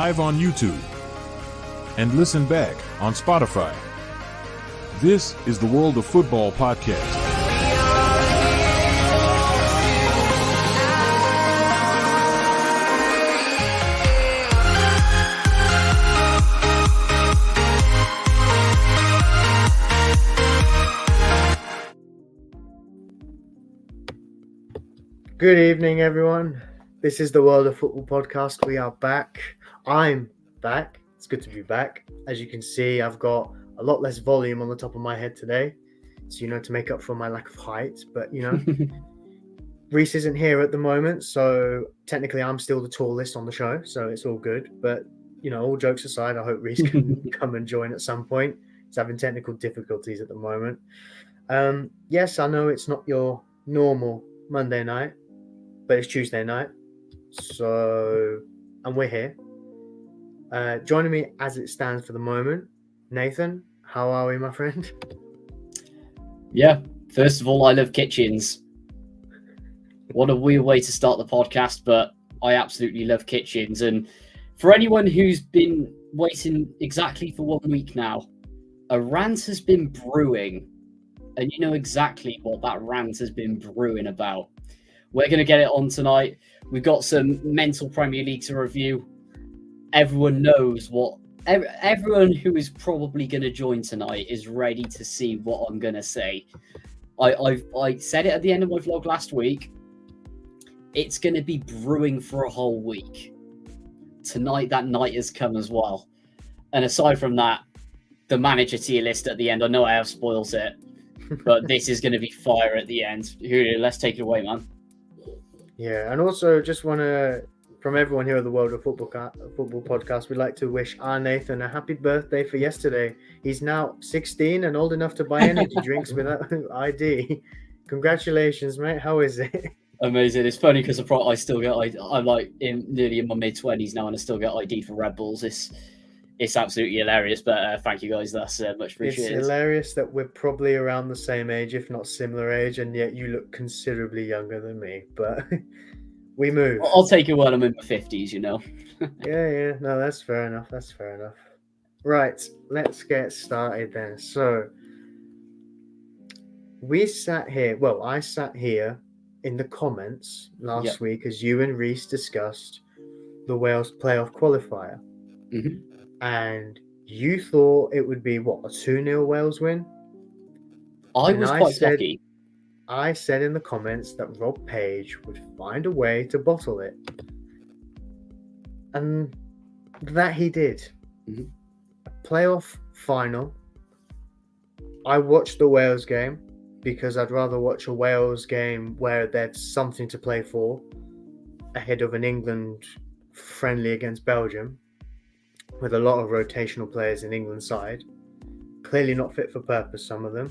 live on YouTube and listen back on Spotify. This is the World of Football podcast. Good evening, everyone. This is the World of Football podcast. We are back. I'm back. It's good to be back. As you can see, I've got a lot less volume on the top of my head today. So, to make up for my lack of height. But, Reece isn't here at the moment. So, technically, I'm still the tallest on the show. So, it's all good. But, all jokes aside, I hope Reece can come and join at some point. He's having technical difficulties at the moment. Yes, I know it's not your normal Monday night, but it's Tuesday night. So, and we're here. Joining me as it stands for the moment, Nathan. How are we, my friend? Yeah, first of all, I love kitchens. What a weird way to start the podcast, but I absolutely love kitchens. And for anyone who's been waiting exactly for 1 week now, a rant has been brewing. And you know exactly what that rant has been brewing about. We're going to get it on tonight. We've got some mental Premier League to review. Everyone knows what... Everyone who is probably going to join tonight is ready to see what I'm going to say. I said it at the end of my vlog last week. It's going to be brewing for a whole week. Tonight, that night has come as well. And aside from that, the manager tier list at the end, I know I have spoiled it, but this is going to be fire at the end. Julio, let's take it away, man. Yeah, and also just want to, from everyone here at the World of Football podcast, we'd like to wish our Nathan a happy birthday for yesterday. He's now 16 and old enough to buy energy drinks without ID. Congratulations, mate. How is it? Amazing. It's funny because I still get, I'm like nearly in my mid-20s now and I still get ID for Red Bulls. It's absolutely hilarious, but thank you guys. That's much appreciated. It's hilarious that we're probably around the same age, if not similar age, and yet you look considerably younger than me. But we move. I'll take it when I'm in my 50s, Yeah. No, that's fair enough. Right, let's get started then. So I sat here in the comments last week as you and Reece discussed the Wales playoff qualifier. Mm-hmm. And you thought it would be, a 2-0 Wales win? I was quite lucky. I said in the comments that Rob Page would find a way to bottle it. And that he did. Mm-hmm. A playoff final. I watched the Wales game because I'd rather watch a Wales game where there's something to play for ahead of an England friendly against Belgium, with a lot of rotational players in England's side. Clearly not fit for purpose, some of them.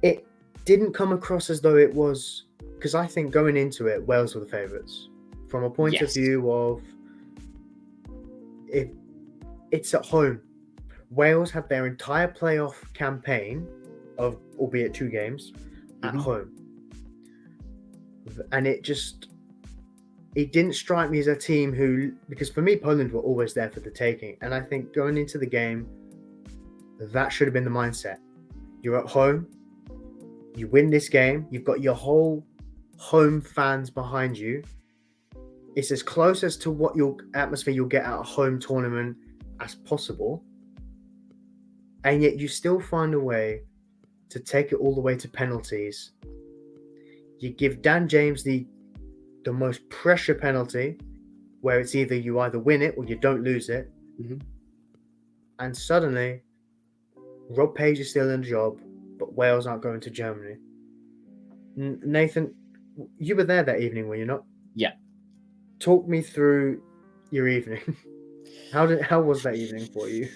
It didn't come across as though it was... Because I think going into it, Wales were the favourites. From a point of view of... It's at home. Wales had their entire playoff campaign of, albeit 2 games, at home. And it didn't strike me as a team who, because for me, Poland were always there for the taking. And I think going into the game, that should have been the mindset. You're at home, you win this game, you've got your whole home fans behind you. It's as close as to what your atmosphere you'll get at a home tournament as possible. And yet you still find a way to take it all the way to penalties. You give Dan James the most pressure penalty, where it's either you win it or you don't lose it. Mm-hmm. And suddenly, Rob Page is still in the job, but Wales aren't going to Germany. Nathan, you were there that evening, were you not? Yeah. Talk me through your evening. How was that evening for you?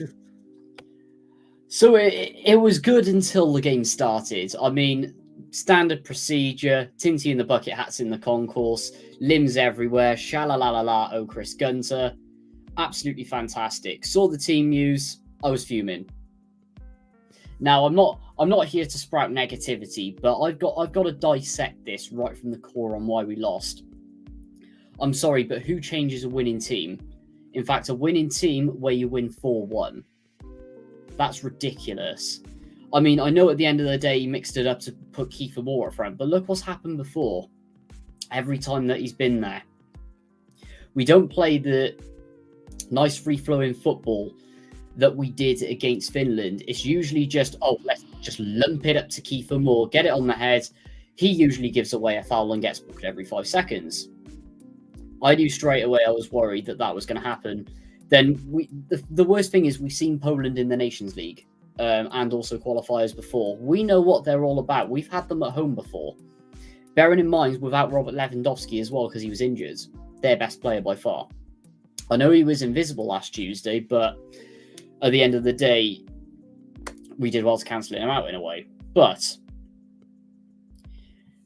So it was good until the game started. I mean, standard procedure, Tinty in the bucket hats in the concourse, limbs everywhere, sha-la-la-la-la, oh Chris Gunter. Absolutely fantastic. Saw the team news, I was fuming. Now I'm not here to sprout negativity, but I've got to dissect this right from the core on why we lost. I'm sorry, but who changes a winning team? In fact, a winning team where you win 4-1. That's ridiculous. I mean, I know at the end of the day he mixed it up to put Kiefer Moore up front, but look what's happened before. Every time that he's been there. We don't play the nice free-flowing football that we did against Finland. It's usually just, let's just lump it up to Kiefer Moore, get it on the head. He usually gives away a foul and gets booked every 5 seconds. I knew straight away I was worried that was going to happen. Then the worst thing is we've seen Poland in the Nations League and also qualifiers before. We know what they're all about. We've had them at home before. Bearing in mind, without Robert Lewandowski as well, because he was injured, their best player by far. I know he was invisible last Tuesday, but at the end of the day, we did well to cancel him out in a way. But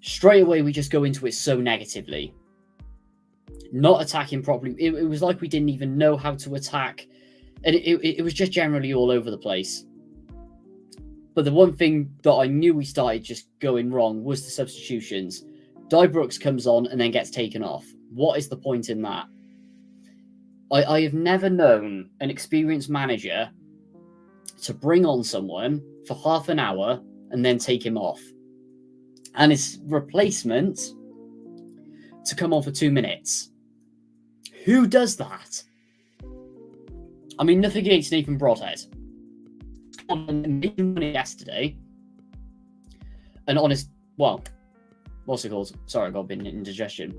straight away, we just go into it so negatively. Not attacking properly. It was like we didn't even know how to attack. And it was just generally all over the place. But the one thing that I knew we started just going wrong was the substitutions. Di Brooks comes on and then gets taken off. What is the point in that? I have never known an experienced manager to bring on someone for half an hour and then take him off. And his replacement to come on for 2 minutes. Who does that? I mean, nothing against Nathan Broadhead. Yesterday. An honest, what's it called? Sorry, I got a bit of indigestion.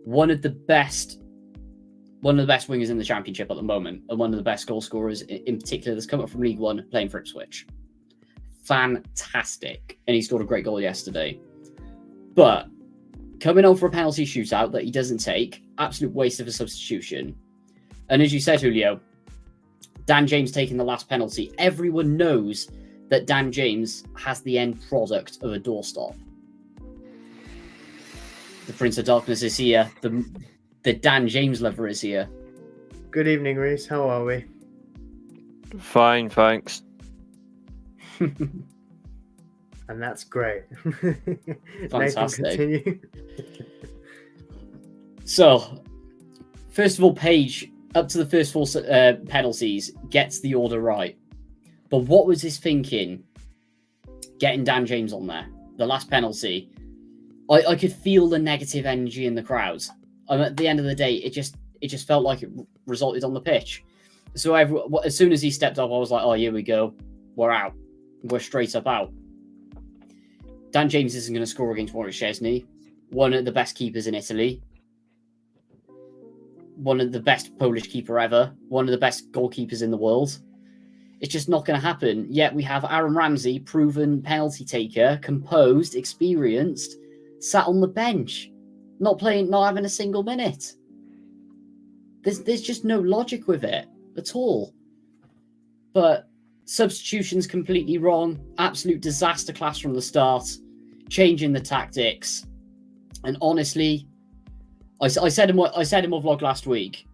One of the best wingers in the Championship at the moment, and one of the best goal scorers in particular that's come up from League One playing for Ipswich. Fantastic. And he scored a great goal yesterday. But coming on for a penalty shootout that he doesn't take, absolute waste of a substitution. And as you said, Julio, Dan James taking the last penalty. Everyone knows that Dan James has the end product of a doorstop. The Prince of Darkness is here. The Dan James lover is here. Good evening, Reece. How are we? Fine, thanks. And that's great. Fantastic. Nathan, continue. So, first of all, Page, up to the first 4 penalties, gets the order right. But what was his thinking getting Dan James on there? The last penalty. I could feel the negative energy in the crowd. At the end of the day, it just felt like it resulted on the pitch. So as soon as he stepped up, I was like, oh, here we go. We're out. We're straight up out. Dan James isn't going to score against Warwick Szczesny, one of the best keepers in Italy, one of the best Polish keeper ever, one of the best goalkeepers in the world. It's just not going to happen. Yet we have Aaron Ramsey, proven penalty taker, composed, experienced, sat on the bench, not playing, not having a single minute. There's just no logic with it at all. But substitutions completely wrong. Absolute disaster class from the start. Changing the tactics. And honestly, I said in my vlog last week,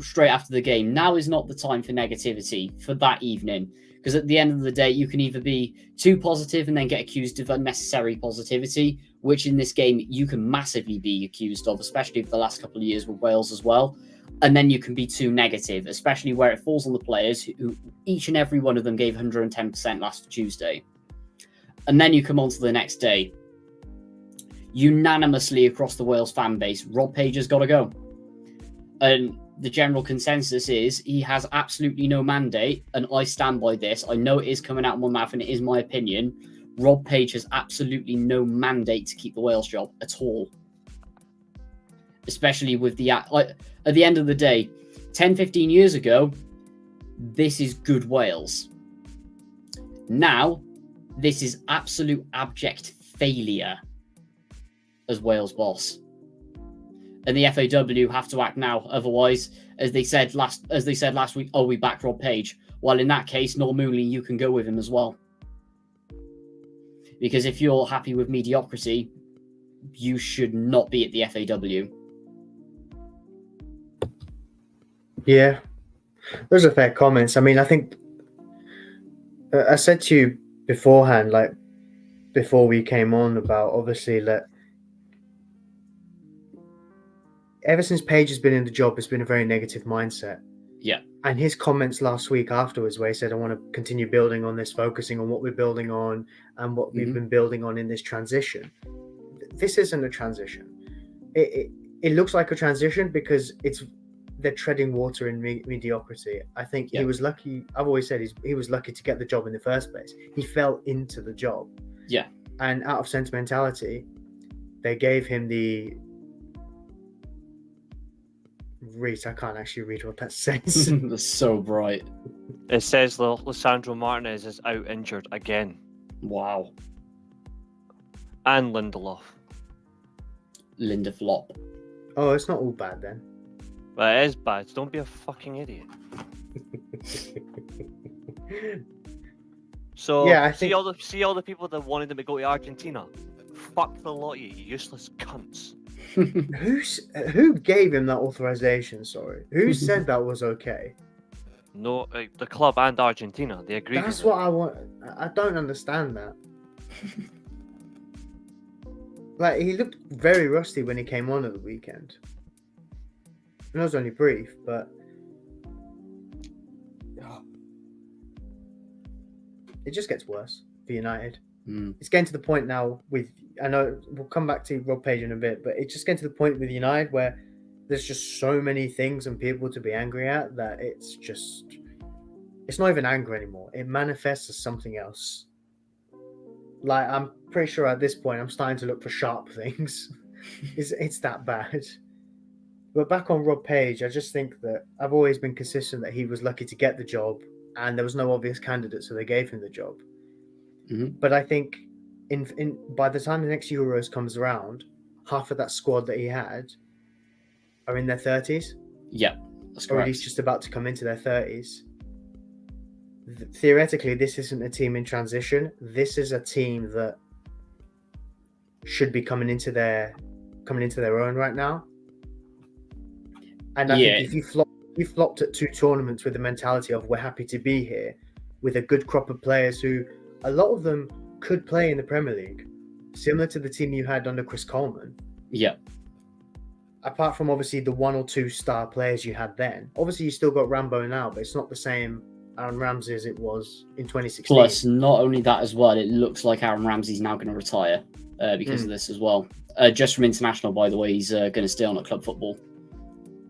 straight after the game, now is not the time for negativity for that evening. Because at the end of the day, you can either be too positive and then get accused of unnecessary positivity, which in this game you can massively be accused of, especially for the last couple of years with Wales as well. And then you can be too negative, especially where it falls on the players who each and every one of them gave 110% last Tuesday. And then you come on to the next day. Unanimously across the Wales fan base, Rob Page has got to go. And the general consensus is he has absolutely no mandate, and I stand by this. I know it is coming out of my mouth and it is my opinion. Rob Page has absolutely no mandate to keep the Wales job at all. Especially with at the end of the day, 10, 15 years ago, this is good Wales. Now, this is absolute abject failure as Wales boss. And the FAW have to act now. Otherwise, as they said last week, oh, we back Rob Page. Well, in that case, Noel Mooney, you can go with him as well. Because if you're happy with mediocrity, you should not be at the FAW. Yeah, those are fair comments. I mean, I think I said to you beforehand, like before we came on, about obviously that ever since Page has been in the job, it's been a very negative mindset. Yeah. And his comments last week afterwards, where he said, I want to continue building on this, focusing on what we're building on and what we've been building on in this transition. This isn't a transition. It looks like a transition because they're treading water in mediocrity. I think he was lucky. I've always said he was lucky to get the job in the first place. He fell into the job. Yeah. And out of sentimentality, they gave him the... Reece, I can't actually read what that says. That's so bright. It says Lisandro Martinez is out injured again. Wow. And Lindelof. Flop. Oh, it's not all bad then. Well, it is bad. Don't be a fucking idiot. So, Yeah, I think... see all the people that wanted them to go to Argentina. Fuck the lot of you useless cunts. Who gave him that authorization? Sorry, who said that was okay? No, the club and Argentina, they agreed. That's what I want. I don't understand that. Like, he looked very rusty when he came on at the weekend. And it was only brief, but it just gets worse for United. It's getting to the point now with... I know we'll come back to Rob Page in a bit, but it's just getting to the point with United where there's just so many things and people to be angry at that it's not even anger anymore. It manifests as something else. Like, I'm pretty sure at this point I'm starting to look for sharp things. It's that bad. But back on Rob Page, I just think that I've always been consistent that he was lucky to get the job and there was no obvious candidate, so they gave him the job. But I think in by the time the next Euros comes around, half of that squad that he had are in their 30s. Yeah, that's or correct. at least just about to come into their 30s. Theoretically, this isn't a team in transition. This is a team that should be coming into their own right now. And I think if you flopped at 2 tournaments with the mentality of we're happy to be here, with a good crop of players who a lot of them could play in the Premier League, similar to the team you had under Chris Coleman. Yeah. Apart from obviously the 1 or 2 star players you had then. Obviously, you still got Rambo now, but it's not the same Aaron Ramsey as it was in 2016. Plus, not only that as well, it looks like Aaron Ramsey's now going to retire because of this as well. Just from international, by the way, he's going to stay on at club football.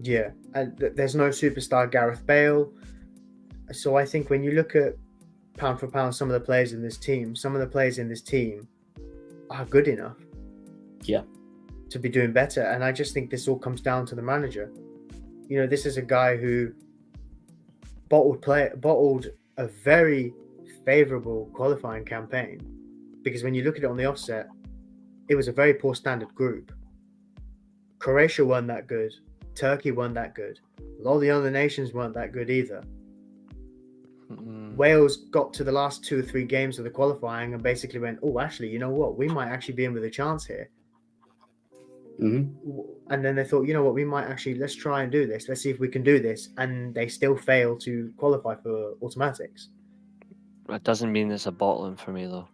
Yeah, and there's no superstar Gareth Bale. So I think when you look at pound for pound, some of the players in this team are good enough. Yeah. To be doing better. And I just think this all comes down to the manager. You know, this is a guy who bottled a very favourable qualifying campaign. Because when you look at it on the offset, it was a very poor standard group. Croatia weren't that good. Turkey weren't that good. A lot of the other nations weren't that good either. Wales got to the last 2 or 3 games of the qualifying and basically went, oh, actually, you know what? We might actually be in with a chance here. And then they thought, you know what? We might actually, let's try and do this. Let's see if we can do this. And they still fail to qualify for automatics. That doesn't mean it's a bottling for me, though.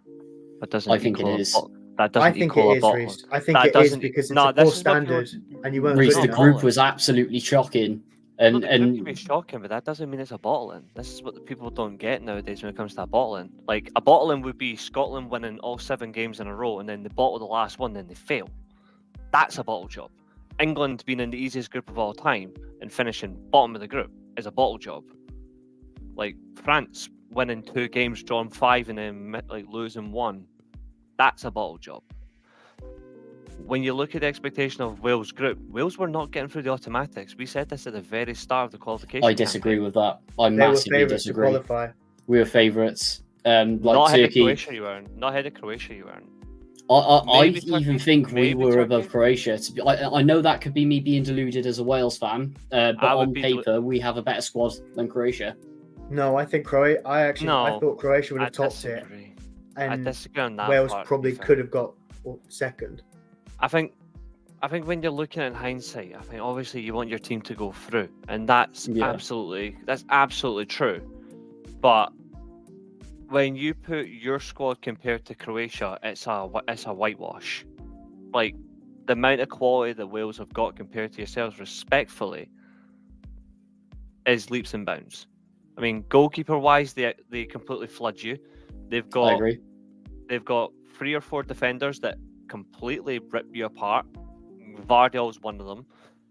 That doesn't. I think it is. That doesn't equal a bottling. Reece. I think it is because it's a poor standard and you weren't Reece, good the enough. group was absolutely shocking. And it can be shocking, but that doesn't mean it's a bottling. This is what the people don't get nowadays when it comes to a bottling. Like, a bottling would be Scotland winning all 7 games in a row and then they bottle the last one, then they fail. That's a bottle job. England being in the easiest group of all time and finishing bottom of the group is a bottle job. Like, France winning 2 games, drawing 5 and then like losing 1. That's a bottle job. When you look at the expectation of Wales' group, Wales were not getting through the automatics. We said this at the very start of the qualification. I disagree with that. I They massively were favourites to disagree. qualify. We were favourites. Like not ahead of Turkey. Croatia, you weren't. Not ahead of Croatia, you weren't. I Maybe even Turkey- think we maybe were Turkey. above Croatia. I know that could be me being deluded as a Wales fan, but I would on be paper, we have a better squad than Croatia. No, I think I thought Croatia would have topped it. disagree. I And disagree on that Wales part, to probably be fair. could have got second. I think when you're looking at it in hindsight, I think obviously you want your team to go through, and that's absolutely true. But when you put your squad compared to Croatia, it's a whitewash. Like, the amount of quality that Wales have got compared to yourselves, respectfully, is leaps and bounds. I mean, goalkeeper-wise, they completely flood you. I They've agree. got 3 or 4 defenders that completely rip you apart. Vardyal's one of them.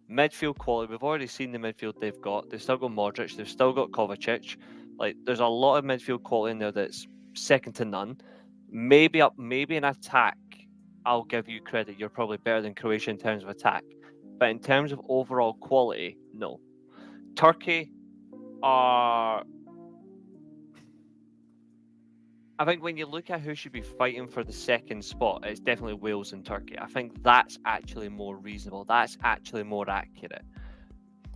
Midfield quality, we've already seen the midfield they've got. They've still got Modric, they've still got Kovacic. Like, there's a lot of midfield quality in there that's second to none. Maybe in attack, I'll give you credit. You're probably better than Croatia in terms of attack. But in terms of overall quality, no. Turkey are... I think when you look at who should be fighting for the second spot, it's definitely Wales and Turkey. I think that's actually more reasonable. That's actually more accurate.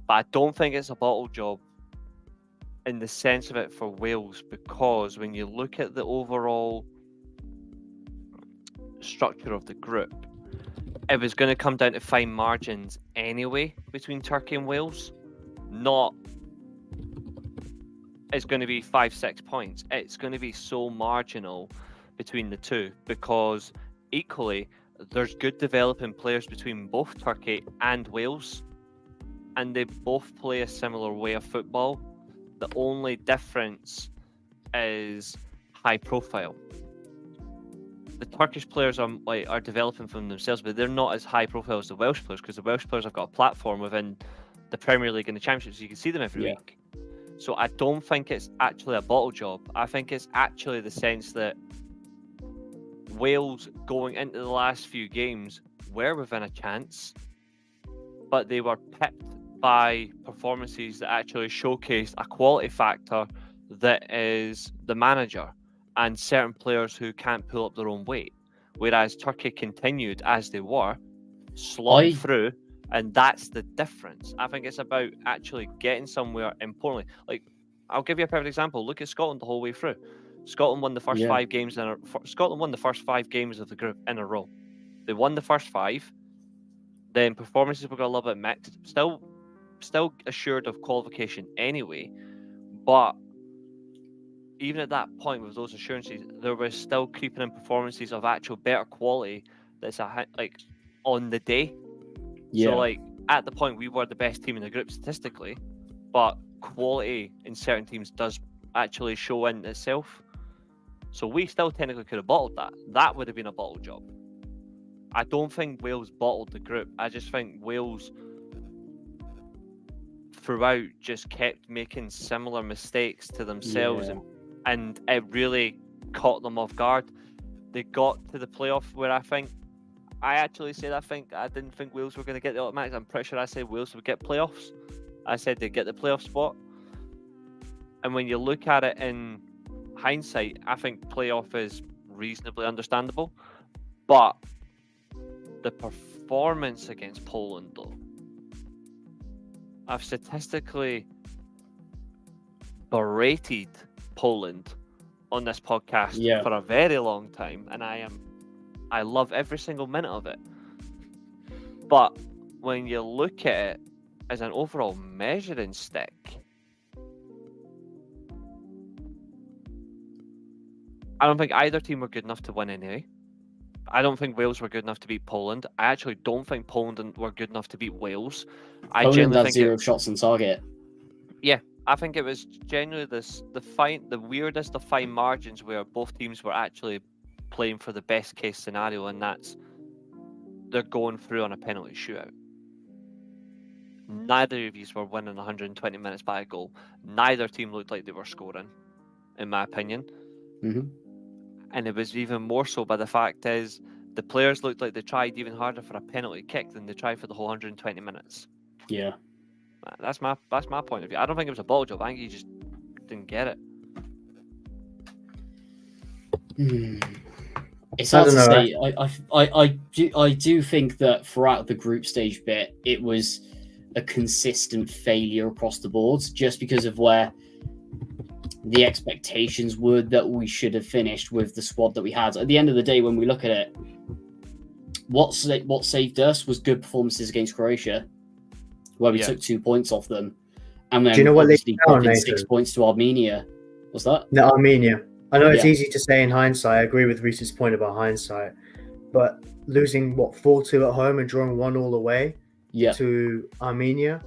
But I don't think it's a bottle job in the sense of it for Wales, because when you look at the overall structure of the group, it was going to come down to fine margins anyway between Turkey and Wales. Not it's going to be 5-6 points. It's going to be so marginal between the two, because equally there's good developing players between both Turkey and Wales, and they both play a similar way of football. The only difference is high profile. The Turkish players are developing from themselves, but they're not as high profile as the Welsh players, because the Welsh players have got a platform within the Premier League and the Championship, so you can see them every week. So I don't think it's actually a bottle job. I think it's actually the sense that Wales, going into the last few games, were within a chance, but they were pipped by performances that actually showcased a quality factor that is the manager and certain players who can't pull up their own weight. Whereas Turkey continued as they were, slogging through. And that's the difference. I think it's about actually getting somewhere importantly. Like, I'll give you a perfect example. Look at Scotland the whole way through. Scotland won the first 5 games Scotland won the first 5 games of the group in a row. They won the first 5. Then performances were a little bit mixed. Still assured of qualification anyway. But even at that point, with those assurances, there was still creeping in performances of actual better quality. That's on the day. So, like, at the point, we were the best team in the group statistically, but quality in certain teams does actually show in itself. So we still technically could have bottled that. That would have been a bottle job. I don't think Wales bottled the group. I just think Wales, throughout, just kept making similar mistakes to themselves, and it really caught them off guard. They got to the playoff where I actually said I didn't think Wales were going to get the automatics. I'm pretty sure I said Wales would get playoffs. I said they'd get the playoff spot. And when you look at it in hindsight, I think playoff is reasonably understandable. But the performance against Poland, though, I've statistically berated Poland on this podcast for a very long time, and I love every single minute of it. But when you look at it as an overall measuring stick, I don't think either team were good enough to win anyway. I don't think Wales were good enough to beat Poland. I actually don't think Poland were good enough to beat Wales. Poland had 0 shots on target. Yeah, I think it was genuinely the weirdest of fine margins where both teams were actually playing for the best case scenario, and that's they're going through on a penalty shootout. Neither of these were winning 120 minutes by a goal. Neither team looked like they were scoring, in my opinion. Mm-hmm. And it was even more so by the fact is the players looked like they tried even harder for a penalty kick than they tried for the whole 120 minutes. Yeah. That's my point of view. I don't think it was a ball job. I think you just didn't get it. It's hard to say. I do think that throughout the group stage bit, it was a consistent failure across the board, just because of where the expectations were that we should have finished with the squad that we had. At the end of the day, when we look at it, what saved us was good performances against Croatia, where we took 2 points off them, and then obviously popping 6 points to Armenia. What's that? No, Armenia. I know it's easy to say in hindsight. I agree with Reece's point about hindsight, but losing 4-2 at home and drawing 1-1 away Yeah, to Armenia.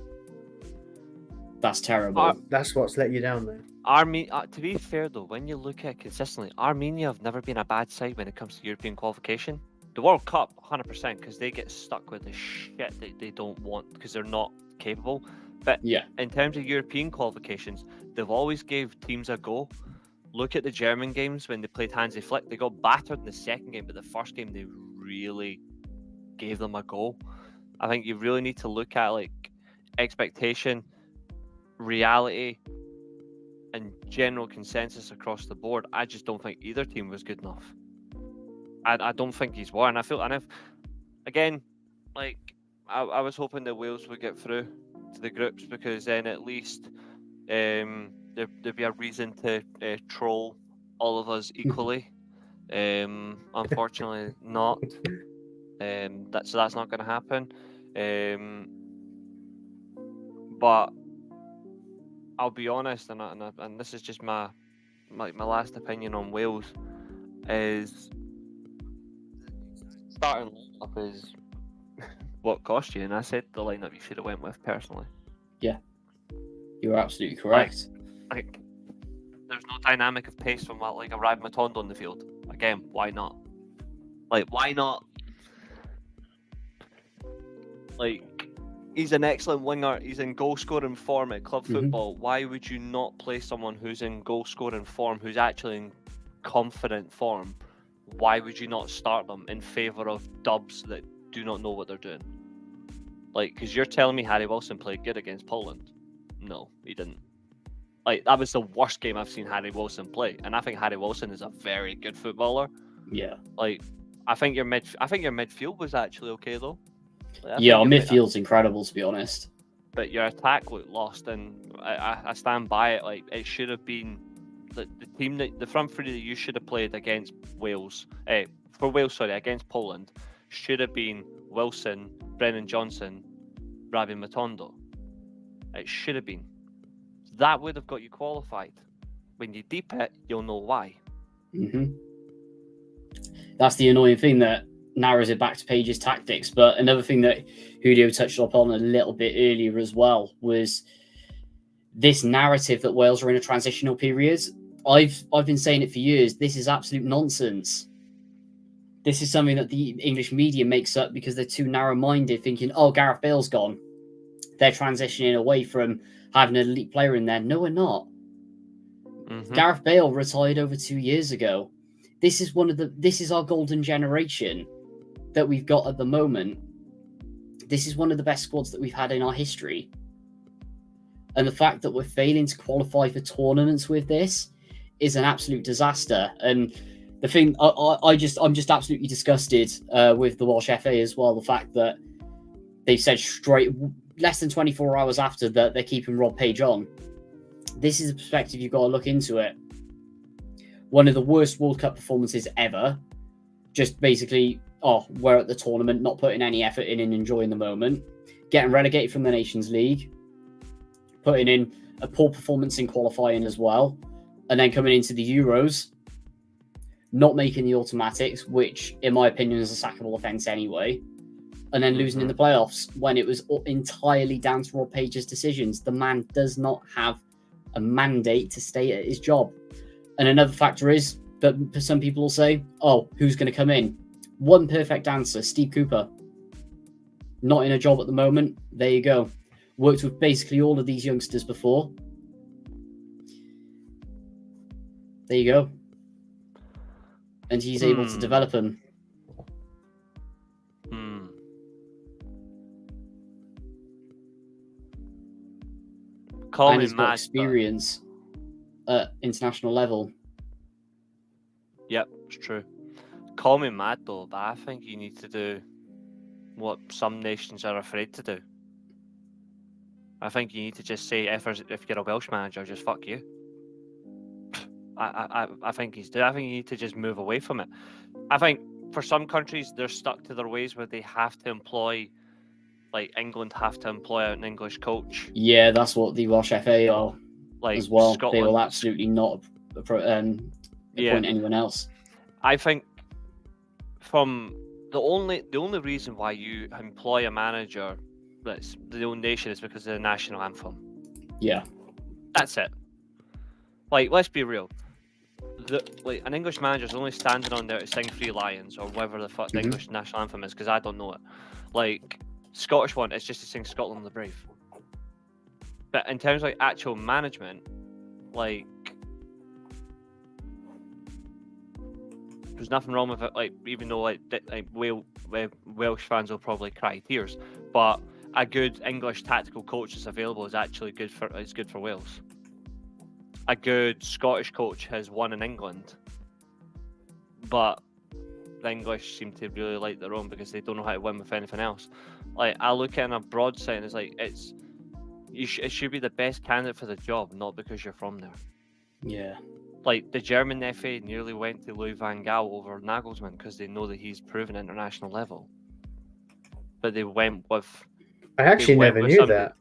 that's terrible. That's what's let you down there. To be fair though, when you look at it consistently, Armenia have never been a bad side when it comes to European qualification. The World Cup, 100%, because they get stuck with the shit that they don't want because they're not capable. But Yeah. in terms of European qualifications, they've always gave teams a go. Look at the German games when they played Hansi Flick. They got battered in the second game, but the first game they really gave them a go. I think you really need to look at like expectation, reality, and general consensus across the board. I just don't think either team was good enough. I don't think he's won. And if again, like I was hoping that Wales would get through to the groups because then at least there'd be a reason to troll all of us equally. Unfortunately, not. So that's not going to happen. But I'll be honest, and this is just my last opinion on Wales is starting lineup is what cost you, and I said the lineup you should have went with personally. Yeah, you're absolutely correct. Like there's no dynamic of pace from like a Rad Matondo on the field. Again, why not? Like why not? Like he's an excellent winger. He's in goal scoring form at club football. Why would you not play someone who's in goal scoring form, who's actually in confident form? Why would you not start them in favour of dubs that do not know what they're doing? Like, because you're telling me Harry Wilson played good against Poland? No, he didn't. Like, that was the worst game I've seen Harry Wilson play, and I think Harry Wilson is a very good footballer. Yeah. Like, I think your midfield was actually okay though. Like, yeah, our midfield's incredible, to be honest. But your attack looked lost, and I stand by it. Like, it should have been the team the front three that you should have played against Wales, against Poland, should have been Wilson, Brennan Johnson, Ravi Matondo. It should have been. That would have got you qualified. When you deep it, you'll know why. That's the annoying thing that narrows it back to Page's tactics. But another thing that Julio touched upon a little bit earlier as well was this narrative that Wales are in a transitional period. I've been saying it for years. This is absolute nonsense. This is something that the English media makes up because they're too narrow-minded, thinking, oh, Gareth Bale's gone. They're transitioning away from having an elite player in there. No, we're not. Gareth Bale retired over 2 years ago. This is our golden generation that we've got at the moment. This is one of the best squads that we've had in our history. And the fact that we're failing to qualify for tournaments with this is an absolute disaster. And the thing, I'm just absolutely disgusted with the Welsh FA as well. The fact that they've said less than 24 hours after that they're keeping Rob Page on. This is a perspective you've got to look into it. One of the worst World Cup performances ever. Just basically, we're at the tournament, not putting any effort in and enjoying the moment. Getting relegated from the Nations League. Putting in a poor performance in qualifying as well. And then coming into the Euros. Not making the automatics, which, in my opinion, is a sackable offence anyway. And then losing in the playoffs when it was entirely down to Rob Page's decisions. The man does not have a mandate to stay at his job. And another factor is that some people will say, who's going to come in? One perfect answer, Steve Cooper. Not in a job at the moment. There you go. Worked with basically all of these youngsters before. There you go. And he's able to develop them. And he's got experience at international level. Yep, it's true. Call me mad though, but I think you need to do what some nations are afraid to do. I think you need to just say, if you're a Welsh manager, just fuck you. I think you need to just move away from it. I think for some countries, they're stuck to their ways where they have to employ, like England have to employ an English coach. Yeah, that's what the Welsh FA are as well. Scotland. They will absolutely not appoint anyone else. I think from the only reason why you employ a manager that's the own nation is because of the national anthem. Yeah. That's it. Like, let's be real. An English manager's only standing on there to sing Free Lions or whatever the fuck the English national anthem is, because I don't know it. Like, Scottish one, it's just to sing Scotland the Brave. But in terms of like actual management, like, there's nothing wrong with it. Like, even though like Welsh fans will probably cry tears, but a good English tactical coach that's available is actually good for Wales. A good Scottish coach has won in England, but the English seem to really like their own because they don't know how to win with anything else. Like, I look at it in a broad sense, and it's like it should be the best candidate for the job, not because you're from there. Yeah. Like, the German FA nearly went to Louis van Gaal over Nagelsmann because they know that he's proven international level. But they went with. I actually never knew that.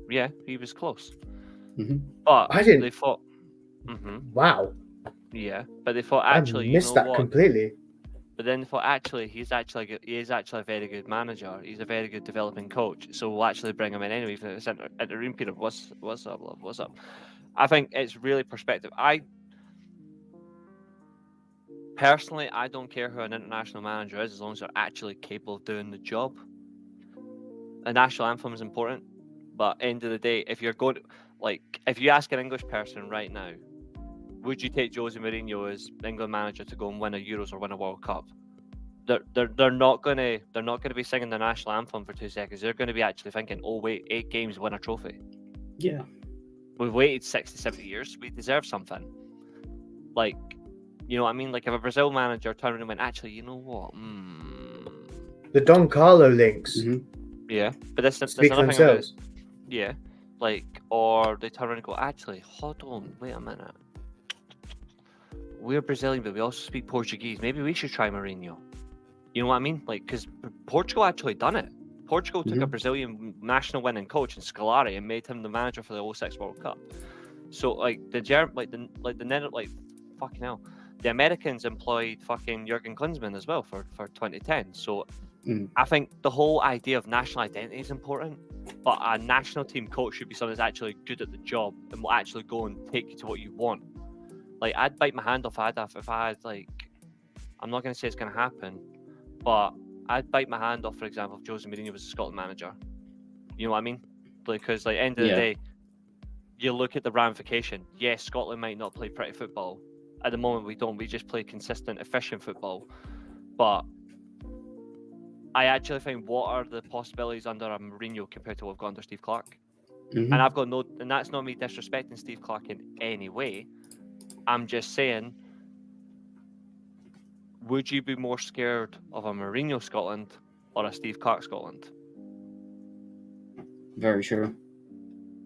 Yeah, he was close. Mm-hmm. But I didn't. They thought. Wow. Yeah, but they thought actually. I missed that completely. But then they thought actually he is actually a very good manager. He's a very good developing coach. So we'll actually bring him in anyway for this interim period. What's up, love? What's up? I think it's really perspective. Personally, I don't care who an international manager is as long as they're actually capable of doing the job. The national anthem is important, but end of the day, if you're going to, if you ask an English person right now, would you take Jose Mourinho as England manager to go and win a Euros or win a World Cup? They're not gonna be singing the national anthem for 2 seconds. They're gonna be actually thinking, oh wait, 8 games, win a trophy. Yeah. We've waited 60, 70 years. We deserve something. Like, you know what I mean? Like, if a Brazil manager turned around and went, actually, you know what? The Don Carlo links. Yeah, but that's Speak for another thing. themselves. Yeah, like, or they turn around and go, actually, hold on, wait a minute. We're Brazilian, but we also speak Portuguese. Maybe we should try Mourinho. You know what I mean? Like, because Portugal actually done it. Portugal took a Brazilian national winning coach in Scolari and made him the manager for the 06 World Cup. So, like, fucking hell. The Americans employed fucking Jurgen Klinsmann as well for 2010. So I think the whole idea of national identity is important, but a national team coach should be someone that's actually good at the job and will actually go and take you to what you want. Like, I'd bite my hand off if I had, like, I'm not going to say it's going to happen, but I'd bite my hand off, for example, if Jose Mourinho was a Scotland manager. You know what I mean? Because, like, end of the day, you look at the ramification. Yes, Scotland might not play pretty football. At the moment, we don't. We just play consistent, efficient football. But I actually think, what are the possibilities under a Mourinho compared to what we've got under Steve Clarke? And I've got and that's not me disrespecting Steve Clarke in any way. I'm just saying, would you be more scared of a Mourinho Scotland or a Steve Clarke Scotland? Very true.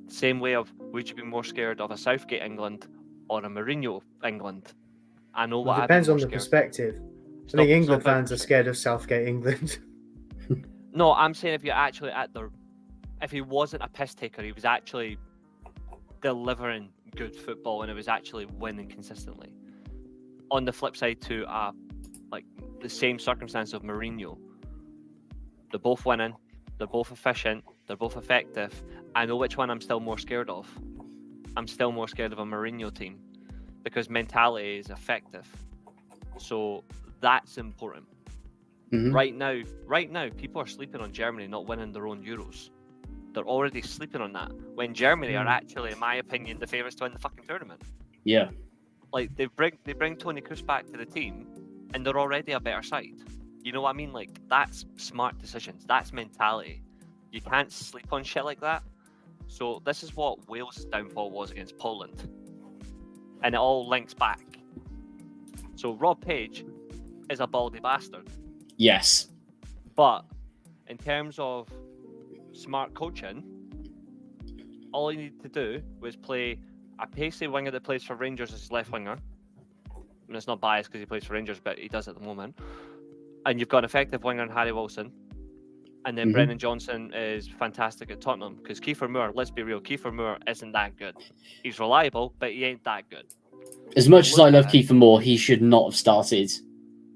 Same way of, would you be more scared of a Southgate England or a Mourinho England? I know what It depends on the perspective. I think England fans are scared of Southgate England. No, I'm saying if you're actually if he wasn't a piss taker, he was actually delivering good football and it was actually winning consistently. On the flip side to like the same circumstance of Mourinho, they're both winning, they're both efficient, they're both effective. I know which one I'm still more scared of. I'm still more scared of a Mourinho team because mentality is effective. So that's important. Right now, people are sleeping on Germany not winning their own Euros. They're already sleeping on that. When Germany are actually, in my opinion, the favourites to win the fucking tournament. Yeah. Like, they bring Toni Kroos back to the team, and they're already a better side. You know what I mean? Like, that's smart decisions. That's mentality. You can't sleep on shit like that. So this is what Wales' downfall was against Poland. And it all links back. So Rob Page is a baldy bastard. Yes. But in terms of smart coaching, all he needed to do was play a pacey winger that plays for Rangers as his left winger. And it's not biased because he plays for Rangers, but he does at the moment. And you've got an effective winger in Harry Wilson. And then Brennan Johnson is fantastic at Tottenham. Because Kiefer Moore, let's be real, Kiefer Moore isn't that good. He's reliable, but he ain't that good. As much as I love Kiefer Moore, he should not have started.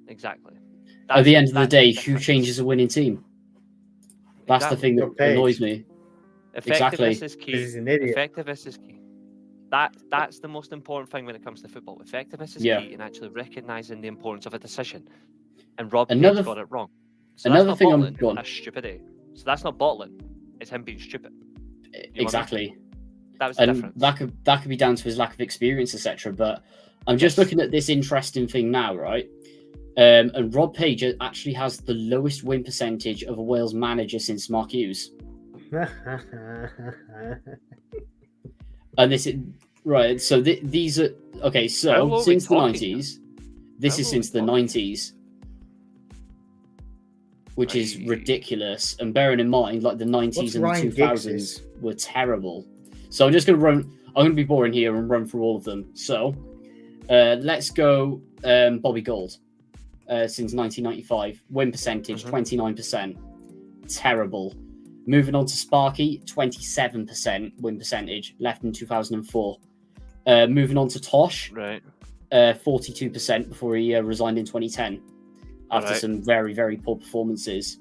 Exactly. At the end of the that's day, who difference. changes a winning team? That's the Exactly. thing that Your page. annoys me. Effectiveness Exactly. is key. Because he's an idiot. Effectiveness is key. That's the most important thing when it comes to football. Effectiveness is Yeah. key in actually recognizing the importance of a decision. And Rob Another Page got it wrong. So another that's thing not I'm bottling, going. that's stupidity. So that's not bottling. It's him being stupid. You know what I mean? Exactly. That was the And difference. that could be down to his lack of experience, etc. But I'm just Yes. looking at this interesting thing now, right? And Rob Page actually has the lowest win percentage of a Wales manager since Mark Hughes. And this is right. So these are okay. How So low are we since the talking here? 90s, this How is low are since we the talking? 90s, which is Right. ridiculous. And bearing in mind, like the 90s What's and the Ryan 2000s were terrible. So I'm just gonna run. I'm gonna be boring here and run through all of them. So let's go. Bobby Gold. Since 1995, win percentage 29%, terrible. Moving on to Sparky, 27% win percentage, left in 2004. Moving on to Tosh, Right. 42% before he resigned in 2010 after Right. some very, very poor performances.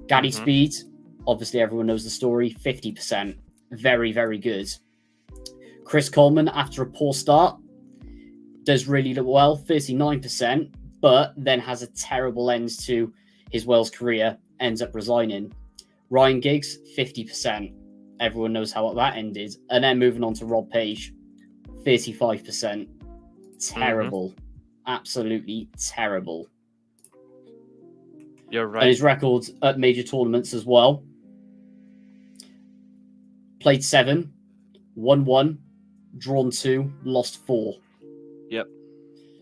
Gaddy Mhm. Speed, obviously everyone knows the story, 50%, very, very good. Chris Coleman, after a poor start, does really well, 39%, but then has a terrible end to his Wales career, ends up resigning. Ryan Giggs, 50%. Everyone knows how that ended. And then moving on to Rob Page, 35%. Terrible. Absolutely terrible. You're And right. his records at major tournaments as well. Played 7, won 1, drawn 2, lost 4. Yep.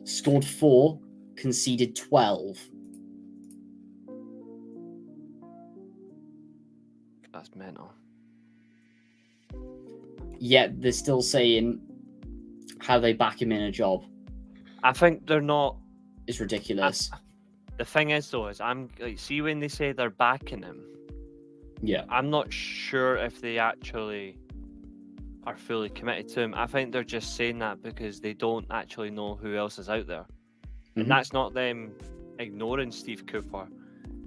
Scored 4, conceded 12. That's mental. Yet they're still saying how they back him in a job. I think they're not. It's ridiculous. The thing is, though, is I'm like, see when they say they're backing him, Yeah. I'm not sure if they actually are fully committed to him. I think they're just saying that because they don't actually know who else is out there. Mhm. And that's not them ignoring Steve Cooper.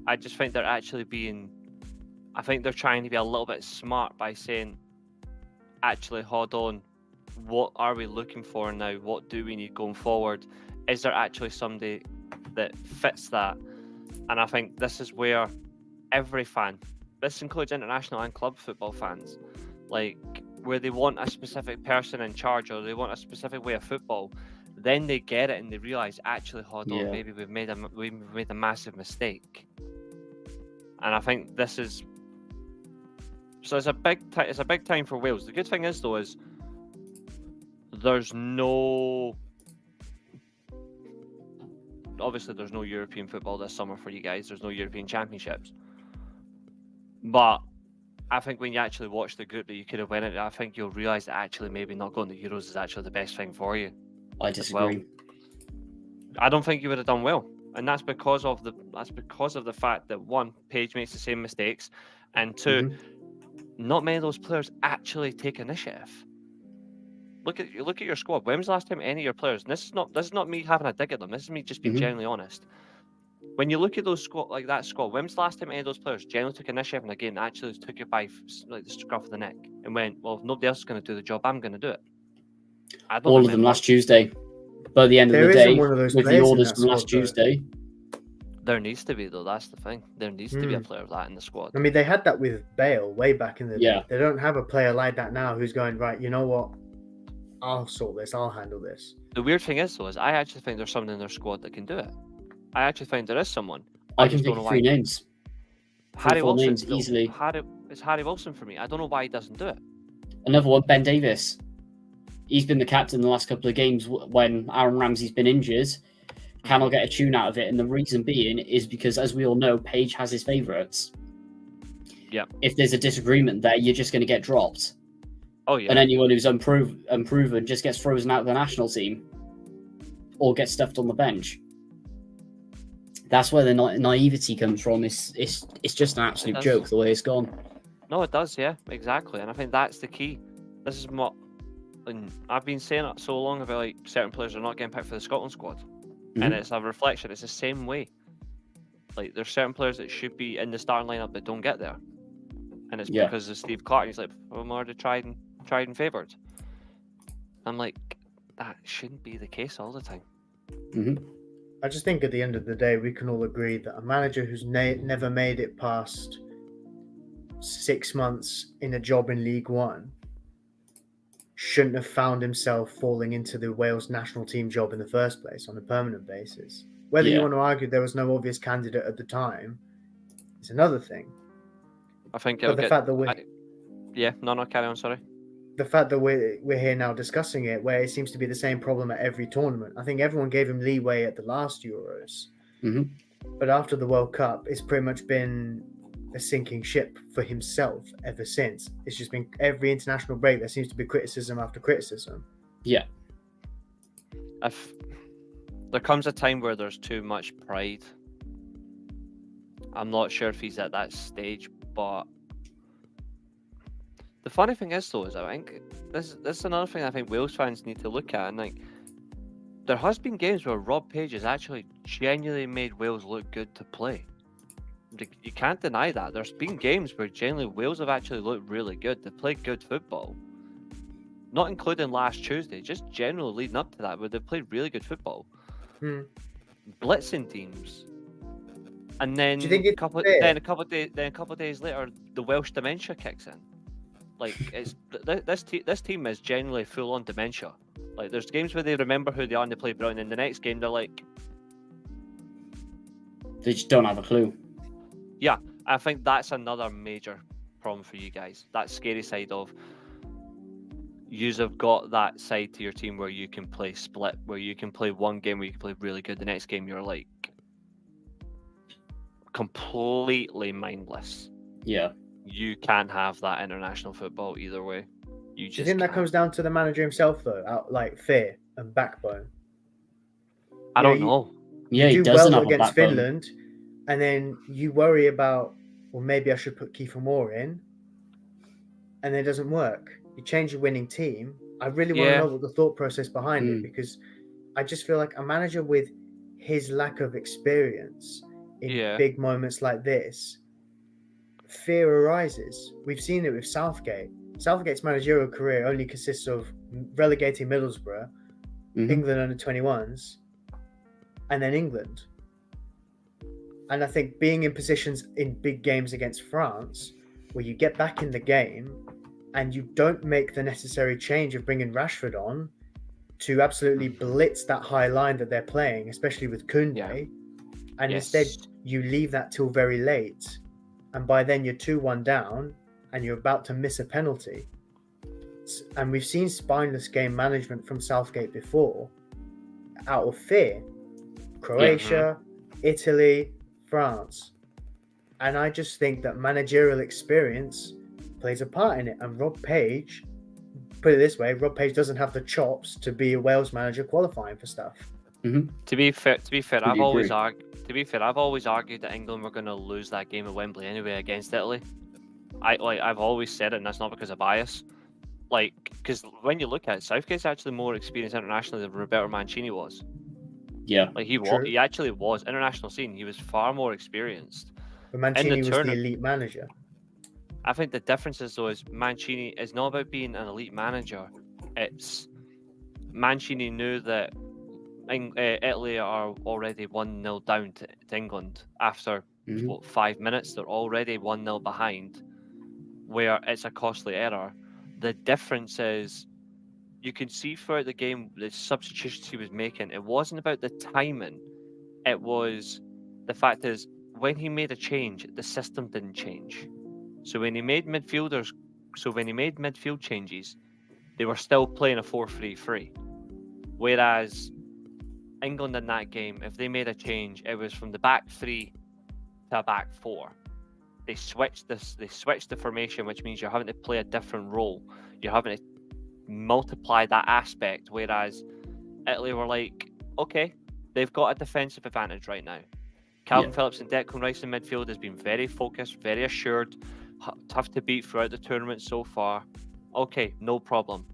I just think they're actually being. I think they're trying to be a little bit smart by saying, actually, hold on, what are we looking for now? What do we need going forward? Is there actually somebody that fits that? And I think this is where every fan, this includes international and club football fans, like where they want a specific person in charge or they want a specific way of football, then they get it and they realize, actually, hold on, Yeah. maybe we've made a massive mistake. And I think this is. So it's a big time for Wales. The good thing is, though, is there's no. Obviously, there's no European football this summer for you guys. There's no European championships. But I think when you actually watch the group that you could have went into, I think you'll realise that actually maybe not going to Euros is actually the best thing for you. I as well. disagree. I don't think you would have done well, and that's because of the fact that one, Page makes the same mistakes, and two, not many of those players actually take initiative. Look at your squad. When was the last time any of your players? And this is not me having a dig at them. This is me just being genuinely honest. When you look at those squad like that squad, when was the last time any of those players genuinely took initiative in a game that actually took it by like the scruff of the neck and went, well, if nobody else is going to do the job, I'm going to do it. I don't All of them remember. last Tuesday. But at the end of There the isn't day, one of those with the players in orders that from last squad, though. Tuesday, There needs to be, though. That's the thing. There needs to be a player of that in the squad. I mean, they had that with Bale way back in the Yeah. day. They don't have a player like that now who's going, right, you know what? I'll sort this. I'll handle this. The weird thing is, though, is I actually think there's someone in their squad that can do it. I actually think there is someone. I can just think don't of know 3 why. names. Harry 4 Wilson. names easily. It's Harry Wilson for me. I don't know why he doesn't do it. Another one, Ben Davis. He's been the captain the last couple of games when Aaron Ramsey's been injured. Cannot get a tune out of it. And the reason being is because, as we all know, Page has his favourites. Yeah. If there's a disagreement there, you're just going to get dropped. Oh, yeah. And anyone who's unproven just gets frozen out of the national team or gets stuffed on the bench. That's where the naivety comes from. It's just an absolute does. joke the way it's gone. No, it does, yeah, exactly. And I think that's the key. This is what, and I've been saying it so long about like certain players are not getting picked for the Scotland squad. And it's a reflection. It's the same way. Like, there's certain players that should be in the starting lineup that don't get there, and it's Yeah. because of Steve Clark. He's like, well, I'm already tried and favoured. I'm like, that shouldn't be the case all the time. Mm-hmm. I just think at the end of the day, we can all agree that a manager who's never made it past 6 months in a job in League One shouldn't have found himself falling into the Wales national team job in the first place on a permanent basis. Whether you Yeah. want to argue there was no obvious candidate at the time is another thing. I think But the fact that carry on, sorry. the fact that we're here now discussing it, where it seems to be the same problem at every tournament. I think everyone gave him leeway at the last Euros, but after the World Cup, it's pretty much been a sinking ship for himself ever since. It's just been every international break there seems to be criticism after criticism. Yeah. If there comes a time where there's too much pride, I'm not sure if he's at that stage, but the funny thing is, though, is I think this is another thing I think Wales fans need to look at, and like, there has been games where Rob Page has actually genuinely made Wales look good to play. Like, you can't deny that. There's been games where generally Wales have actually looked really good. They played good football. Not including last Tuesday, just generally leading up to that, where they played really good football. Blitzing teams. And then Do you think a it's couple fair? of days later, the Welsh dementia kicks in. Like, it's this team is genuinely full on dementia. Like, there's games where they remember who they are and they play brilliant, and the next game they're like, They just don't have a clue. yeah. I think that's another major problem for you guys. That scary side of yous have got that side to your team where you can play split, where you can play one game where you can play really good, the next game you're like completely mindless. Yeah. You can't have that international football either way. You Do just you think that can't. comes down to the manager himself, though? Like fear and backbone. I don't know. Yeah, he do doesn't well have a against backbone. Finland, and then you worry about, well, maybe I should put Kiefer Moore in, and then it doesn't work. You change your winning team. I really want to know what the thought process behind it, because I just feel like a manager with his lack of experience in big moments like this, fear arises. We've seen it with Southgate. Southgate's managerial career only consists of relegating Middlesbrough, England under 21s, and then England. And I think being in positions in big games against France, where you get back in the game and you don't make the necessary change of bringing Rashford on to absolutely blitz that high line that they're playing, especially with Koundé, and instead you leave that till very late, and by then you're 2-1 down and you're about to miss a penalty. And we've seen spineless game management from Southgate before out of fear. Croatia, Italy, France. And I just think that managerial experience plays a part in it. And Rob Page, put it this way, Rob Page doesn't have the chops to be a Wales manager qualifying for stuff. To be fair, I've always argued that England were going to lose that game at Wembley anyway against Italy. I've always said it, and that's not because of bias. Like, because when you look at it, Southgate's actually more experienced internationally than Roberto Mancini was. Yeah, like he actually was international scene. He was far more experienced. But Mancini was the elite manager. I think the difference is, though, is Mancini is not about being an elite manager. It's Mancini knew that Italy are already 1-0 down to England after 5 minutes. They're already 1-0 behind, where it's a costly error. The difference is, you can see throughout the game the substitutions he was making. It wasn't about the timing. It was the fact is, when he made a change, the system didn't change. So when he made midfield changes, they were still playing a 4-3-3. Whereas England in that game, if they made a change, it was from the back three to a back four. They switched the formation, which means you're having to play a different role. You're having to multiply that aspect. Whereas Italy were like, okay, they've got a defensive advantage right now. Calvin Phillips and Declan Rice in midfield has been very focused, very assured, tough to beat throughout the tournament so far. Okay, no problem.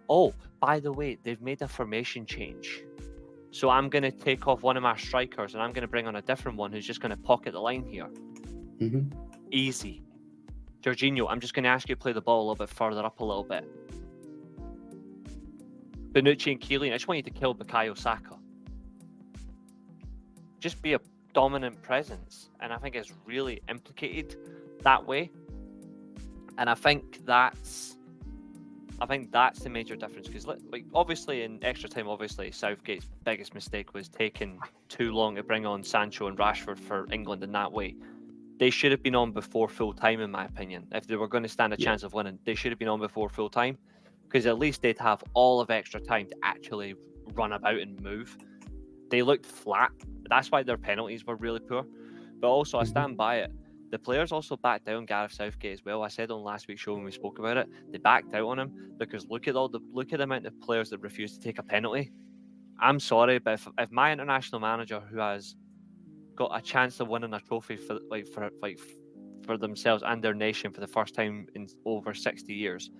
Oh, by the way, they've made a formation change. So I'm going to take off one of my strikers and I'm going to bring on a different one who's just going to pocket the line here. Mm-hmm. Easy. Jorginho, I'm just going to ask you to play the ball a little bit further up a little bit. Bonucci and Keelan, I just want you to kill Bukayo Saka. Just be a dominant presence. And I think it's really implicated that way. And I think that's the major difference. Because like obviously in extra time, Southgate's biggest mistake was taking too long to bring on Sancho and Rashford for England in that way. They should have been on before full time, in my opinion. If they were going to stand a chance of winning, they should have been on before full time, because at least they'd have all of extra time to actually run about and move. They looked flat. That's why their penalties were really poor. But also, I stand by it. The players also backed down Gareth Southgate as well. I said on last week's show when we spoke about it, they backed out on him because look at the amount of players that refused to take a penalty. I'm sorry, but if my international manager, who has got a chance of winning a trophy for themselves and their nation for the first time in over 60 years,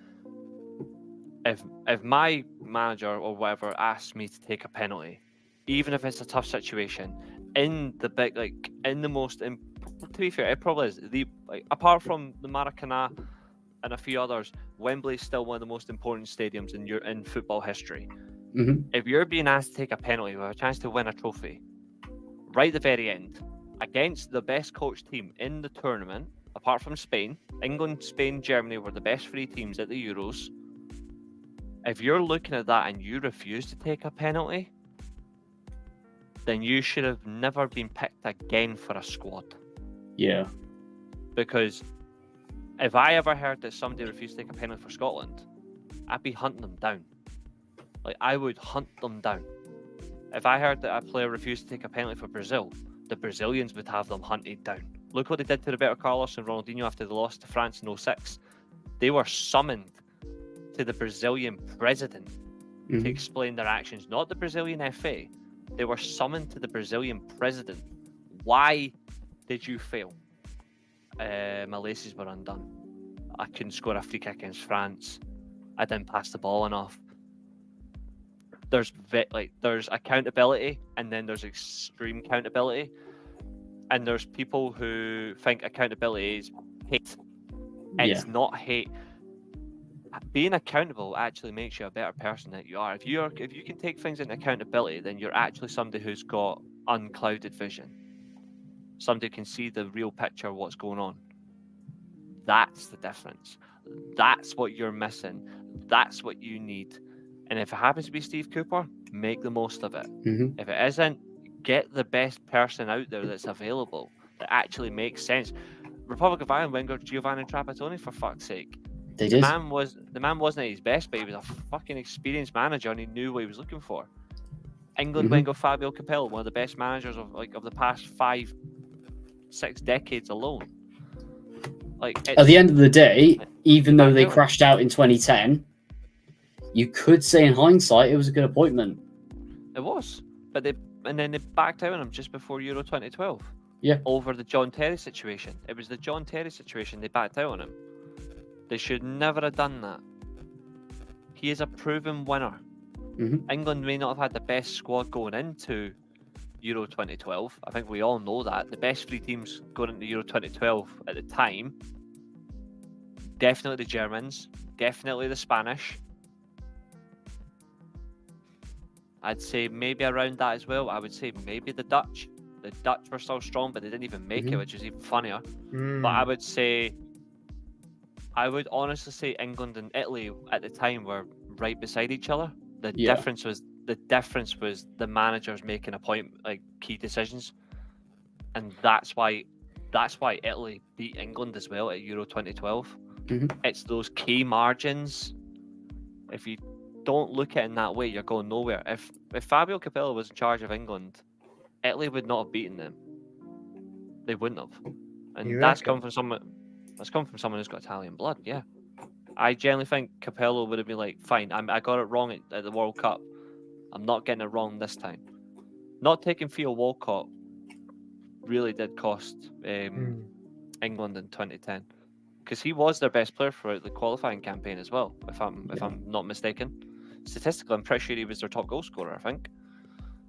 if my manager or whatever asks me to take a penalty, even if it's a tough situation, in the big in the most, to be fair, it probably is apart from the Maracanã and a few others, Wembley is still one of the most important stadiums in football history. Mm-hmm. If you're being asked to take a penalty with a chance to win a trophy, right at the very end, against the best coach team in the tournament, apart from Spain, England, Spain, Germany were the best three teams at the Euros. If you're looking at that and you refuse to take a penalty, then you should have never been picked again for a squad. Yeah. Because if I ever heard that somebody refused to take a penalty for Scotland, I'd be hunting them down. I would hunt them down. If I heard that a player refused to take a penalty for Brazil, the Brazilians would have them hunted down. Look what they did to Roberto Carlos and Ronaldinho after they lost to France in 2006. They were summoned to the Brazilian president to explain their actions, not the Brazilian FA. They were summoned to the Brazilian president. Why did you fail? My laces were undone. I couldn't score a free kick against France. I didn't pass the ball enough. There's accountability, and then there's extreme accountability, and there's people who think accountability is hate. It's not hate. Being accountable actually makes you a better person than you are. If you can take things into accountability, then you're actually somebody who's got unclouded vision. Somebody who can see the real picture of what's going on. That's the difference. That's what you're missing. That's what you need. And if it happens to be Steve Cooper, make the most of it. If it isn't, get the best person out there that's available that actually makes sense. Republic of Ireland winger Giovanni Trapattoni, for fuck's sake. The man wasn't at his best, but he was a fucking experienced manager and he knew what he was looking for. England winger Fabio Capello, one of the best managers of the past 5-6 decades alone. At the end of the day, even though they crashed out in 2010, you could say in hindsight it was a good appointment. It was, but they backed out on him just before Euro 2012. Yeah. Over the John Terry situation. It was the John Terry situation they backed out on him. They should never have done that. He is a proven winner. England may not have had the best squad going into Euro 2012. I think we all know that. The best three teams going into Euro 2012 at the time, definitely the Germans, definitely the Spanish. I'd say maybe around that as well. I would say maybe the Dutch. The Dutch were still strong, but they didn't even make it, which is even funnier. But I would honestly say England and Italy at the time were right beside each other. The difference was the managers making key decisions, and that's why Italy beat England as well at Euro 2012. It's those key margins. If you don't look at it in that way, you're going nowhere. If Fabio Capello was in charge of England, Italy would not have beaten them. They wouldn't have, and that's come from someone who's got Italian blood. Yeah, I generally think Capello would have been like, fine, I got it wrong at the World Cup. I'm not getting it wrong this time. Not taking Theo Walcott really did cost England in 2010, because he was their best player throughout the qualifying campaign as well. If I'm not mistaken, statistically, I'm pretty sure he was their top goal scorer. I think.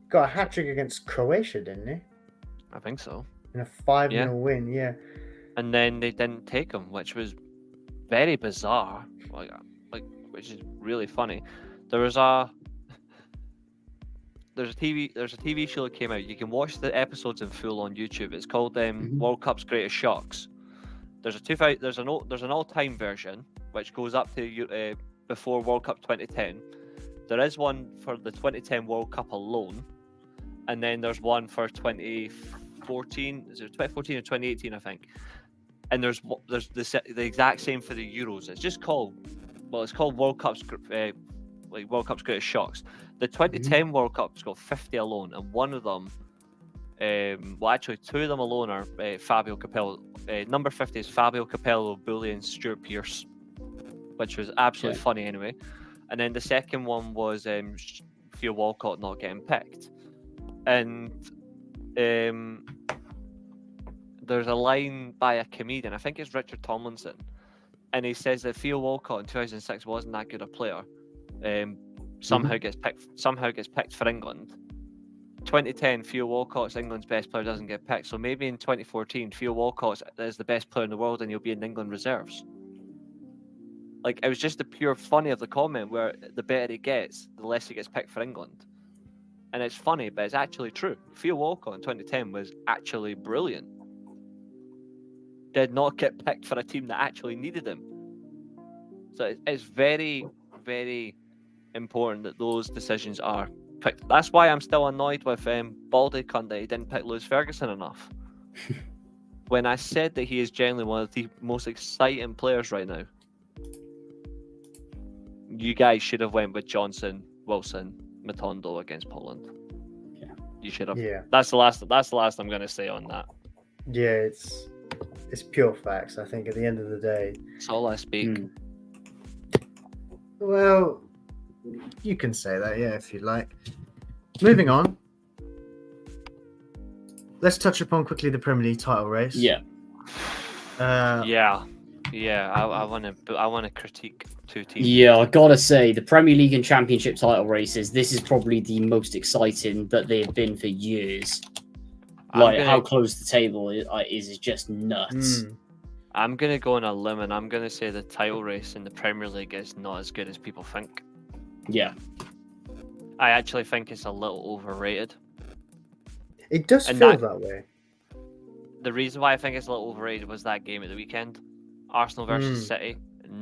got a hat trick against Croatia, didn't he? I think so. In a 5-0 Yeah. win, yeah. And then they didn't take him, which was very bizarre. Which is really funny. There's a TV show that came out. You can watch the episodes in full on YouTube. It's called World Cup's Greatest Shocks. There's an all-time version which goes up to before World Cup 2010. There is one for the 2010 World Cup alone, and then there's one for 2014. Is it 2014 or 2018? I think. And there's the exact same for the Euros. It's just called World Cup's World Cup's Greatest Shocks. The 2010 World Cup's got 50 alone, and one of them, actually two of them alone are Fabio Capello. Number 50 is Fabio Capello bullying Stuart Pearce, which was absolutely funny anyway. And then the second one was Theo Walcott not getting picked. And there's a line by a comedian, I think it's Richard Tomlinson, and he says that Theo Walcott in 2006 wasn't that good a player. Somehow gets picked for England. 2010, Theo Walcott's England's best player doesn't get picked. So maybe in 2014, Theo Walcott is the best player in the world and he'll be in England reserves. Like, it was just the pure funny of the comment where the better he gets, the less he gets picked for England. And it's funny, but it's actually true. Theo Walcott in 2010 was actually brilliant. Did not get picked for a team that actually needed him. So it's very, very important that those decisions are picked. That's why I'm still annoyed with Baldy cunt that he didn't pick Lewis Ferguson enough. When I said that he is genuinely one of the most exciting players right now. You guys should have went with Johnson, Wilson, Matondo against Poland. Yeah. You should have. Yeah. That's the last I'm gonna say on that. Yeah, it's pure facts. I think at the end of the day. That's all I speak. Well, you can say that, yeah, if you like. Moving on. Let's touch upon quickly the Premier League title race. Yeah. I want to critique two teams. Yeah, I gotta say, the Premier League and Championship title races, this is probably the most exciting that they've been for years. How close the table is just nuts. I'm going to go on a limb and I'm going to say the title race in the Premier League is not as good as people think. Yeah. I actually think it's a little overrated. It does feel that way. The reason why I think it's a little overrated was that game at the weekend. Arsenal versus City.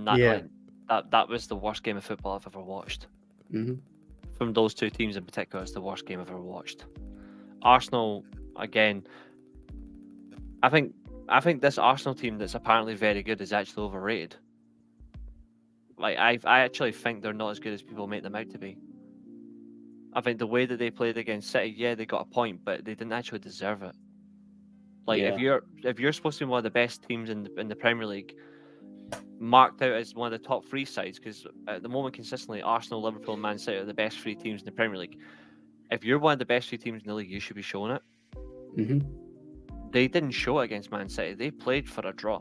That was the worst game of football I've ever watched. From those two teams in particular, it's the worst game I've ever watched. Arsenal, again, I think this Arsenal team that's apparently very good is actually overrated. Like, I actually think they're not as good as people make them out to be. I think the way that they played against City, yeah, they got a point, but they didn't actually deserve it. Like, if you're supposed to be one of the best teams in the Premier League, marked out as one of the top three sides, because at the moment consistently Arsenal, Liverpool, and Man City are the best three teams in the Premier League. If you're one of the best three teams in the league, you should be showing it. They didn't show it against Man City. They played for a draw.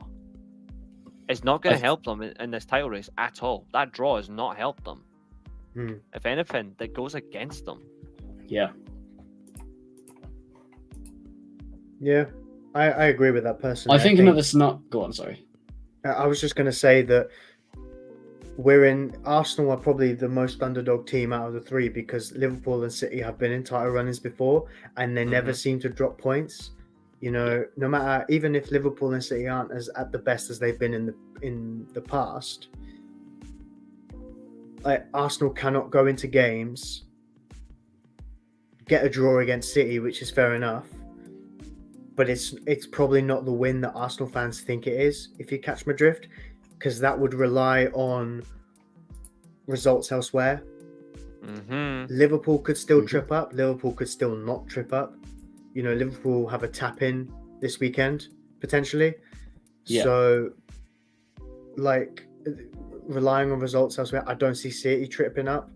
It's not going to help them in this title race at all. That draw has not helped them. If anything, that goes against them. Yeah. Yeah, I agree with that personally. I think another snap. Go on, sorry. I was just going to say that Arsenal are probably the most underdog team out of the three because Liverpool and City have been in title runnings before and they never seem to drop points. You know, no matter, even if Liverpool and City aren't as at the best as they've been in the past, like Arsenal cannot go into games, get a draw against City, which is fair enough, but it's probably not the win that Arsenal fans think it is, if you catch my drift, because that would rely on results elsewhere. Liverpool could still trip up. Liverpool could still not trip up. You know, Liverpool have a tap-in this weekend, potentially. Yeah. So, like, relying on results elsewhere, I don't see City tripping up.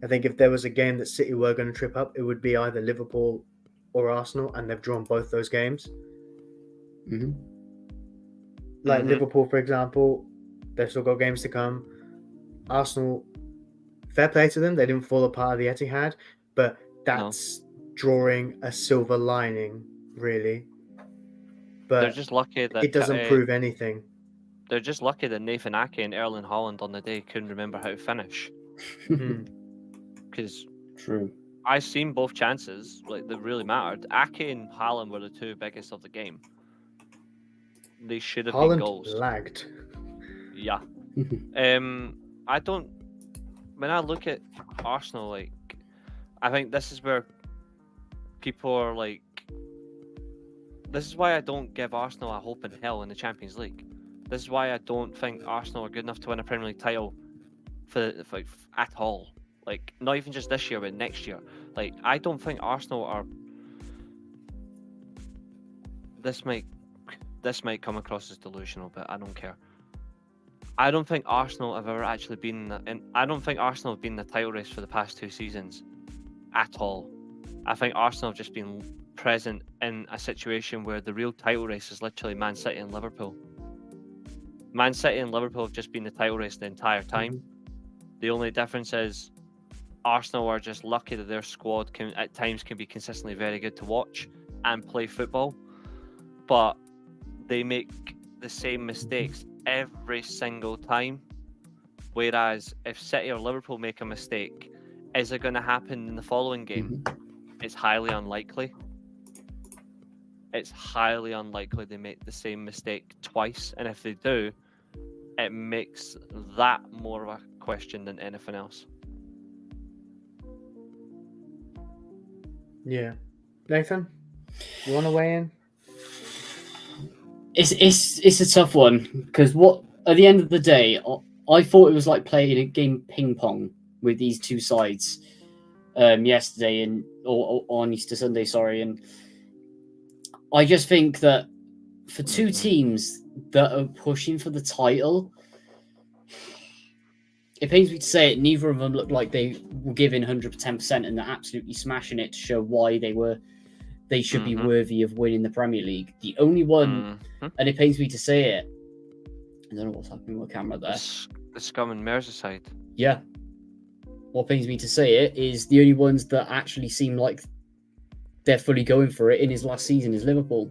I think if there was a game that City were going to trip up, it would be either Liverpool or Arsenal, and they've drawn both those games. Like Liverpool, for example, they've still got games to come. Arsenal, fair play to them, they didn't fall apart at the Etihad, but drawing a silver lining, really. They're But just lucky that it doesn't prove anything. They're just lucky that Nathan Ake and Erling Haaland on the day couldn't remember how to finish. Because True. I've seen both chances, like, that really mattered. Ake and Haaland were the two biggest of the game. They should have been Haaland goals. lagged. Yeah. I don't. When I look at Arsenal, like, I think this is where people are like. This is why I don't give Arsenal a hope in hell in the Champions League. This is why I don't think Arsenal are good enough to win a Premier League title for at all. Like, not even just this year, but next year. Like, I don't think Arsenal are. This might come across as delusional, but I don't care. I don't think Arsenal have ever actually been in. I don't think Arsenal have been in the title race for the past 2 seasons, at all. I think Arsenal have just been present in a situation where the real title race is literally Man City and Liverpool. Man City and Liverpool have just been the title race the entire time. The only difference is Arsenal are just lucky that their squad can at times be consistently very good to watch and play football, but they make the same mistakes every single time. Whereas if City or Liverpool make a mistake, is it going to happen in the following game? It's highly unlikely. It's highly unlikely they make the same mistake twice, and if they do, it makes that more of a question than anything else. Yeah. Nathan, you want to weigh in? It's a tough one because at the end of the day, I thought it was like playing a game ping pong with these two sides yesterday or on Easter Sunday, sorry, and I just think that for two teams that are pushing for the title, it pains me to say it, neither of them looked like they were giving 110% and they're absolutely smashing it to show why they should be worthy of winning the Premier League. The only one, and it pains me to say it, I don't know what's happening with the camera there. The scum and Merseyside. Yeah. What pains me to say it is the only ones that actually seem like they're fully going for it in his last season is Liverpool.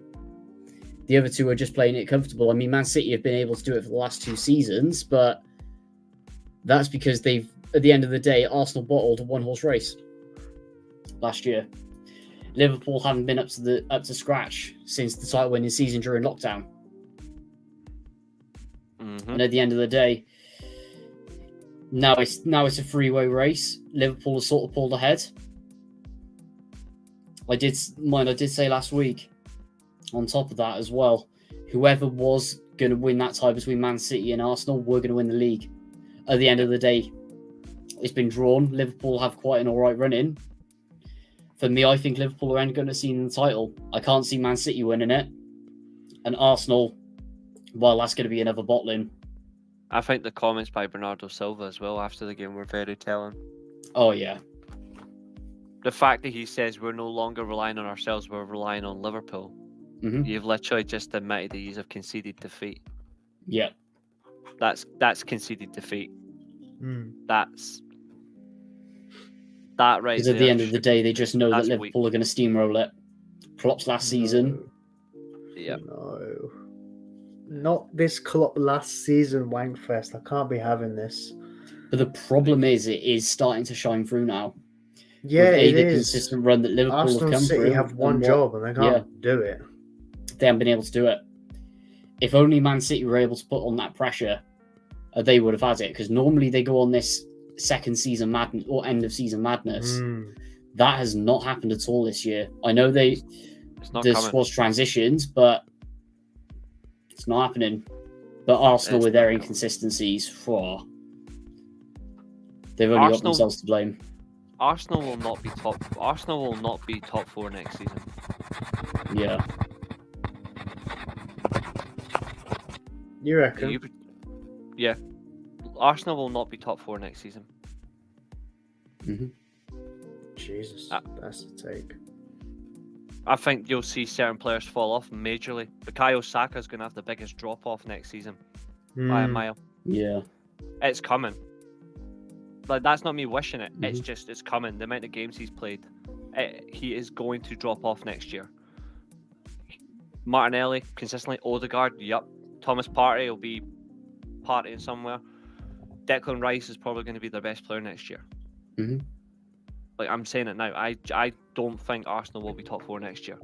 The other two are just playing it comfortable. I mean, Man City have been able to do it for the last 2 seasons, but that's because they've, at the end of the day, Arsenal bottled a one-horse race last year. Liverpool haven't been up to scratch since the title winning season during lockdown. And at the end of the day, now it's a three-way race. Liverpool has sort of pulled ahead. I did say last week, on top of that as well, whoever was going to win that tie between Man City and Arsenal were going to win the league. At the end of the day, it's been drawn. Liverpool have quite an all right run in. For me, I think Liverpool are going to see the title. I can't see Man City winning it. And Arsenal, well, that's going to be another bottling. I think the comments by Bernardo Silva as well after the game were very telling. Oh, yeah. The fact that he says we're no longer relying on ourselves, we're relying on Liverpool. You've literally just admitted that you have conceded defeat. Yeah. That's conceded defeat. That right. Because at the end of the day, they just know that Liverpool are going to steamroll it. Klopp's last season. Yeah. No. Not this Klopp last season wankfest. I can't be having this. But the problem is, it is starting to shine through now. Yeah, with it the is. Consistent run that Liverpool Arsenal have come City through. have one job and they can't do it. They haven't been able to do it. If only Man City were able to put on that pressure, they would have had it. Because normally they go on this second season madness or end of season madness. That has not happened at all this year. I know the squad's transitions, but it's not happening. But Arsenal with their inconsistencies, they've only got themselves to blame. Arsenal will not be top 4 next season. Yeah. You reckon? Yeah. Arsenal will not be top 4 next season. Jesus, that's a take. I think you'll see certain players fall off majorly. Bukayo Saka is going to have the biggest drop off next season by a mile. Yeah. It's coming. Like, that's not me wishing it. It's coming. The amount of games he's played, he is going to drop off next year. Martinelli, consistently. Odegaard, yep. Thomas Partey will be partying somewhere. Declan Rice is probably going to be their best player next year. Mm-hmm. Like, I'm saying it now. I don't think Arsenal will be top 4 next year.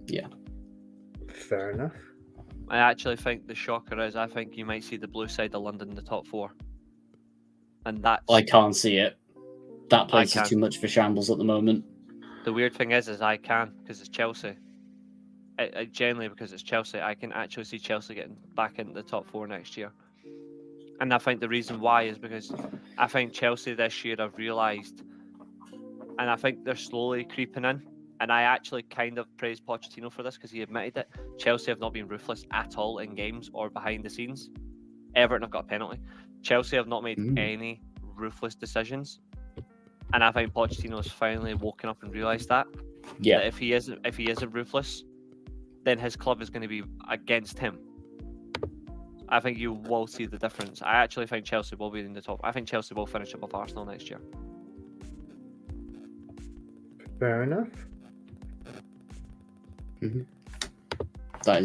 Yeah. Fair enough. I actually think the shocker is I think you might see the blue side of London in the top 4. And that's... I can't see it. That place I is too much for shambles at the moment. The weird thing is I can, because it's Chelsea. Generally, because it's Chelsea, I can actually see Chelsea getting back into the top 4 next year. And I think the reason why is because I think Chelsea this year have realised, and I think they're slowly creeping in, and I actually kind of praise Pochettino for this because he admitted it. Chelsea have not been ruthless at all in games or behind the scenes. Everton have got a penalty. Chelsea have not made any ruthless decisions. And I think Pochettino has finally woken up and realised that. Yeah. That if he isn't ruthless, then his club is going to be against him. I think you will see the difference. I actually think Chelsea will be in the top. I think Chelsea will finish above Arsenal next year. Fair enough. Mm-hmm.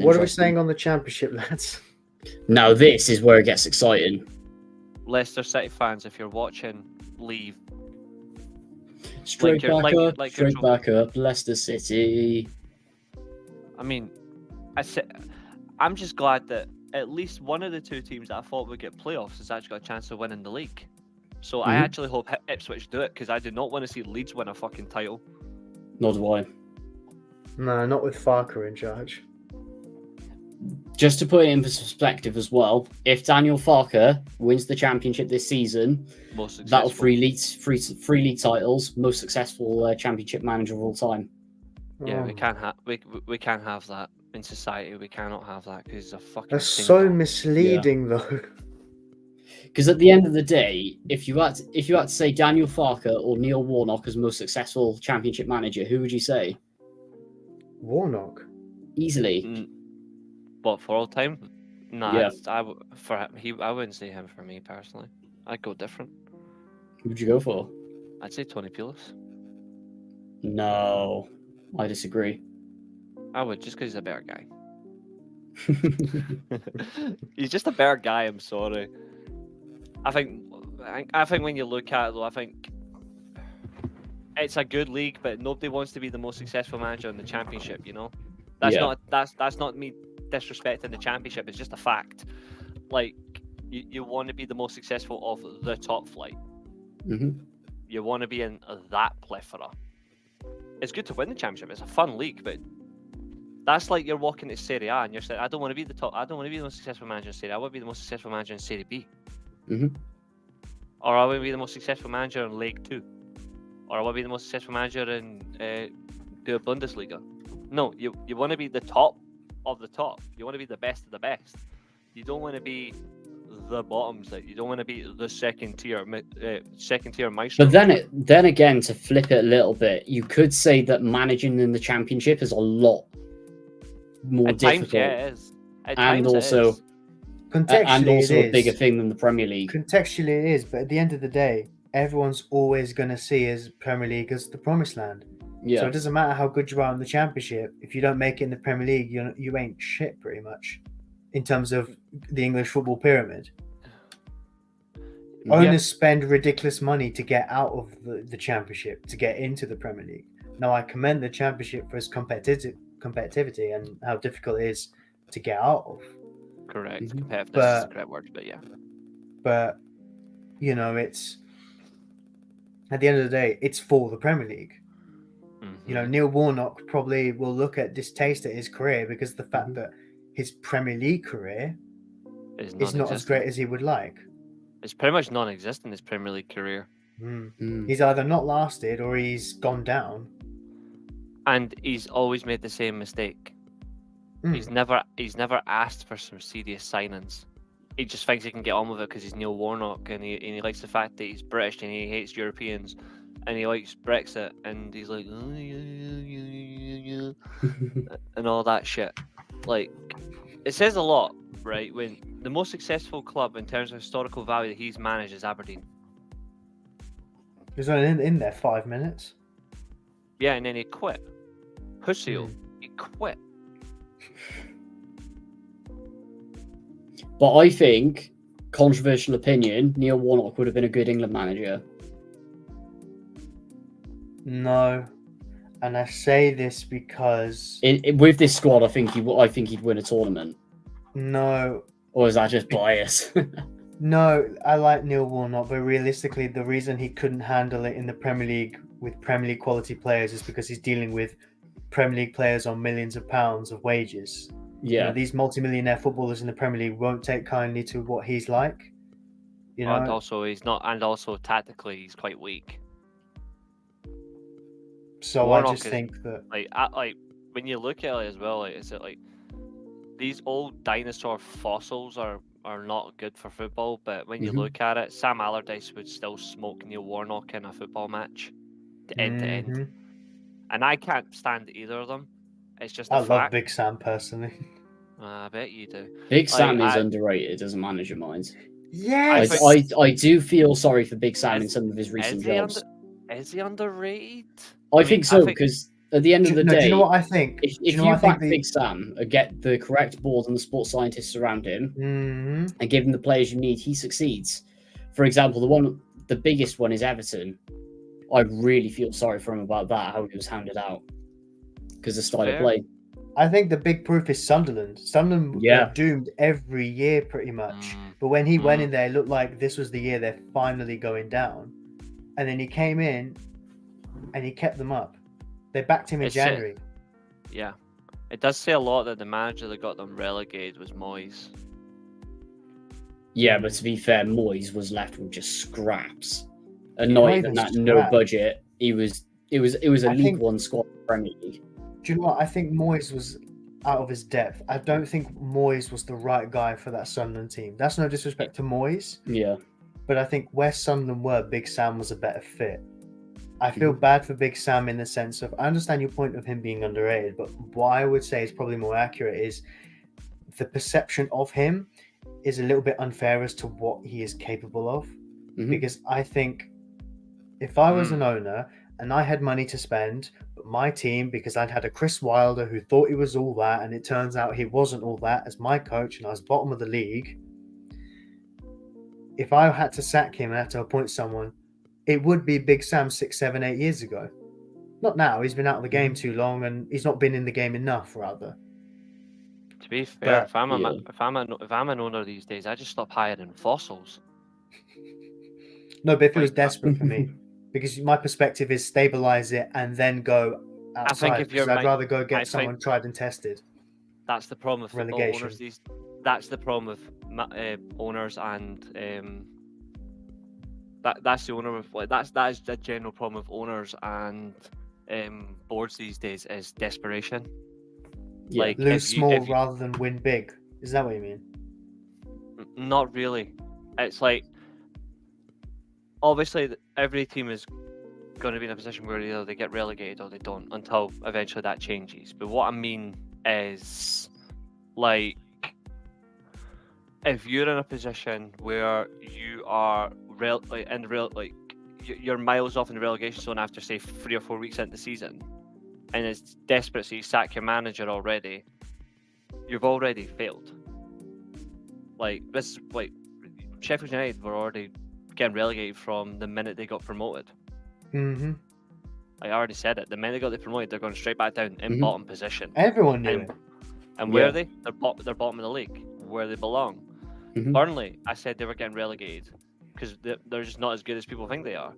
What are we saying on the Championship, lads? Now this is where it gets exciting. Leicester City fans, if you're watching, leave. Straight Like back up, Leicester City. I mean, I'm just glad that at least one of the two teams that I thought would get playoffs has actually got a chance of winning the league. So I actually hope Ipswich do it, because I do not want to see Leeds win a fucking title. Nor do I. No, not with Farker in charge. Just to put it in perspective as well, if Daniel Farker wins the championship this season, that'll free league titles, most successful championship manager of all time. Yeah, we can't have that in society. We cannot have that because it's a fucking. That's so misleading, though. Because at the end of the day, if you had to say Daniel Farker or Neil Warnock as most successful championship manager, who would you say? Warnock. Easily. But for all time? No, yeah. I wouldn't say him for me personally. I'd go different. Who would you go for? I'd say Tony Pulis. No, I disagree. I would, just because he's a better guy. He's just a better guy, I'm sorry. I think when you look at it, though, I think it's a good league, but nobody wants to be the most successful manager in the championship, you know? That's not me disrespecting the championship, it's just a fact. Like, you want to be the most successful of the top flight. You want to be in that plethora. It's good to win the championship, it's a fun league, but that's like you're walking to Serie A and you're saying, I don't want to be the most successful manager in Serie A, I want to be the most successful manager in Serie B. Or I want to be the most successful manager in League 2. Or I want to be the most successful manager in the Bundesliga. No, you want to be the top of the top. You want to be the best of the best. You don't want to be the bottoms. You don't want to be the second tier maestro. But then again, to flip it a little bit, you could say that managing in the championship is a lot more difficult. Times, yeah, it is. And also a bigger thing than the Premier League. Contextually, it is. But at the end of the day, everyone's always going to see as Premier League as the promised land. Yeah. So it doesn't matter how good you are in the Championship. If you don't make it in the Premier League, you ain't shit, pretty much, in terms of the English football pyramid. Owners spend ridiculous money to get out of the Championship, to get into the Premier League. Now, I commend the Championship for its competitivity and how difficult it is to get out of. Correct. Competitiveness is the correct word, but yeah. But, you know, it's... At the end of the day, it's for the Premier League. You know, Neil Warnock probably will look at distaste at his career because of the fact that his Premier League career is not as great as he would like. It's pretty much non-existent, his Premier League career. He's either not lasted or he's gone down. And he's always made the same mistake. He's never asked for some serious signings. He just thinks he can get on with it because he's Neil Warnock and he likes the fact that he's British and he hates Europeans. And he likes Brexit, and he's like, oh, yeah, and all that shit. Like, it says a lot, right? When the most successful club in terms of historical value that he's managed is Aberdeen. He's only in there 5 minutes. Yeah, and then he quit. Julio, he quit. But I think, controversial opinion, Neil Warnock would have been a good England manager. No, and I say this because With this squad, I think he'd win a tournament. no, Or is that just bias? no, I like Neil Warnock, but realistically, the reason he couldn't handle it in the Premier League with Premier League quality players is because he's dealing with Premier League players on millions of pounds of wages. You Yeah. know, these multi-millionaire footballers in the Premier League won't take kindly to what he's like. You know, And also he's not, and also tactically he's quite weak. so Warnock I just think that like when you look at it as well, like, is it like these old dinosaur fossils are not good for football, but when you look at it, Sam Allardyce would still smoke Neil Warnock in a football match, end to end. And I can't stand either of them. It's just a I fact. love Big Sam personally. I bet you do. Big Sam is I- underrated as a manager, mind. Yes, I do feel sorry for Big Sam in some of his recent Is he jobs. Is he underrated? I think so, because at the end of the do day, you know what I think? if Do you know you what I think back Big Sam and get the correct board and the sports scientists around him Mhm. and give him the players you need, he succeeds. For example, the biggest one is Everton. I really feel sorry for him about that, how he was handed out, because the style of play. I think the big proof is Sunderland. Sunderland Yeah. were doomed every year pretty much. But when he went in there, it looked like this was the year they're finally going down. And then he came in and he kept them up. They backed him in January. Yeah. It does say a lot that the manager that got them relegated was Moyes. Yeah, but to be fair, Moyes was left with just scraps. And not even that, no scrap. budget. It was a I League think- One squad Premier League. Do you know what? I think Moyes was out of his depth. I don't think Moyes was the right guy for that Sunderland team. That's no disrespect to Moyes, Yeah. but I think where Sunderland were, Big Sam was a better fit. I feel bad for Big Sam in the sense of, I understand your point of him being underrated, but what I would say is probably more accurate is the perception of him is a little bit unfair as to what he is capable of. Because I think if I was an owner and I had money to spend, but my team, because I'd had a Chris Wilder who thought he was all that, and it turns out he wasn't all that as my coach, and I was bottom of the league, if I had to sack him and had to appoint someone, it would be Big Sam 6, 7, 8 years ago. Not now. He's been out of the game too long, and he's not been in the game enough, rather. To be fair, But- if I'm an owner these days, I just stop hiring fossils. No, but if it was Like, desperate for me, because my perspective is stabilize it and then go outside. if you're Because I'd right, rather go I get think- someone tried and tested. That's the problem with football Relegation. owners. That's the problem with owners, and that's the owner with that is the general problem with owners and boards these days is desperation. Yeah. Like Lose if small you, rather than win big. Is that what you mean? not really. It's like obviously every team is going to be in a position where either they get relegated or they don't until eventually that changes. But what I mean is, like, if you're in a position where you are you're miles off in the relegation zone after say 3 or 4 weeks into the season, and it's desperate, so you sack your manager already, you've already failed. Like this, like Sheffield United were already getting relegated from the minute they got promoted. Mm-hmm. I already said it. The minute they got promoted, they're going straight back down in bottom position. Everyone knew it. And where are they? They're bottom of the league, where they belong. Burnley, I said they were getting relegated because they're just not as good as people think they are.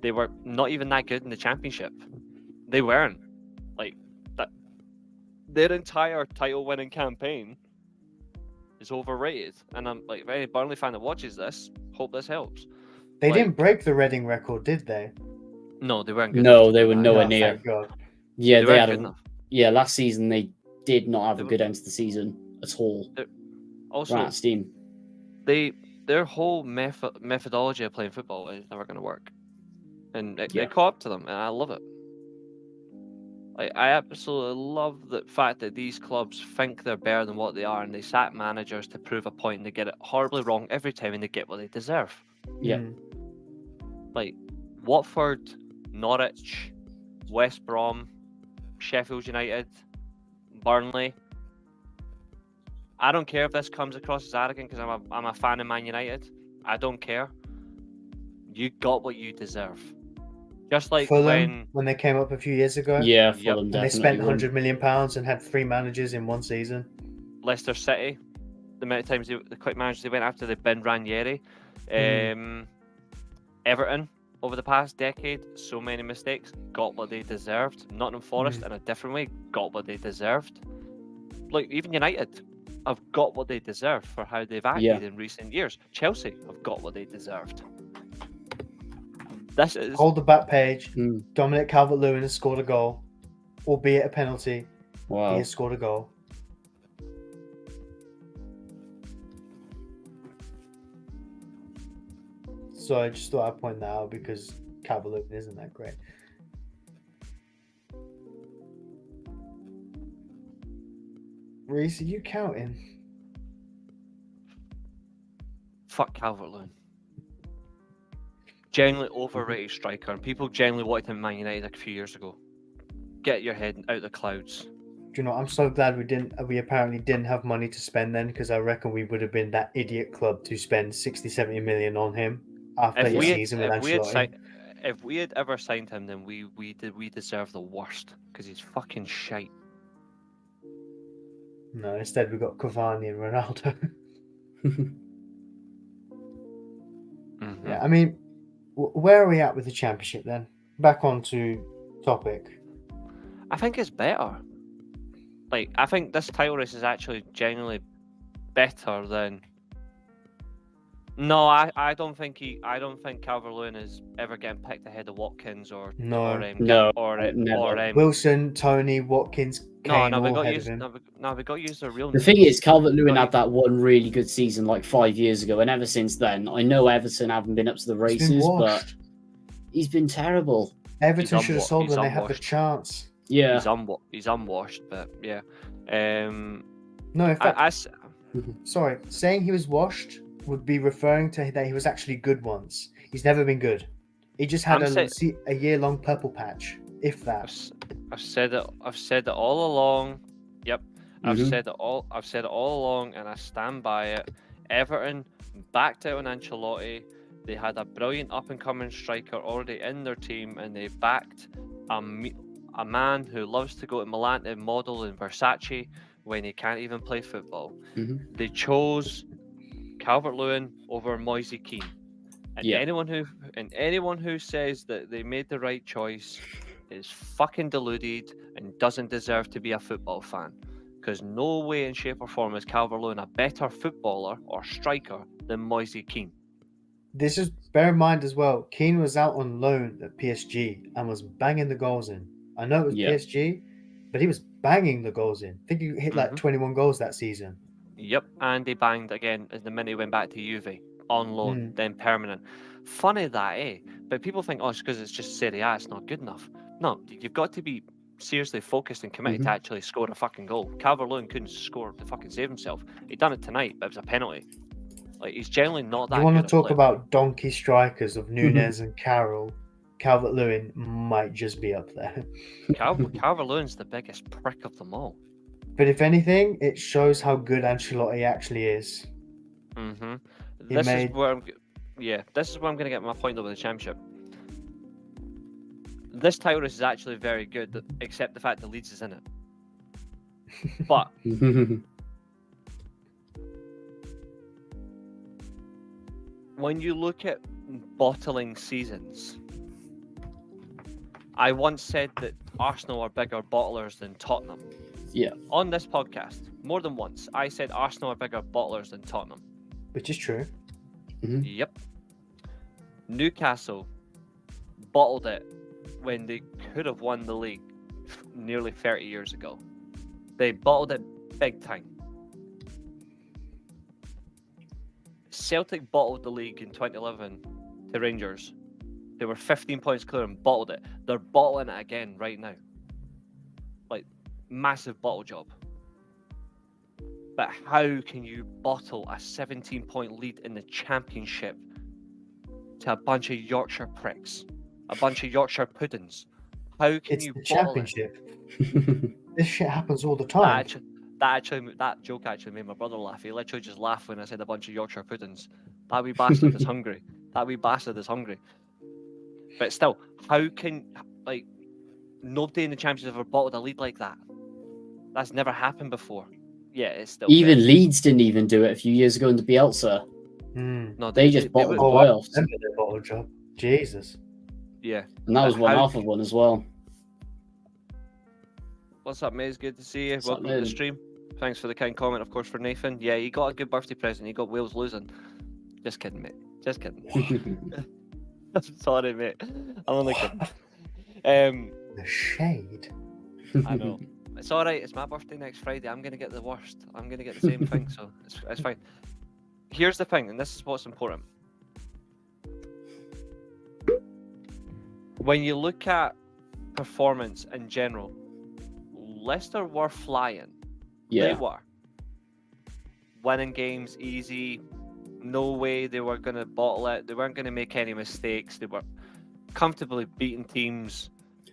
They were not even that good in the Championship. They weren't. Like that. Their entire title-winning campaign is overrated, and I'm like, any Burnley fan that watches this, hope this helps. They like- didn't break the Reading record, did they? No, they weren't good. No, enough they to were do that. nowhere No, near. thank God. Yeah, They they weren't had good a, enough. yeah. Last season they did not have They a were- good end to the season at all. Also, Ran out of steam. their whole methodology of playing football is never going to work, and Yeah. it caught up to them, and I love it. I absolutely love the fact that these clubs think they're better than what they are, and they sack managers to prove a point, and they get it horribly wrong every time, and they get what they deserve. Yeah. Mm. Like Watford, Norwich, West Brom, Sheffield United, Burnley. I don't care if this comes across as arrogant because I'm a fan of Man United. I don't care. You got what you deserve. Just like Fulham, when they came up a few years ago. Yeah, Yep. Fulham And they definitely spent won. £100 million and had 3 managers in one season. Leicester City, the amount of times the quick managers they went after, they've been Ranieri. Everton, over the past decade, so many mistakes, got what they deserved. Nottingham Forest, in a different way, got what they deserved. Like, even United have got what they deserve for how they've acted in recent years. Chelsea have got what they deserved. This is... Hold the back page. Dominic Calvert-Lewin has scored a goal, albeit a penalty. Wow. He has scored a goal. So I just thought I'd point that out because Calvert-Lewin isn't that great. Reece, are you counting? Fuck Calvert-Lewin. Genuinely overrated striker, and people genuinely wanted him at Man United a few years ago. Get your head out the clouds. Do you know, I'm so glad we apparently didn't have money to spend then, because I reckon we would have been that idiot club to spend 60-70 million on him after his season with Ancelotti. If we had ever signed him, then we deserve the worst, because he's fucking shite. No, instead we got Cavani and Ronaldo. Yeah, I mean, where are we at with the championship then? Back onto topic. I think it's better. Like, I think this title race is actually genuinely better than. No, I don't think Calvert-Lewin is ever getting picked ahead of Watkins or Wilson, Tony, Watkins, Kane, all ahead of him. We got to use their real The names. thing is, Calvert-Lewin had that one really good season like 5 years ago, and ever since then, I know Everton haven't been up to the races, but he's been terrible. Everton should have sold when they had the chance. Yeah, he's unwashed, but yeah. No, in fact, sorry, saying he was washed would be referring to that he was actually good once. He's never been good. He just had a year-long purple patch, if that. I've said it all along. Yep, I've said it all along, and I stand by it. Everton backed out on Ancelotti. They had a brilliant up-and-coming striker already in their team, and they backed a man who loves to go to Milan to model in Versace when he can't even play football. They chose Calvert-Lewin over Moise Kean. And anyone who says that they made the right choice is fucking deluded and doesn't deserve to be a football fan. Because no way in shape or form is Calvert-Lewin a better footballer or striker than Moise Kean. This is, bear in mind as well, Keane was out on loan at PSG and was banging the goals in. I know it was PSG, but he was banging the goals in. I think he hit like 21 goals that season. Yep, and he banged again the minute he went back to Juve, on loan, then permanent. Funny that, eh? But people think, oh, it's because it's just Serie A, it's not good enough. No, you've got to be seriously focused and committed to actually score a fucking goal. Calvert-Lewin couldn't score to fucking save himself. He done it tonight, but it was a penalty. Like, he's generally not that. You want to talk about donkey strikers of Nunes and Carroll? Calvert-Lewin might just be up there. Calvert-Lewin's the biggest prick of them all. But if anything, it shows how good Ancelotti actually is. This is where I'm going to get my point over the championship. This title race is actually very good, except the fact that Leeds is in it. But when you look at bottling seasons, I once said that Arsenal are bigger bottlers than Tottenham. Yeah. On this podcast, more than once, I said Arsenal are bigger bottlers than Tottenham. Which is true. Yep. Newcastle bottled it when they could have won the league nearly 30 years ago. They bottled it big time. Celtic bottled the league in 2011 to Rangers. They were 15 points clear and bottled it. They're bottling it again right now. Like, massive bottle job. But how can you bottle a 17-point lead in the championship to a bunch of Yorkshire pricks? A bunch of Yorkshire puddings? How can It's you the bottle it? championship. This shit happens all the That time. that joke actually made my brother laugh. He literally just laughed when I said a bunch of Yorkshire puddings. That wee bastard is hungry. That wee bastard is hungry. But still, how can like nobody in the championship ever bottled a lead like that? That's never happened before. Yeah, it's still Even fair. Leeds didn't even do it a few years ago in the Bielsa. Hmm. No, They just bottled the Oh, I playoffs. remember the bottle job. Jesus. Yeah. And that But was one how half of one as well. What's up, mate? It's good to see you. What's Welcome to the happening? stream. Thanks for the kind comment, of course, for Nathan. Yeah, he got a good birthday present. He got Wales losing. Just kidding, mate. Just kidding. Sorry, mate. I'm only kidding. The shade. I know. It's all right. It's my birthday next Friday. I'm gonna get the worst. I'm gonna get the same thing, so it's fine. Here's the thing, and this is what's important. When you look at performance in general, Leicester were flying. They Yeah. were winning games easy. No way they were gonna bottle it. They weren't gonna make any mistakes. They were comfortably beating teams.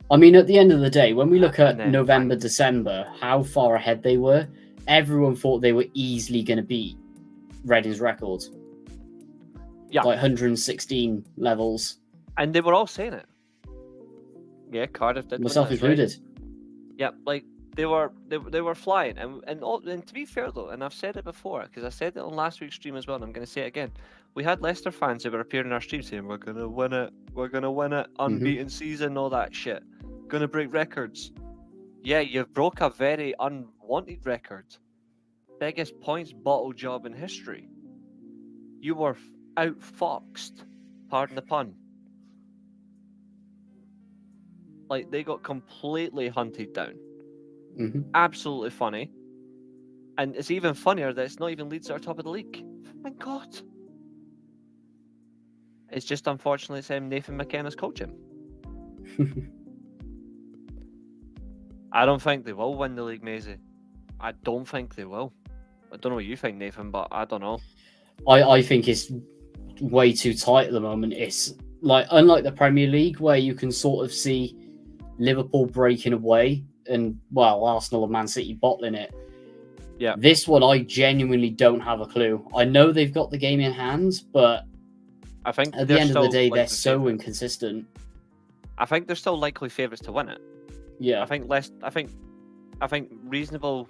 I mean, at the end of the day, when we look at And then November, bang. December, how far ahead they were, everyone thought they were easily going to beat Reading's record. Yeah. Like 116 levels, And they were all saying it. Yeah, Cardiff did. myself that's right. included. Yeah, like they were flying, and to be fair though, and I've said it before because I said it on last week's stream as well, and I'm going to say it again. We had Leicester fans who were appearing in our stream saying we're going to win it, unbeaten season, all that shit, going to break records. Yeah, you've broke a very unwanted record, biggest points bottle job in history. You were outfoxed, pardon the pun. Like, they got completely hunted down. Absolutely funny. And it's even funnier that it's not even Leeds that are top of the league. Thank God. It's just unfortunately it's Nathan McKenna's coaching. I don't think they will win the league, Maisie. I don't think they will. I don't know what you think, Nathan, but I don't know. I think it's way too tight at the moment. It's like, unlike the Premier League, where you can sort of see Liverpool breaking away and, well, Arsenal and Man City bottling it. Yeah. This one, I genuinely don't have a clue. I know they've got the game in hand, but I think at the end of the day, they're likely so favourites. inconsistent. I think they're still likely favourites to win it. Yeah. I think reasonable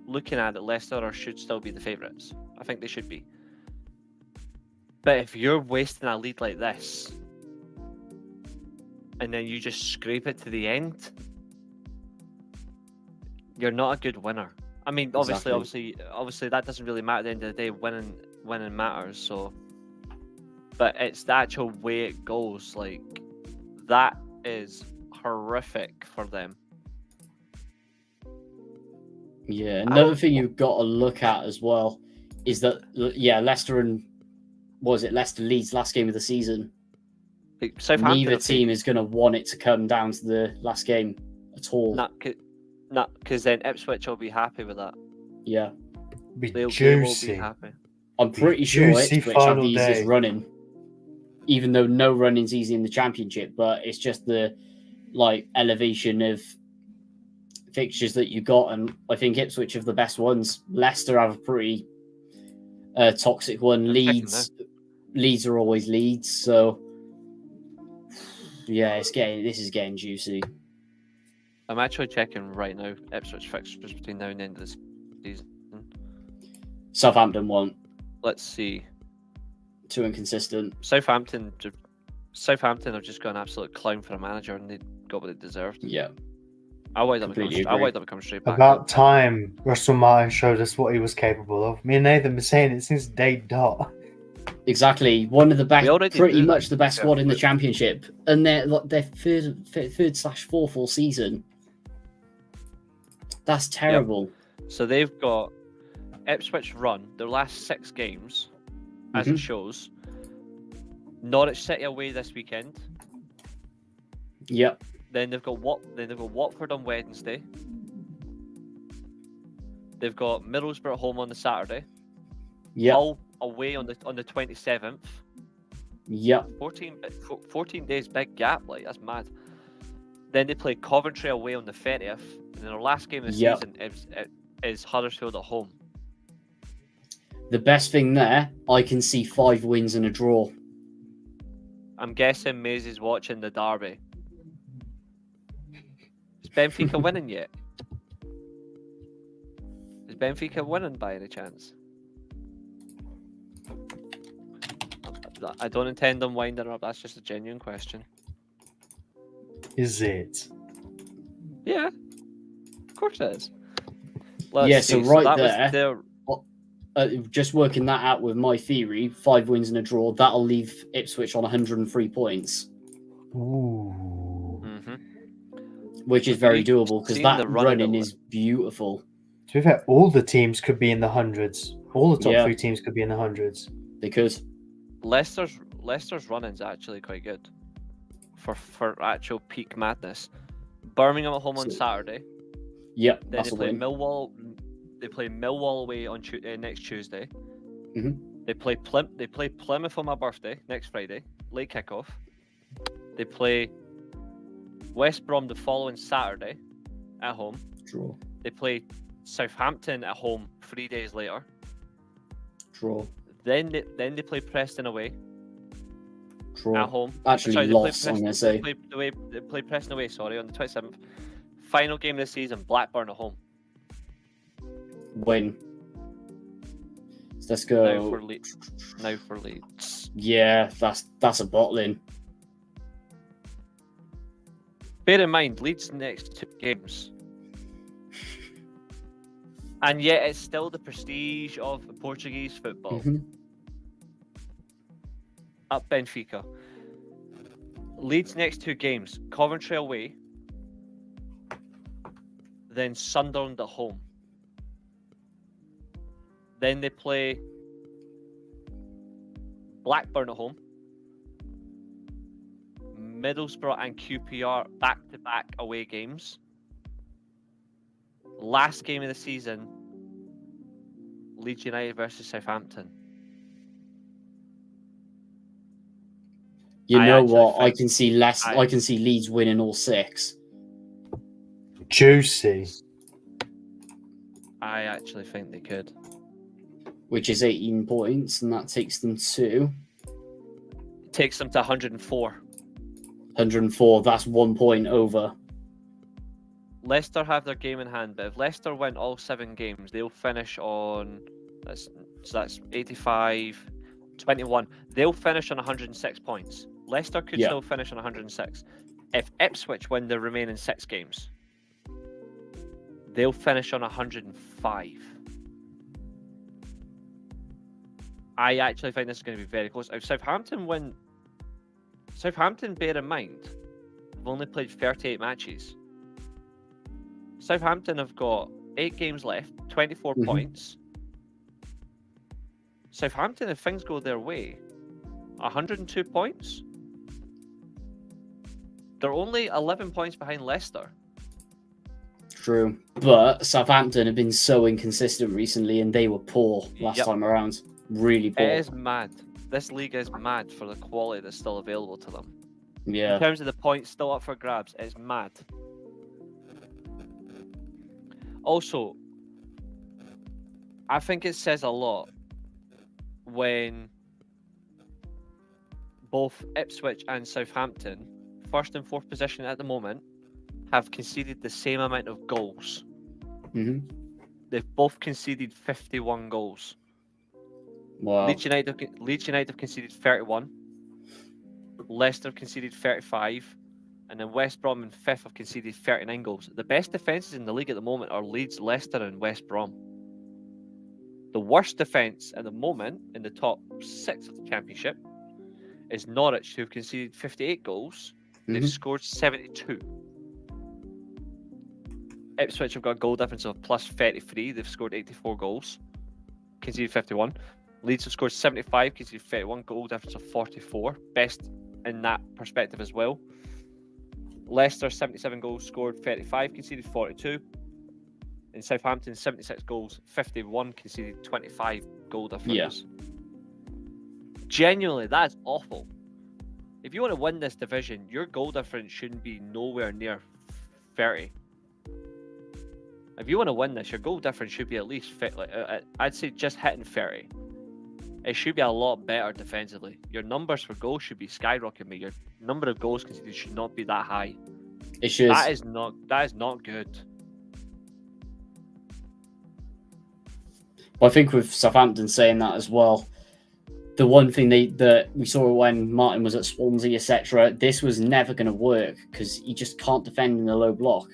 looking at it, Leicester should still be the favourites. I think they should be. But if you're wasting a lead like this, and then you just scrape it to the end, you're not a good winner. I mean, obviously that doesn't really matter at the end of the day. Winning matters. So, but it's the actual way it goes. Like, that is horrific for them. Yeah, another thing you've got to look at as well is that, yeah, Leicester and, what was it, Leicester Leeds last game of the season. Like, Southampton Neither team is going to want it to come down to the last game at all. Because then Ipswich will be happy with that. Yeah. Be They will juicy. be happy. I'm pretty sure juicy Ipswich have final the easiest day. running, even though no running's easy in the Championship, but it's just the elevation of fixtures that you got, and I think Ipswich have the best ones. Leicester have a pretty toxic one. They're Leeds are always Leeds, so yeah, this is getting juicy. I'm actually checking right now Ipswich fixtures between now and the end of this season. Southampton won't. Let's see. Too inconsistent. Southampton have just got an absolute clown for a manager, and they got what they deserved. Yeah. I wanted them Completely to agree. come straight back. About time Russell Martin showed us what he was capable of. Me and Nathan been saying it since day dot. Exactly. One of the best, We already pretty do much that. the best Yeah. squad in the Championship, and they're their third/fourth all season. That's terrible. So they've got Ipswich run their last 6 games, as it shows. Norwich City away this weekend. Yep. Then they've got Watford on Wednesday. They've got Middlesbrough at home on the Saturday. Yep. Hull away on the 27th. Yep. 14 days, big gap. Like, that's mad. Then they play Coventry away on the 30th. And then our last game of the season is Huddersfield at home. The best thing there, I can see 5 wins and a draw. I'm guessing Maisie's watching the derby. Is Benfica winning yet? Is Benfica winning by any chance? I don't intend on winding up. That's just a genuine question. Is it? Yeah, of course it is. So right that there, just working that out with my theory, 5 wins and a draw, that'll leave Ipswich on 103 points. Ooh. Mm-hmm. Which is very doable because that running is it. beautiful. To be fair, all the teams could be in the hundreds. All the top 3 teams could be in the hundreds. Because Leicester's running's actually quite good for actual peak madness. Birmingham at home on Saturday. Yep, Then they play Millwall. They play Millwall away on next Tuesday. Mm-hmm. They play Plymouth on my birthday next Friday, late kickoff. They play West Brom the following Saturday at home. Draw. They play Southampton at home 3 days later. Draw. Then they play Preston away. Draw. At home. Actually, lost, I'm going to say. They play Preston away, on the 27th. Final game of the season, Blackburn at home. Win. Let's go. Now for Leeds. Yeah, that's a bottling. Bear in mind, Leeds' next 2 games. And yet it's still the prestige of Portuguese football. Mm-hmm. At Benfica. Leeds' next 2 games, Coventry away, then Sunderland at home. Then they play Blackburn at home, Middlesbrough and QPR back-to-back away games. Last game of the season, Leeds United versus Southampton. You know what? I can see I can see Leeds winning all 6. Juicy. I actually think they could. Which is 18 points, and that takes them to... It takes them to 104. 104, that's 1 point over. Leicester have their game in hand, but if Leicester win all 7 games, they'll finish on... That's 85, 21. They'll finish on 106 points. Leicester could still finish on 106. If Ipswich win the remaining 6 games, they'll finish on 105. I actually think this is going to be very close. If Southampton win... Southampton, bear in mind, have only played 38 matches. Southampton have got 8 games left, 24 points. Southampton, if things go their way, 102 points. They're only 11 points behind Leicester. True. But Southampton have been so inconsistent recently, and they were poor last time around. Really poor. It is mad. This league is mad for the quality that's still available to them. Yeah. In terms of the points still up for grabs, it's mad. Also, I think it says a lot when both Ipswich and Southampton, 1st and 4th position at the moment, have conceded the same amount of goals. Mm-hmm. They've both conceded 51 goals. Wow. Leeds United have conceded 31. Leicester have conceded 35. And then West Brom and 5th have conceded 39 goals. The best defences in the league at the moment are Leeds, Leicester and West Brom. The worst defence at the moment in the top 6 of the Championship is Norwich, who have conceded 58 goals. They've scored 72. Ipswich have got a goal difference of plus 33. They've scored 84 goals. Conceded 51. Leeds have scored 75, conceded 31, goal difference of 44. Best in that perspective as well. Leicester, 77 goals scored, 35, conceded 42. In Southampton, 76 goals, 51, conceded 25 goal difference. Yeah. Genuinely, that's awful. If you want to win this division, your goal difference shouldn't be nowhere near 30. If you want to win this, your goal difference should be at least I'd say just hitting 30. It should be a lot better defensively. Your numbers for goals should be skyrocketing. Your number of goals conceded should not be that high. It should. That is not good. Well, I think with Southampton saying that as well, the one thing that we saw when Martin was at Swansea, etc., this was never going to work because he just can't defend in the low block.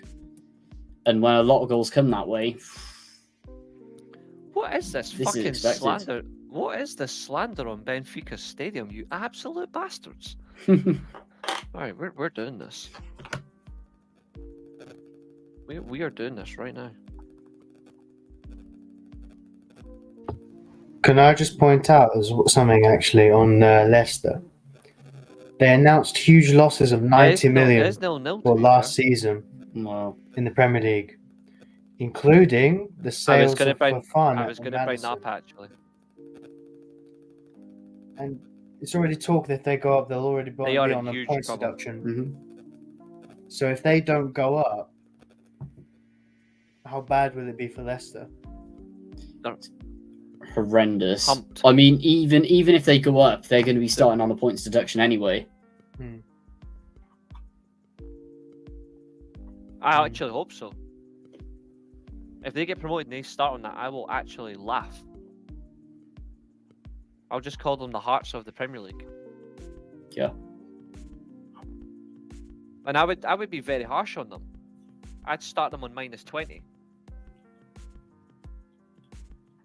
And when a lot of goals come that way, what is this is fucking expected. slander? What is this slander on Benfica's stadium? You absolute bastards! All right, we're doing this. We are doing this right now. Can I just point out something actually on Leicester? They announced huge losses of 90 million for last season wow. in the Premier League, including the sales of Fofana. I was going to bring that up actually. And it's already talk that if they go up, they'll already be on a points trouble. deduction. Mm-hmm. So if they don't go up, how bad will it be for Leicester? Horrendous. Pumped. I mean, even if they go up, they're going to be starting on a points deduction anyway. I actually hope so. If they get promoted and they start on that, I will actually laugh. I'll just call them the Hearts of the Premier League. Yeah. And I would be very harsh on them. I'd start them on -20.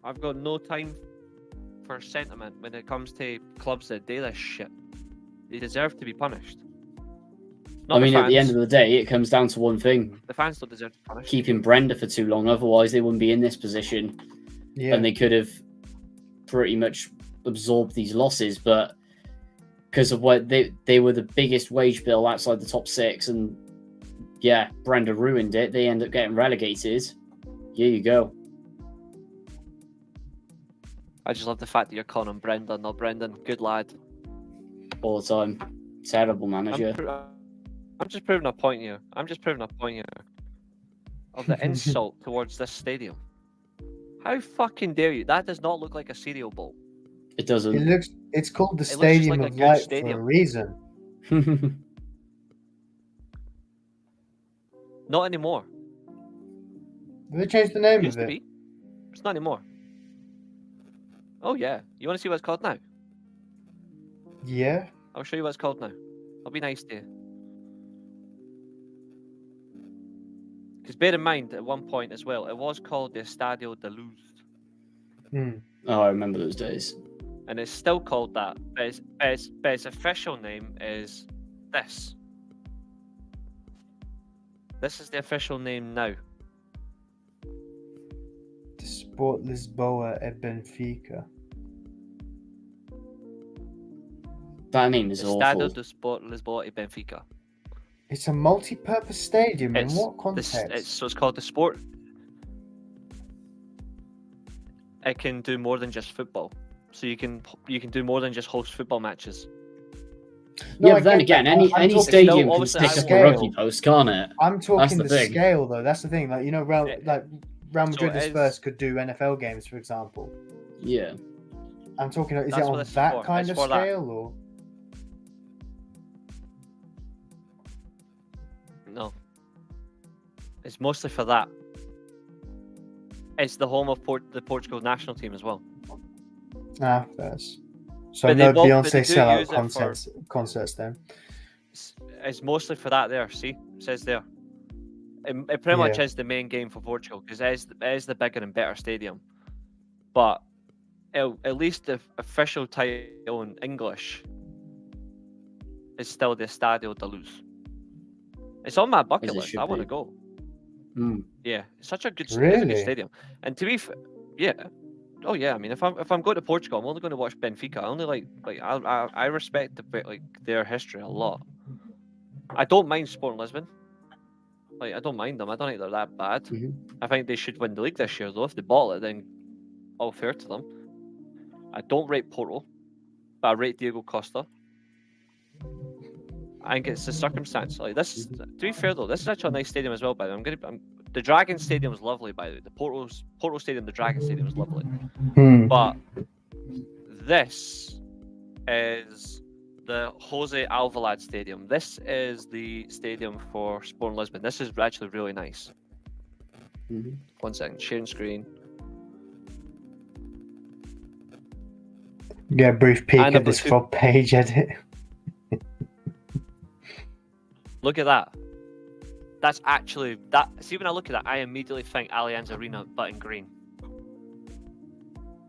I've got no time for sentiment when it comes to clubs that do this shit. They deserve to be punished. At the end of the day, it comes down to one thing. The fans don't deserve to be punished. Keeping Brenda for too long, otherwise they wouldn't be in this position. Yeah. And they could have pretty much absorbed these losses, but because of what they were the biggest wage bill outside the top 6, and yeah, Brenda ruined it. They end up getting relegated. Here you go. I just love the fact that you're calling him Brendan, not Brendan. Good lad. All the time. Terrible manager. I'm just proving a point here. Of the insult towards this stadium. How fucking dare you? That does not look like a cereal bowl. It doesn't. It's called the It looks just Stadium like a of good Light stadium. for a reason. Not anymore. They changed the name It of used to it. be. It's not anymore. Oh yeah. You want to see what it's called now? Yeah. I'll show you what it's called now. I'll be nice to you. Because bear in mind, at one point as well, it was called the Estadio de Luz. Oh, I remember those days. And it's still called that. But its official name is this. This is the official name now. The Sport Lisboa e Benfica. That name is awful. Estadio do Sport Lisboa e Benfica. It's a multi-purpose stadium. In what context? So it's called the Sport. It can do more than just football. So you can do more than just host football matches. No, Yeah, I but then get again, that. I'm any talking- stadium can obviously stick the up a scale. rugby post, can't it? I'm talking That's the, the thing. scale, though. That's the thing. Like, you know, Real Madrid and it Spurs is- could do NFL games, for example. Yeah. I'm talking. Is That's it what on this is that for. kind It's of for that. scale, or? No. It's mostly for that. It's the home of the Portugal national team as well. Ah, first. So But no they do Beyonce use sellout it concerts then. It's mostly for that there, see? It says there. It pretty much Yeah. is the main game for Portugal because it is the bigger and better stadium. But at least the official title in English is still the Estadio de Luz. It's on my bucket As it list. should I want to be. go. Mm. Yeah, it's such a good, it's a Really? good stadium. And to be yeah. Oh yeah, I mean, if I'm going to Portugal, I'm only going to watch Benfica. I only like I respect their history a lot. I don't mind Sporting Lisbon. Like, I don't mind them. I don't think they're that bad. Mhm. I think they should win the league this year, though. If they bottle it, then all fair to them. I don't rate Porto, but I rate Diego Costa. I think it's the circumstance. Like this, to be fair though, this is actually a nice stadium as well. By the way, the Dragon Stadium was lovely. By the way, the Porto Stadium, the Dragon Stadium was lovely. But this is the Jose Alvalade Stadium. This is the stadium for Sporting Lisbon. This is actually really nice. 1 second, sharing screen. Get a brief peek at this front page edit. Look at that. That's actually that. See, when I look at that, I immediately think Allianz Arena, but in green.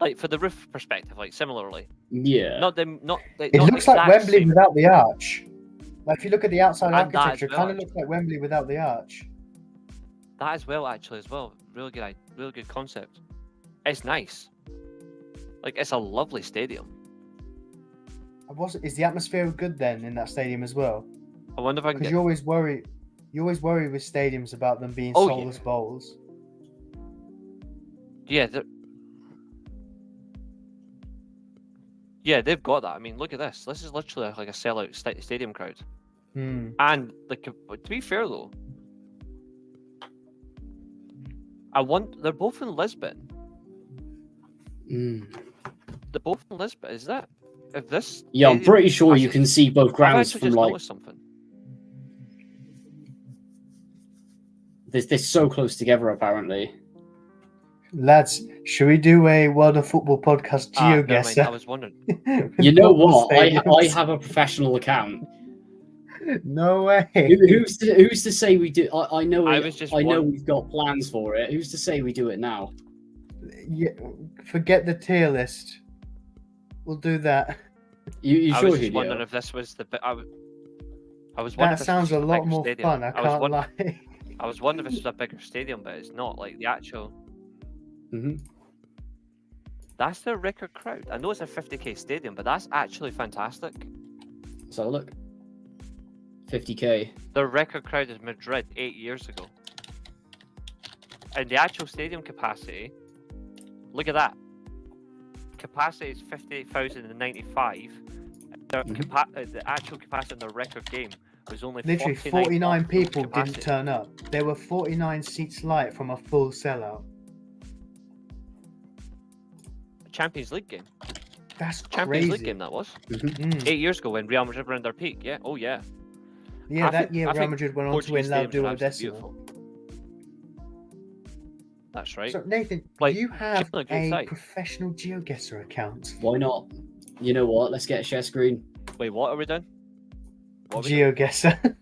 Like for the roof perspective, like similarly. Yeah. It looks like Wembley without the arch. Like if you look at the outside architecture, it kind of looks like Wembley without the arch. That as well, actually, as well. Really good concept. It's nice. Like it's a lovely stadium. Is the atmosphere good then in that stadium as well? I wonder if I can. Because you always worry with stadiums about them being soulless bowls. Yeah, they've got that. I mean, look at this. This is literally like a sellout stadium crowd. And like, to be fair though, they're both in Lisbon. They're both in Lisbon. Is that? If this? Yeah, I'm pretty sure you can see both grounds from like. Something. They're so close together, apparently. Lads, should we do a World of Football podcast GeoGuesser? I was wondering. You know what? I have a professional account. No way. Who's to say we do? I know. I know we've got plans for it. Who's to say we do it now? Yeah, forget the tier list. We'll do that. You I sure, was just Julio? wondering if this was the. I was wondering. That sounds a lot more fun. I can't lie. I was wondering if this was a bigger stadium, but it's not. Like the actual. That's their record crowd. I know it's a 50k stadium, but that's actually fantastic. Let's have a look. 50k. Their record crowd is Madrid 8 years ago. And the actual stadium capacity, look at that. Capacity is 58,095. The actual capacity in their record game was only literally 49 people capacity. Didn't turn up. There were 49 seats light from a full sellout. Champions League game. That's Champions crazy. League game that was. 8 years ago when Real Madrid were in their peak. Yeah. Oh yeah. Yeah, that year Real Madrid went on to win La Duodecima. That's right. So Nathan, like, you have a professional GeoGuesser account. Why not? You know what? Let's get a share screen. Wait, what are we doing? GeoGuesser.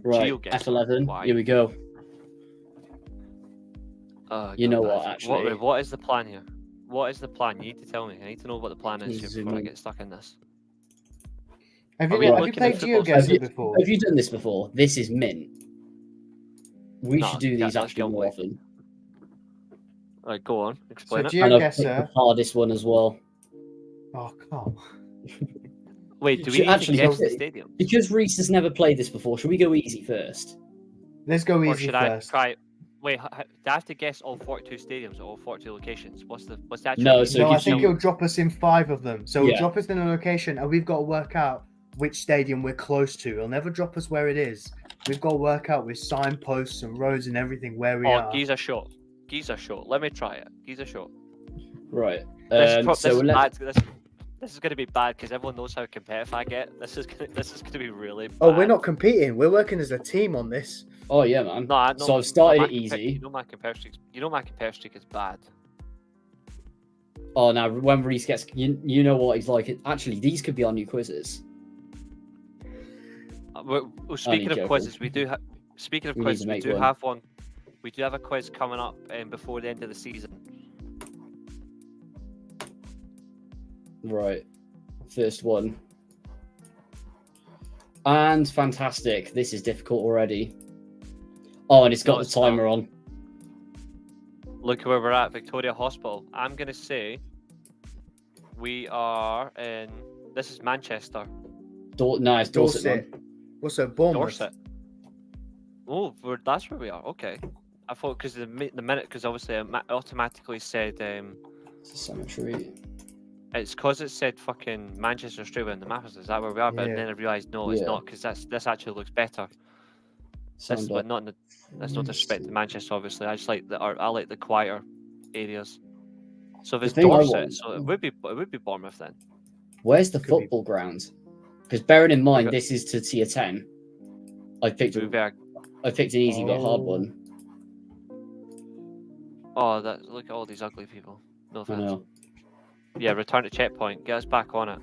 Right, GeoGuesser. F11. Why? Here we go. You know what? what? Actually, what is the plan here? What is the plan? You need to tell me. I need to know what the plan is here before I get stuck in this. Have you played GeoGuesser before? Have you done this before? This is mint. We should do these actually more often. Alright, go on. Explain it. GeoGuesser. The hardest one as well. Oh, come. Wait, do we actually guess the stadium? Because Reece has never played this before, should we go easy first? Let's go easy should first. Wait, do I have to guess all 42 stadiums or all 42 locations? What's the actual? No, I think he'll drop us in 5 of them. So he'll drop us in a location, and we've got to work out which stadium we're close to. He'll never drop us where it is. We've got to work out with signposts and roads and everything where we are. Giza short. Let me try it. Giza short. Right. This is going to be bad because everyone knows how competitive I get. This is going to be really bad. Oh, we're not competing. We're working as a team on this. Oh yeah, man. No, so I've started it easy. You know my competitive streak is bad. Oh, now when Reece gets, you know what he's like. Actually, these could be our new quizzes. Speaking of quizzes, we do have. Speaking of quizzes, we do have one. We do have a quiz coming up before the end of the season. Right, first one. And fantastic. This is difficult already. Oh, and it's got the timer on. Look where we're at, Victoria Hospital. I'm gonna say we are in. This is Manchester. It's Dorset. What's that? Bournemouth. Dorset. Oh, that's where we are. Okay. I thought because the minute, because obviously it automatically said. It's a cemetery. It's because it said fucking Manchester straight away on the map. Is that where we are? But Yeah. then I realised no, it's Yeah. not, because this actually looks better. Sound But not in the, that's no disrespect to Manchester, obviously. I just like I like the quieter areas. So if The it's thing I Dorset, want- so it would be Bournemouth then. Where's the Could be. football ground? Because bearing in mind got- this is to tier 10, I picked We'd be an easy but hard Oh. one. Oh, look at all these ugly people. No I offense. know. Yeah, return to checkpoint. Get us back on it.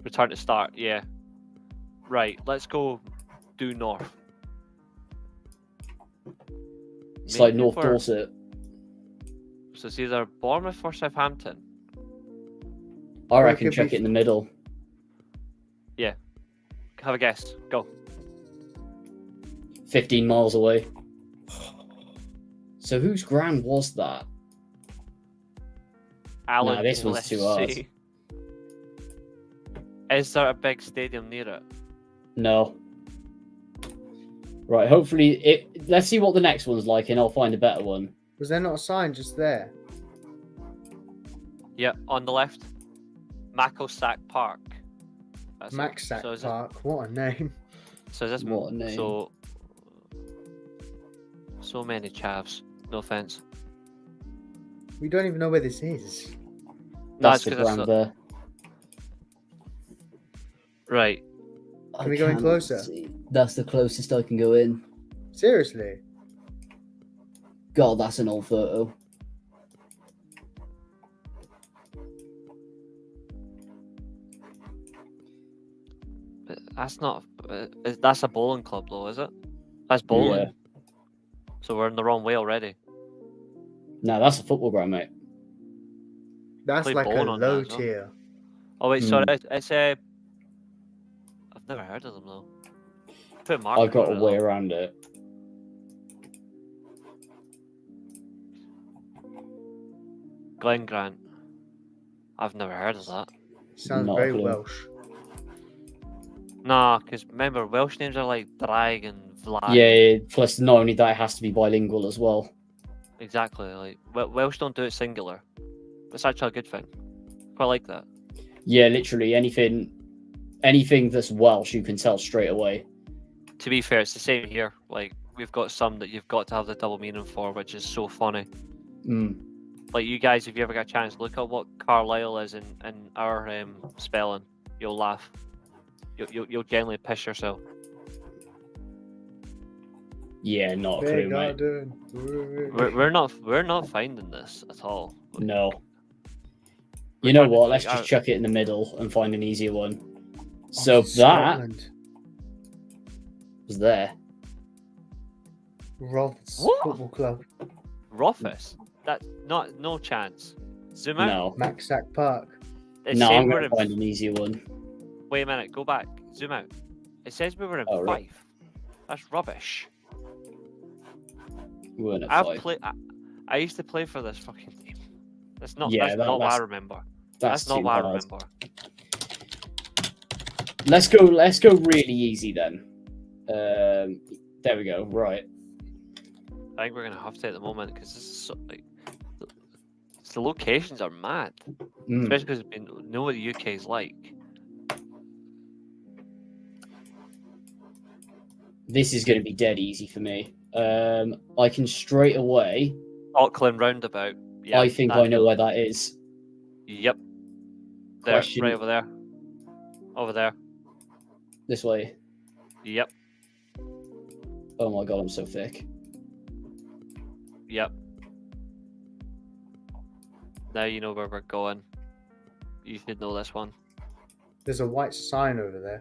Return to start. Yeah. Right. Let's go due north. It's like Maybe North we're- Dorset. So it's either Bournemouth or Southampton. I Or it reckon could check be- it in the middle. Have a guess. Go. 15 miles away. So whose ground was that? Alan. this one's too hard. LSC. Is there a big stadium near it? No. Right, hopefully let's see what the next one's like and I'll find a better one. Was there not a sign just there? Yeah, on the left. Macklesack Park. That's it. Maxsack So is it- Park. What a name. So is this What a name. So many chavs. No offense. We don't even know where this is. No, That's it's the 'cause ground there. Right. Can we go in cannot closer? see. That's the closest I can go in. Seriously? God, that's an old photo. But that's not. That's a bowling club, though, is it? That's bowling. Yeah. So we're in the wrong way already. No, that's a football ground, mate. That's Play like a bowling on that low as well. tier. Oh wait, sorry. Hmm. It's I've never heard of them though. Put a marker I've got on a it, way though. around it. Glen Grant. I've never heard of that. Sounds Not a very clue. Welsh. Nah, because remember Welsh names are like Drag and Vlad. Yeah, plus not only that, it has to be bilingual as well. Exactly. Like Welsh don't do it singular. It's actually a good thing. Quite like that. Yeah, literally anything that's Welsh, you can tell straight away. To be fair, it's the same here. Like we've got some that you've got to have the double meaning for, which is so funny. Mm. Like you guys, if you ever get a chance, look at what Carlisle is in our spelling. You'll laugh. You'll genuinely piss yourself. Yeah, not a Big clue, mate. garden. We're not finding this at all. No. You know trying to what? Let's figure just out- chuck it in the middle and find an easier one. So Oh, that Scotland. was there. Roths What? Football Club. Rothus? That's no chance. Zoom out. No. Maxsack Park. It No, said I'm we were going to in find an easier one. Wait a minute, go back. Zoom out. It says we were in Oh, right. Fife. That's rubbish. We weren't at I've five. played. I used to play for this fucking team. That's not. Yeah, that's not what I that's- remember. That's That's not too what I hard. remember. Let's go really easy then. There we go. Right. I think we're gonna have to at the moment because this is so, like the locations are mad, Mm. especially because we know what the UK is like. This is going to be dead easy for me. I can straight away. Auckland roundabout. Yeah, I think I know where that is. Yep. There, Question- right over there. Over there. This way. Yep. Oh my god, I'm so thick. Yep. Now you know where we're going. You should know this one. There's a white sign over there.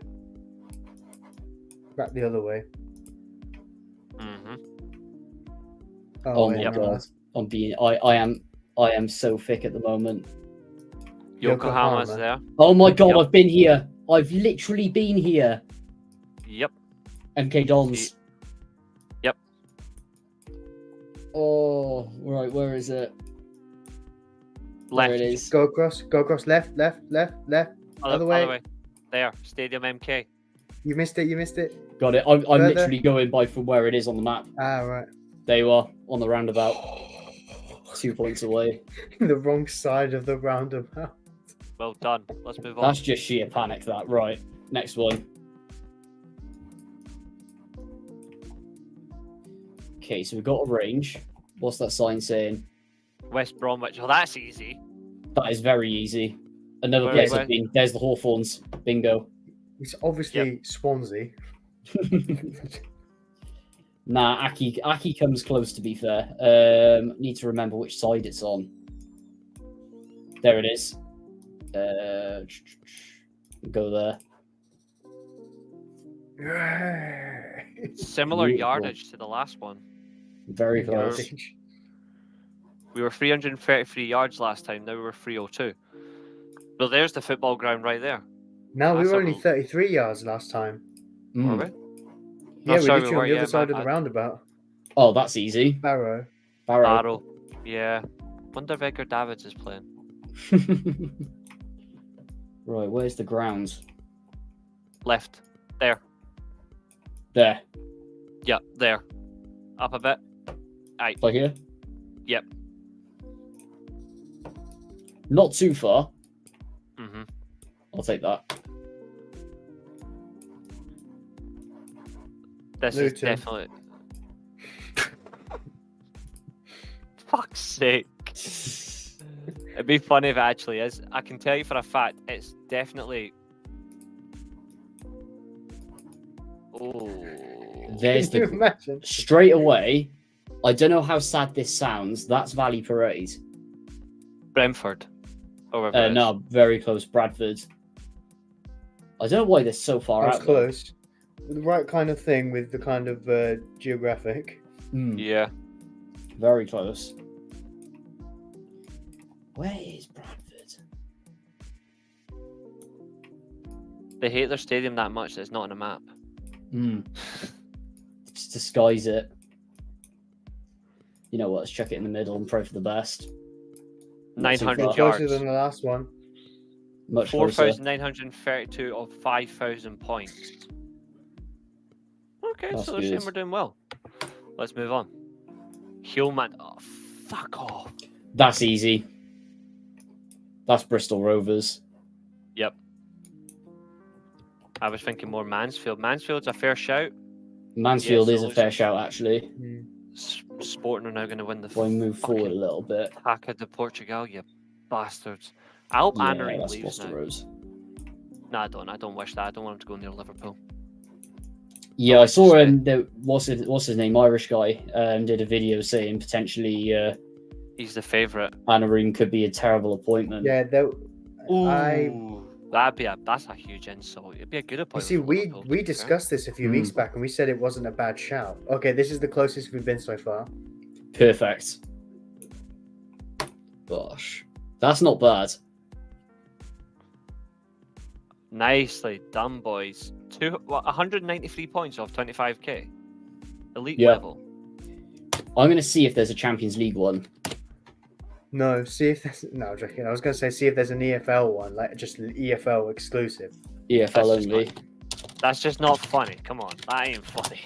Back the other way. Mm-hmm. Oh wait, my no, god, that's- I am so thick at the moment. Yokohama's Yokohama. there. Oh my god, Yep. I've been here. I've literally been here. Yep. MK Dons. Yep. Oh, right, where is it? Left. There it is. Go across, left. Other way. There. Stadium MK. You missed it. Got it. I'm Further. literally going by from where it is on the map. Ah, right. There you are, on the roundabout. 2 points away. The wrong side of the roundabout. Well done. Let's move on. That's just sheer panic, that. Right, next one. Okay, so we've got a range. What's that sign saying? West Bromwich. Oh, that's easy. That is very easy. Another Where- place where- I've been. There's the Hawthorns. Bingo. It's obviously Swansea. Nah, Aki comes close, to be fair. Need to remember which side it's on. There it is. Go there. Similar Beautiful. yardage to the last one. Very close. We were 333 yards last time. Now we're 302. Well, there's the football ground right there. No, we That's were a only rule. 33 yards last time. Mm. Were we? Yeah, Oh, we're sorry, literally we on were, the yeah, other side my of the bad. roundabout. Oh, that's easy. Barrow. Barrow. Barrow. Yeah. Wonder if Edgar Davids is playing. Right, where's the grounds? Left. There. There. Yep, there. Up a bit. Aye. Like here? Yep. Not too far. Mm-hmm. I'll take that. This is Luton. definitely. Fuck's sake. It'd be funny if it actually is. I can tell you for a fact, it's definitely. Oh. There's Can you the imagine? straight away. I don't know how sad this sounds. That's Valley Parade. Brentford. Or wherever it is. No, very close. Bradford. I don't know why they're so far That was out. though. close. The right kind of thing with the kind of geographic. Mm, Yeah. very close. Where is Bradford? They hate their stadium that much that it's not on a map. Mm. Just disguise it. You know what? Let's chuck it in the middle and pray for the best. Not too 900 far. yards. Closer than the last one. Much closer. 4,932 of 5,000 points. Okay, That's so they're saying good. we're doing well. Let's move on. Hillman. Oh, fuck off. That's easy. That's Bristol Rovers. Yep. I was thinking more Mansfield. Mansfield's a fair shout. Mansfield Yeah, is so a fair shout, actually. Mm. Sporting are now going to win the If I move forward a little bit. Taca de Portugal, you bastards. I hope Yeah, Amorim that's leaves Foster now. Rose. No, I don't. I don't wish that. I don't want him to go near Liverpool. Yeah, I saw Stay. what's his name, Irish guy, did a video saying potentially He's the favourite. Amorim could be a terrible appointment. Yeah, Ooh, that's a huge insult. It'd be a good you appointment. see, for we Liverpool, to we be fair. discussed this a few weeks back, and we said it wasn't a bad shout. Okay, this is the closest we've been so far. Perfect. Gosh, that's not bad. Nicely done, boys. 193 points off 25k. Elite Yeah. level. I'm going to see if there's a Champions League one. No, see if there's no. I'm joking. I was gonna say see if there's an EFL one, like just EFL exclusive. EFL That's just only. That's just not funny. Come on, that ain't funny.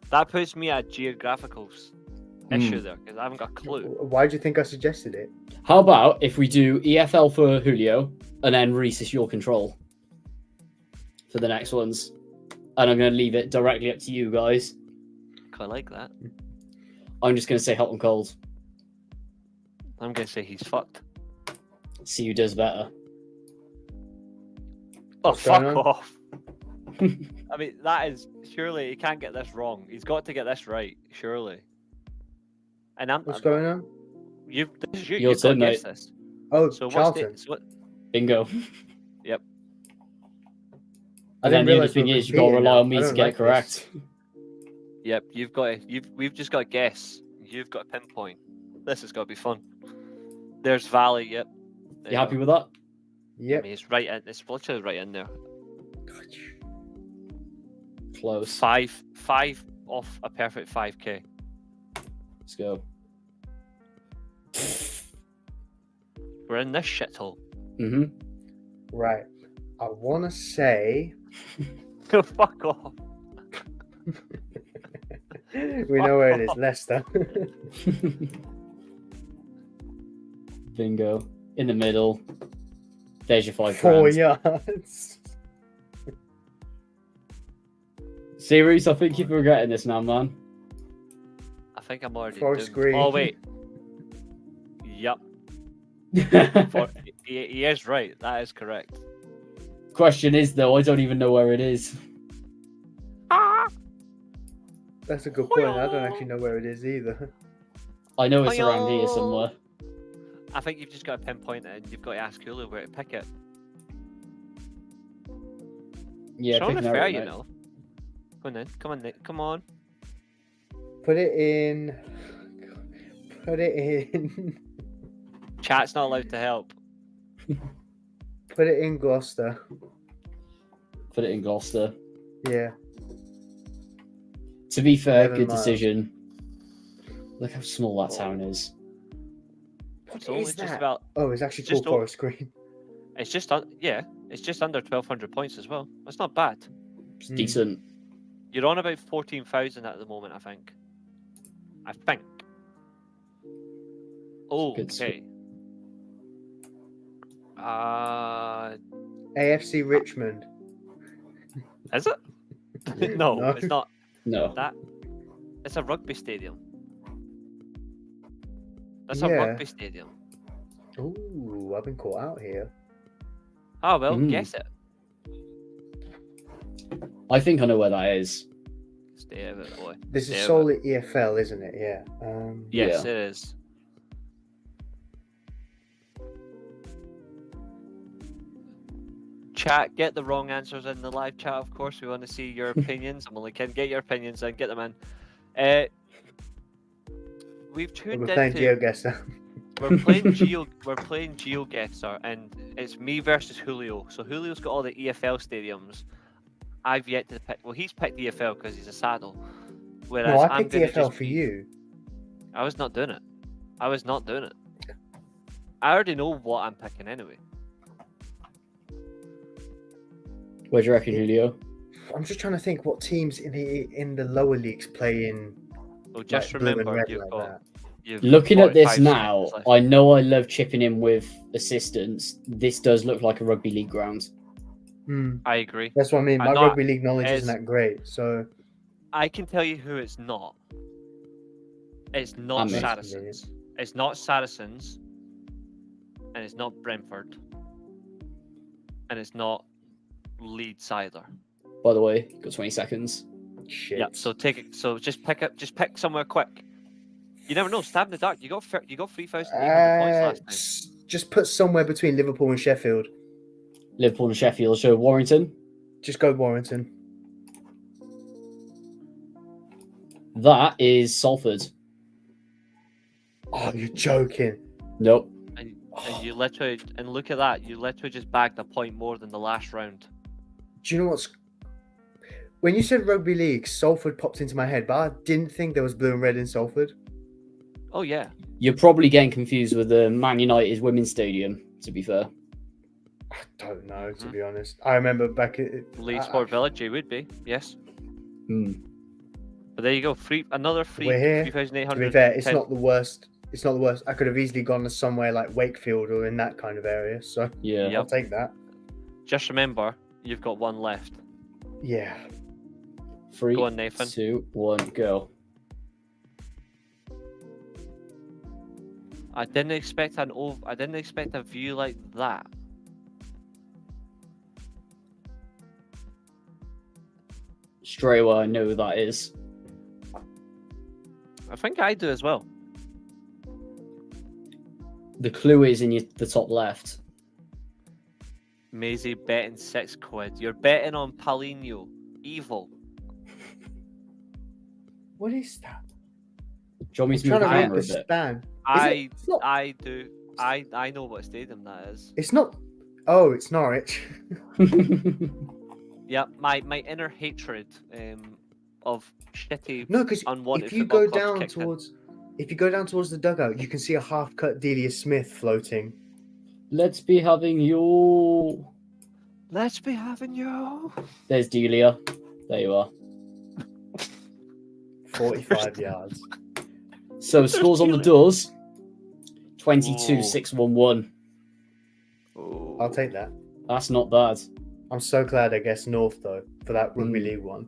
That puts me at geographical issue there because I haven't got a clue. Why do you think I suggested it? How about if we do EFL for Julio and then Reece is your control for the next ones? And I'm going to leave it directly up to you guys. I like that. I'm just going to say hot and cold. I'm gonna say he's fucked. See who does better. Oh, What's going fuck on? off. I mean, that is surely he can't get this wrong. He's got to get this right, surely. And What's going on? This is you. Your You've got to turn, guess mate. this. Oh, So what's Charlton. the? So what, Bingo. Yep. I And then didn't the other realise we thing were is, you've got to competing rely now. on me I to don't get like it correct. Yep. You've got to. We've just got to guess. You've got to pinpoint. This has got to be fun. There's Valley. Yep. There You happy go. with that? I Yep. mean, it's right. It's literally right in there. Close. Five off a perfect 5k. Let's go. We're in this shithole. Mm-hmm. Right. I want to say Fuck off. We know where it is, Leicester. Bingo. In the middle. There's your 5 4 grand. yards. Series, I think you're regretting this now, man. I think I'm already Forest doomed. Green. Oh wait. Yep. He is right. That is correct. Question is, though, I don't even know where it is. That's a good point. I don't actually know where it is either. I know it's around here somewhere. I think you've just got to pinpoint it and you've got to ask Julio where to pick it. Yeah, It's only pick an fair, area, you mate. know. Come on then. Come on, Nick. Come on. Put it in. Put it in. Chat's not allowed to help. Put it in Gloucester. Put it in Gloucester. Yeah. To be fair, 11 good miles. decision. Look how small that town is. It's What only is just that? about. Oh, it's actually It's just called Forest Green. It's just yeah. It's just under 1,200 points as well. That's not bad. It's Mm. decent. You're on about 14,000 at the moment, I think. I think. Oh, Good okay. AFC Richmond. Is it? No, No. it's not. No. That. It's a rugby stadium. That's a Yeah. rugby stadium. Ooh, I've been caught out here. Oh well, Mm. guess it. I think I know where that is. Stay out of it, boy. This Stay is out of solely EFL, isn't it? Yeah. Yes, Yeah. it is. Chat, get the wrong answers in the live chat, of course. We want to see your opinions. I'm only kidding. Get your opinions in, get them in. We've tuned We're playing into GeoGuessr. we're playing GeoGuessr, and it's me versus Julio. So Julio's got all the EFL stadiums. I've yet to pick. Well, he's picked EFL because he's a saddle. Whereas No, I I'm picked gonna EFL just for be- you. I was not doing it. I was not doing it. I already know what I'm picking anyway. Where do you reckon, Julio? I'm just trying to think what teams in the lower leagues play in. Well, just like, blue and remember red you've like got. that. You've Looking got at this 45 now, seconds left. I know I love chipping in with assistance. This does look like a rugby league ground. I agree. That's what I mean. I'm My not- rugby league knowledge it's- isn't that great, so I can tell you who it's not. It's not I'm mixed. Saracens. It's not Saracens. And it's not Brentford. And it's not Leeds either. By the way, got 20 seconds. shit. Yeah. So take it. So just pick somewhere quick. You never know. Stab in the dark. You got 3,800 points last time. Just put somewhere between Liverpool and Sheffield. Liverpool and Sheffield. So Warrington. Just go Warrington. That is Salford. Oh, you're joking. Nope. And you literally look at that. You literally just bagged a point more than the last round. Do you know what's? When you said rugby league, Salford popped into my head, but I didn't think there was blue and red in Salford. Oh yeah. You're probably getting confused with the Man United Women's Stadium, to be fair. I don't know, to be honest. I remember back at Leeds Sport Village. It would be yes. Hmm. But there you go. Another free. We're here. 3,800. To be fair, it's not the worst. It's not the worst. I could have easily gone to somewhere like Wakefield or in that kind of area. So Yeah. Yep. I'll take that. Just remember, you've got one left. Yeah. 3, Go on, Nathan. 2, 1, go. I didn't expect a view like that. Straight away, I know who that is. I think I do as well. The clue is in the top left. Maisie betting £6. You're betting on Paulinho. Evil. What is that? Do you want me I'm to move trying the to read camera a the bit? stand. It's not. I do. I know what stadium that is. It's not. Oh, it's Norwich. Yeah, my inner hatred of shitty No, because unwanted if you football go clubs down kicked in. towards the dugout, you can see a half-cut Delia Smith floating. Let's be having you. Let's be having you. There's Delia. There you are. 45 yards. So scores on the doors. 22-6-1-1. I'll take that. That's not bad. I'm so glad I guessed North though for that rugby league one.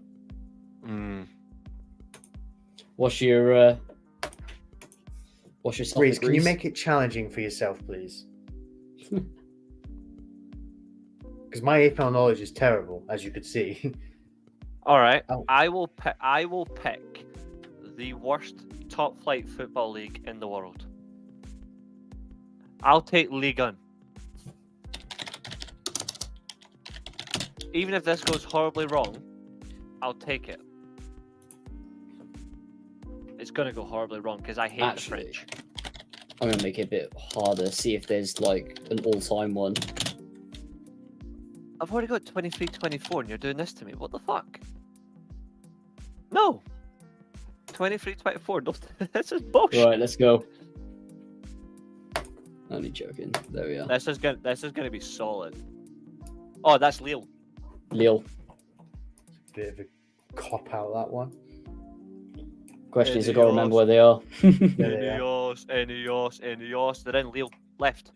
What's your Reece, can you make it challenging for yourself, please? Because my APL knowledge is terrible, as you could see. All right, Oh. I will pick the worst top flight football league in the world. I'll take Ligue 1. Even if this goes horribly wrong, I'll take it. It's gonna go horribly wrong because I hate the French. I'm gonna make it a bit harder. See if there's like an all-time one. I've already got 23-24 and you're doing this to me. What the fuck? No. 23-24. This is bullshit. Right, let's go. Only joking. There we are. This is gonna be solid. Oh, that's Lille. Lille. Bit of a cop out, that one. Question is, I've got to remember where they are. Ineos. They're in Lille. Left.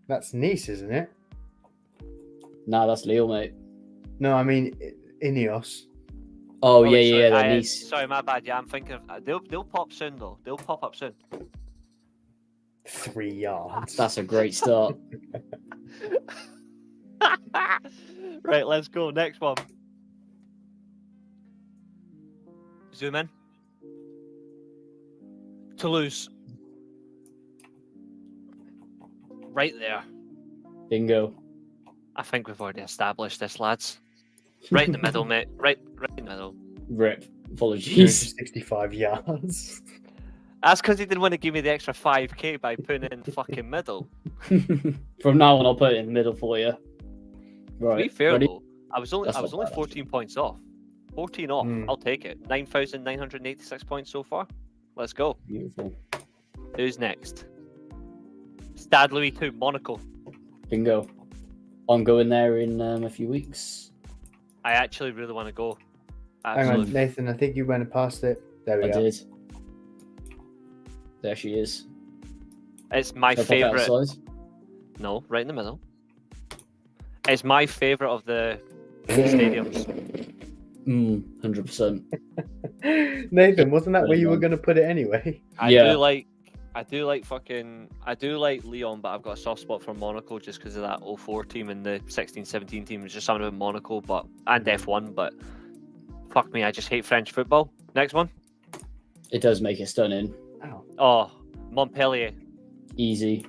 That's Nice, isn't it? Nah, that's Lille, mate. No, I mean Ineos. Oh, Sorry, yeah, they're Nice. Sorry, my bad. Yeah, I'm thinking of, they'll pop soon though. They'll pop up soon. 3 yards. That's a great start. Right, let's go. Next one. Zoom in. Toulouse. Right there. Bingo. I think we've already established this, lads. Right in the middle, mate. Right in the middle. Rip. Apologies. 65 yards. That's because he didn't want to give me the extra 5k by putting it in fucking middle. From now on, I'll put it in the middle for you. To Right. be fair ready? though, I was only That's not 14 bad, points off. 14 off. I'll take it. 9,986 points so far. Let's go. Beautiful. Who's next? Stade Louis II, Monaco. Bingo. I'm going there in a few weeks. I actually really want to go. Hang Absolutely. on, Nathan, I think you went past it. There we I go. did. There she is. It's my Shall I pop favorite. outside? No, right in the middle. It's my favorite of the stadiums. 100%. Nathan, wasn't that where you were going to put it anyway? I Yeah. do like Lyon, but I've got a soft spot for Monaco just because of that 04 team and the 16-17 team. It's just something about Monaco, and F1, but fuck me, I just hate French football. Next one. It does make it stunning. Ow. Oh, Montpellier. Easy.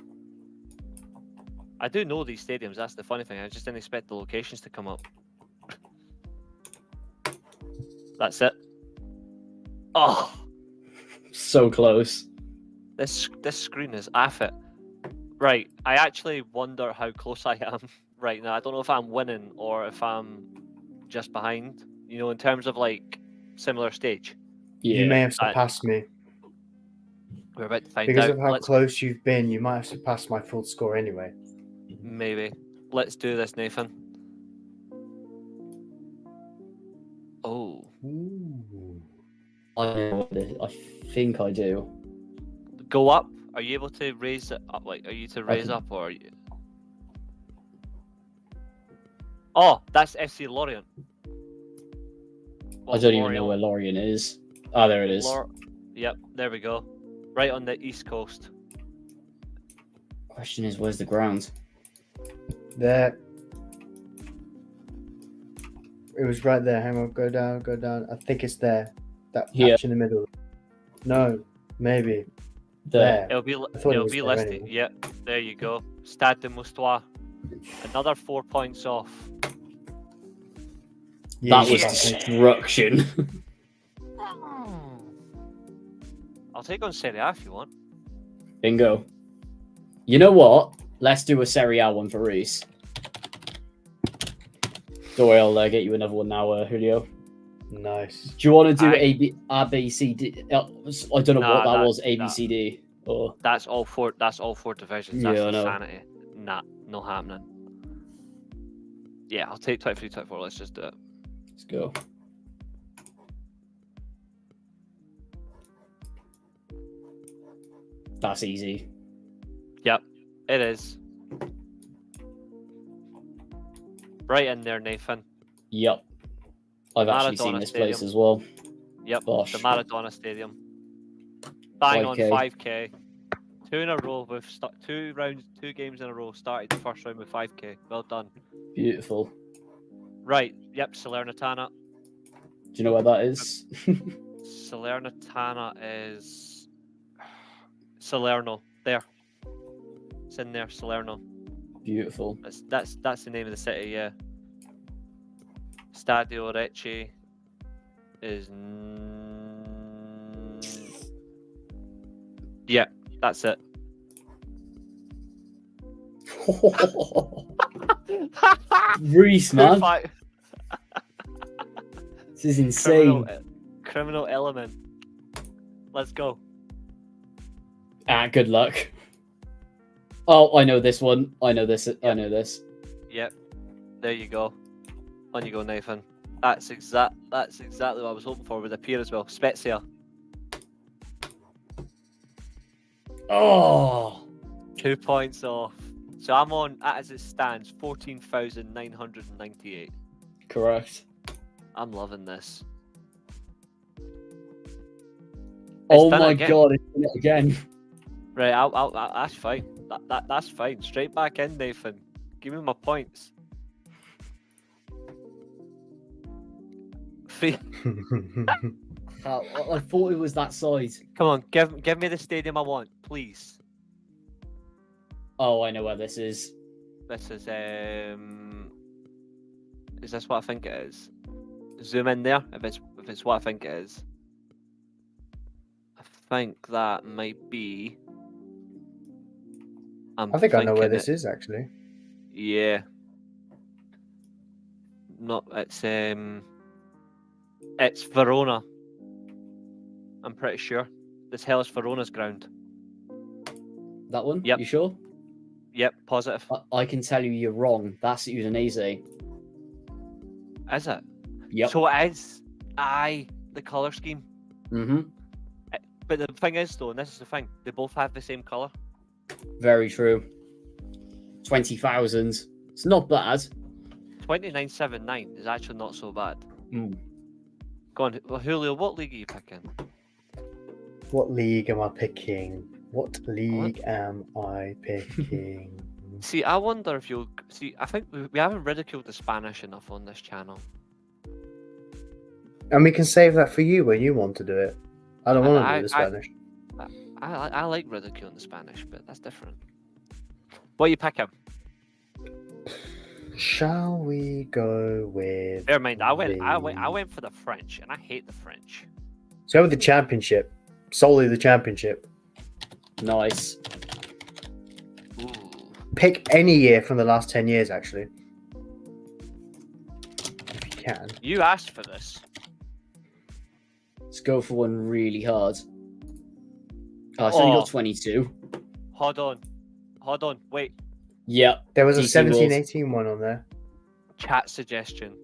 I do know these stadiums. That's the funny thing. I just didn't expect the locations to come up. That's it. Oh, So close. this screen is off it. Right, I actually wonder how close I am right now. I don't know if I'm winning or if I'm just behind. You know, in terms of like similar stage. Yeah. You may have surpassed me. We're about to find Because out. of how Let's- close you've been, you might have surpassed my full score anyway. Maybe. Let's do this, Nathan. Oh, Ooh. I think I do. go up. Are you able to raise it up? Like, are you to raise up or are you? Oh, that's FC Lorient. I don't even know where Lorient is. Ah, there it is. Yep, there we go. Right on the east coast. Question is, where's the ground? There. It was right there. Hang on, go down, go down. I think it's there. That Here. patch in the middle. No, maybe. There. It'll be thought it it'll was be there listed. anyway. Yep, there you go. Stade de Moustois. Another 4 points off. That you was fucking- destruction. I'll take on Serie A if you want. Bingo. You know what? Let's do a Serie A one for Reece. Don't worry, I'll get you another one now, Julio. Nice. Do you want to do I- A, B, C, D? I don't know Nah, what that that- was. A, B, C, D. Or That's all four divisions. Yeah, That's I know. insanity. Nah, no happening. Yeah, I'll take 23, 24. Let's just do it. let's go. That's easy. Yep, it is. Right in there, Nathan. Yep. I've actually seen Maradona this place Stadium. as well. Yep, Gosh. the Maradona Stadium. Bang on 5K. 5K. 2 in a row. We've 2 games in a row. Started the first round with 5K. Well done. Beautiful. Right. Yep. Salernitana. Do you know where that is? Salernitana is Salerno. There. It's in there. Salerno. Beautiful. That's the name of the city. Yeah. Stadio Reche is. Yeah, that's it. Reece, man. This is insane. Criminal element. Let's go. Good luck. Oh, I know this one. I know this. I know this. Yep. There you go. On you go, Nathan. That's exactly what I was hoping for with a peer as well. Spezia. Oh. 2 points off. So I'm on, as it stands, 14,998. Correct. I'm loving this. Oh done it my again. god, it's done it again. Right, that's fine. That's fine. Straight back in, Nathan. Give me my points. I thought it was that side. Come on, give me the stadium I want, please. Oh, I know where this is. This is this what I think it is? Zoom in there if it's what I think it is. I think that might be. I think I know where this is actually. Yeah. No, it's Verona. I'm pretty sure. This Hellas Verona's ground. That one? Yep. You sure? Yep, positive. I can tell you you're wrong. That's Udinese. Is it? Yep. So it is. The colour scheme. Mm-hmm. But the thing is, though, and this is the thing, they both have the same colour. Very true. 20,000. It's not bad. 29.79 is actually not so bad. Mm. Go on, well, Julio, what league are you picking? What league am I picking? What league am I picking? See, I wonder if you'll... See, I think we haven't ridiculed the Spanish enough on this channel. And we can save that for you when you want to do it. I don't want to do the Spanish. I like ridiculing the Spanish, but that's different. What are you picking? Shall we go with... Never mind, I went for the French, and I hate the French. So with the championship. Solely the championship. Nice. Ooh. Pick any year from the last 10 years, actually. If you can. You asked for this. Let's go for one really hard. Oh, it's only got 22. Hold on, wait. Yep. There was a DC 17-18 one on there. Chat suggestion.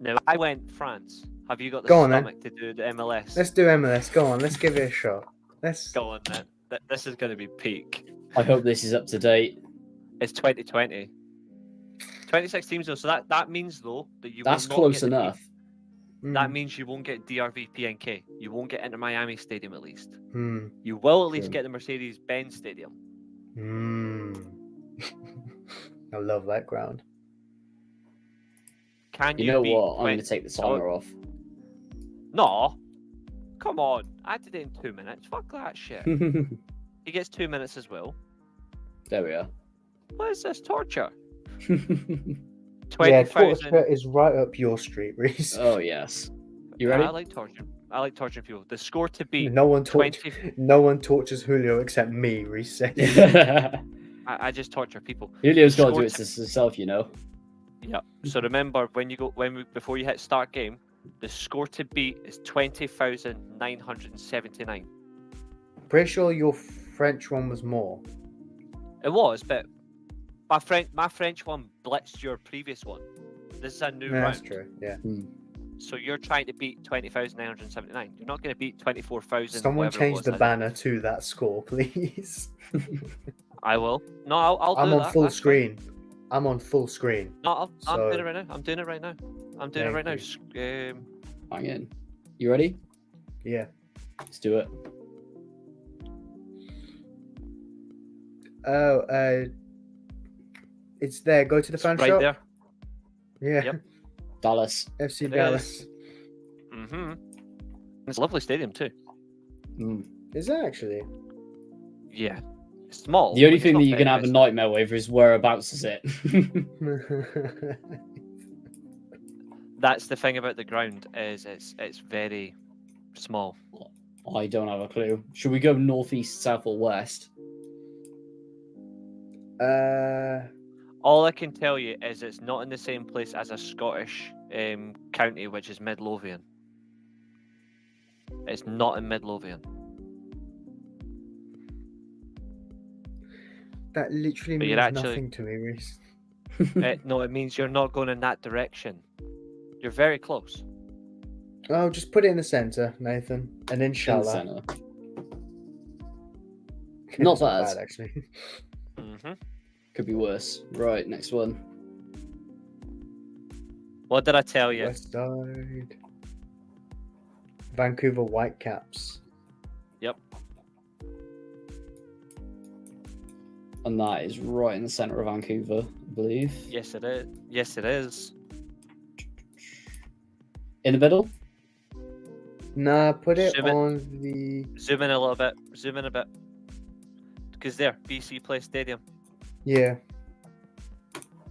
Now, I went France. Have you got the stomach to do the MLS? Let's do MLS. Go on, let's give it a shot. Let's go on then. This is going to be peak. I hope this is up to date. It's 2020. 26 teams though, so that means though that you. That's will not close get enough. That means you won't get DRVPNK. You won't get Inter Miami Stadium at least. Mm. You will at least get the Mercedes-Benz Stadium. I love that ground. Can you know beat what? I'm going to take the timer off. No. Come on. I did it in 2 minutes. Fuck that shit. He gets 2 minutes as well. There we are. What is this? Torture. 20,000 is right up your street, Reece. Oh, yes. You ready? I like torturing. I like torturing people. The score to beat. No one tortures Julio except me, Reece. I just torture people. Julio's got to do it to himself, you know. Yeah. So remember, before you hit start game, the score to beat is 20,979. Pretty sure your French one was more. It was, but my French one blitzed your previous one. This is a new round. That's true. Yeah. So you're trying to beat 20,979. You're not going to beat 24,000. Someone whatever it change was, the I think. banner to that score, please. I will. No, I'll I'm do on that. full That's fine. screen. I'm on full screen. No, I'm doing it So- right now. I'm doing it right now. I'm doing it right now. Thank Hang in. You ready? Yeah. Let's do it. Oh, it's there. Go to the fan right shop. there. Yeah. Yep. Dallas. FC It Dallas. It's a lovely stadium too. Mm. Is that actually? Yeah. It's small. The only but it's thing not that you're very gonna have a big. nightmare over is whereabouts is it. That's the thing about the ground is it's very small. I don't have a clue. Should we go northeast, south, or west? All I can tell you is it's not in the same place as a Scottish county, which is Midlothian. It's not in Midlothian. that literally But means you're actually- nothing to me, Reece. No, it means you're not going in that direction. You're very close. Oh, just put it in the center, Nathan, and In the inshallah. center. It's Not bad. actually. Could be worse. Right, next one. What did I tell you? West side. Vancouver Whitecaps. Yep. And that is right in the center of Vancouver, I believe. Yes, it is. Yes, it is. In the middle? Nah, put it Zoom in. on the. Zoom in a little bit. Zoom in a bit. Because there, BC Place Stadium. Yeah.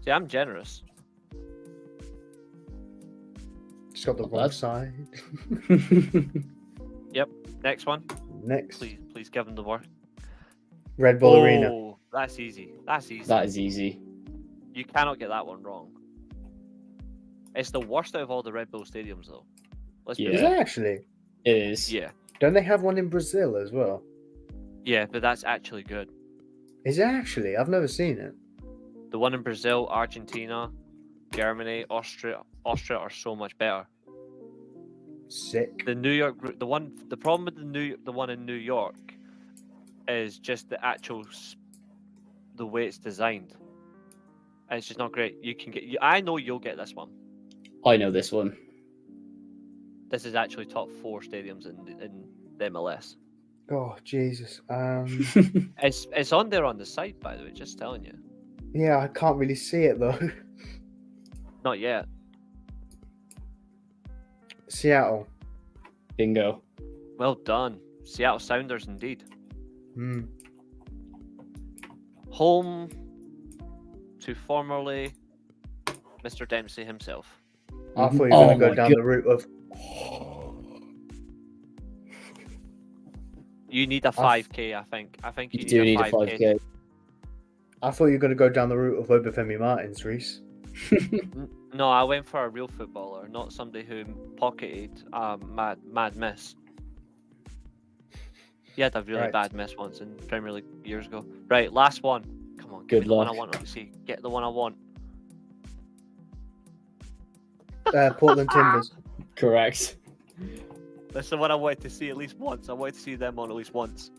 See, I'm generous. Just got the Not wrong bad. side. Next one. Next. Please give them the word. Red Bull Arena. Oh, that's easy. That's easy. That is easy. You cannot get that one wrong. It's the worst out of all the Red Bull stadiums, though. Let's be Yeah. Is real. it actually? It is. Yeah. Don't they have one in Brazil as well? Yeah, but that's actually good. Is it actually? I've never seen it. The one in Brazil, Argentina, Germany, Austria are so much better. Sick. The New York, the problem with the one in New York is just the actual, the way it's designed. And it's just not great. You can get, I know you'll get this one. I know this one. This is actually top 4 stadiums in the MLS. Oh Jesus. It's on there on the side, by the way. Just telling you. Yeah, I can't really see it though. Not yet. Seattle. Bingo. Well done, Seattle Sounders, indeed. Hmm. Home to formerly Mr. Dempsey himself. I thought you were Oh going to go my down God. the route of. You need a 5k, I think. I think You you do need need a a 5k. 5k. I thought you were going to go down the route of Obafemi Martins, Reece. No, I went for a real footballer, not somebody who pocketed mad miss. He had a really Right. bad miss once in Premier League years ago. Right, last one. Come on, give Good me the one I luck. want. Let me see. Get the one I want. Portland Timbers. Correct. That's the one I wanted to see at least once. I wanted to see them on at least once.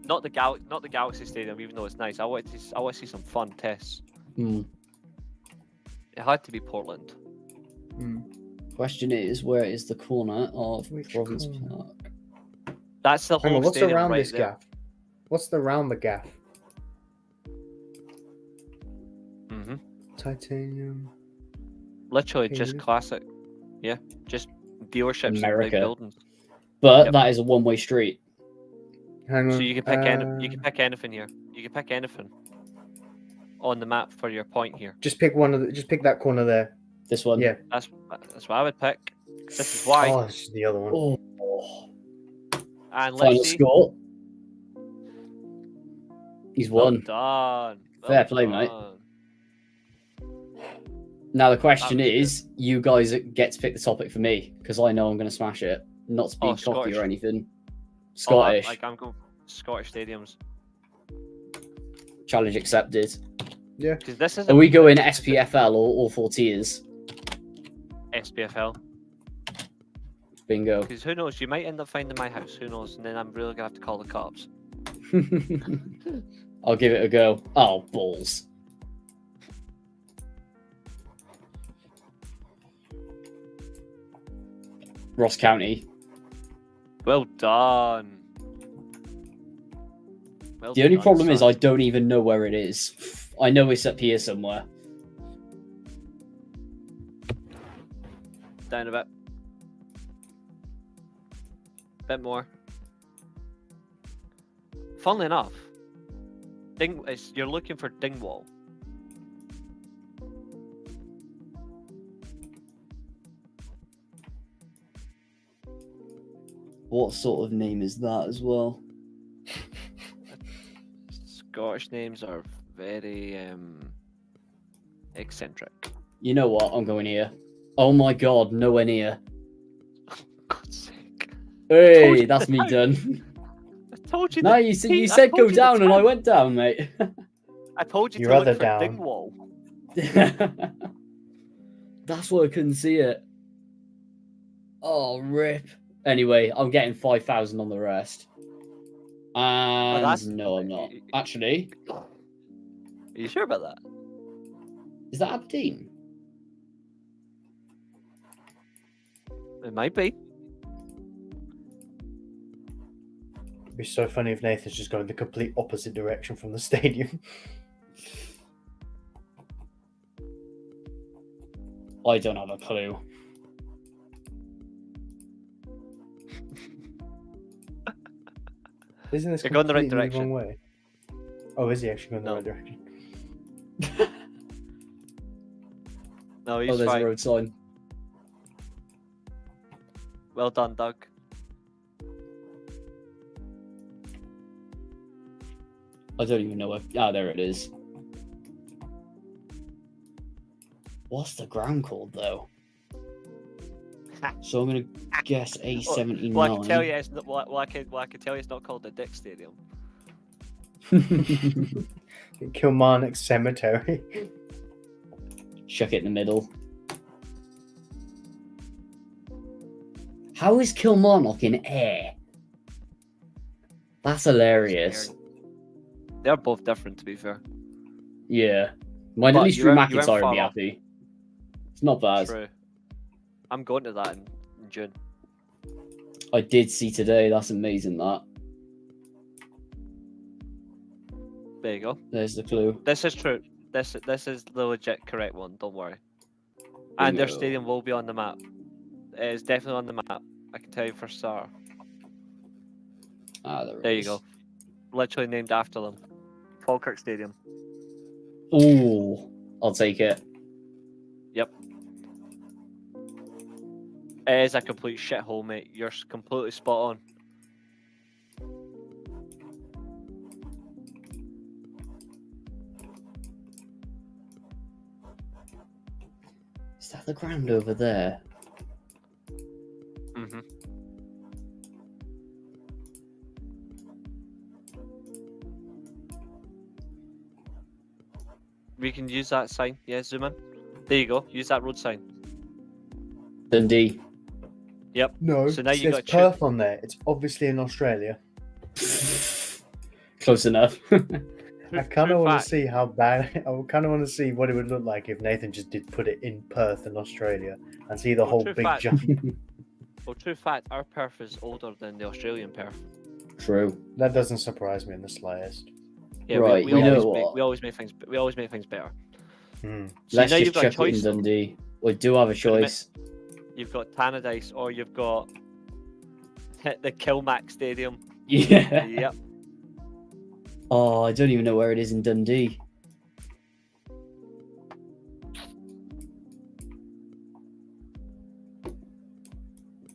Not the Galaxy Stadium, even though it's nice. I want to see some fun tests. Hmm. It had to be Portland. Hmm. Question is, where is the corner of Which Province corner? Park? That's the Hang whole on, what's stadium around right this there. gaff? What's the round the gaff? hmm Titanium. Literally Okay, just look. classic. Yeah, just dealerships and big America. buildings. But Yep. that is a one-way street. Hang on. So you can pick you can pick anything here. You can pick anything on the map for your point here. Just pick one of the. Just pick that corner there. This one. Yeah. That's what I would pick. This is why. Oh, this is the other one. Oh. And Final let's see. score. He's Well won. done. Fair play, mate. done. Now the question That was good. is, you guys get to pick the topic for me because I know I'm going to smash it. Not to be Oh, cocky Scottish. or anything. Oh, Scottish. I'm going Scottish stadiums Challenge accepted. because this is Are we going SPFL or all 4 tiers? SPFL. Bingo. Because who knows? You might end up finding my house. Who knows? And then I'm really gonna have to call the cops. I'll give it a go. Oh, balls. Ross County. Well done. Well The only done, problem is son. I don't even know where it is. I know it's up here somewhere. Down a bit. Bit more. Funnily enough, you're looking for Dingwall. What sort of name is that as well? Scottish names are very eccentric. You know what? I'm going here. Oh my god, nowhere near. God's sake. Hey, you that's me that. done. I told you. No, you said go down and I went down, mate. I told you You're to look rather for down. Dingwall. That's why I couldn't see it. Oh, rip. Anyway, I'm getting 5,000 on the rest. And that's- no, I'm not. Actually, Are you sure about that? is that Aberdeen? It might be. It'd be so funny if Nathan's just going the complete opposite direction from the stadium. I don't have a clue. Isn't this You're going the right completely direction. wrong way? Oh, is he actually going the No. right direction? No, he's Oh, there's fine. a road sign. Well done, Doug. I don't even know where. Ah, there it is. What's the ground called though? So I'm gonna guess A79. Well, I can tell you it's not. Well, I can tell you it's not called the Dick Stadium. Kilmarnock Cemetery. Chuck it in the middle. How is Kilmarnock in air? That's hilarious. They're both different, to be fair. Yeah. Mind at But least you Drew weren't McIntyre would far be off. happy. It's not bad. True. I'm going to that in June. I did see today. That's amazing, that. There you go. There's the clue. This is true. This is the legit correct one. Don't worry. And their Bingo. stadium will be on the map. It is definitely on the map. I can tell you for sure. Ah, there it There you is. go. Literally named after them. Falkirk Stadium. Ooh, I'll take it. Yep. It is a complete shithole, mate. You're completely spot on. Is that the ground over there? Mm-hmm. We can use that sign. Yeah, zoom in. There you go. Use that road sign. Dundee. Yep. No, So now it you says got Perth on there. It's obviously in Australia. Close enough. I kind of True want to fact. see how bad. I kind of want to see what it would look like if Nathan just did put it in Perth in Australia and see the Well, whole true big fact. jump. Well, true fact, our Perth is older than the Australian Perth. True. That doesn't surprise me in the slightest. Yeah, Right, we you know always what? we always make things better. Hmm. So Let's now just you've got a chuck it in choice. Dundee. We do have a choice. You've got Tannadice or you've got the Kilmac Stadium. Yeah. Yep. Oh, I don't even know where it is in Dundee.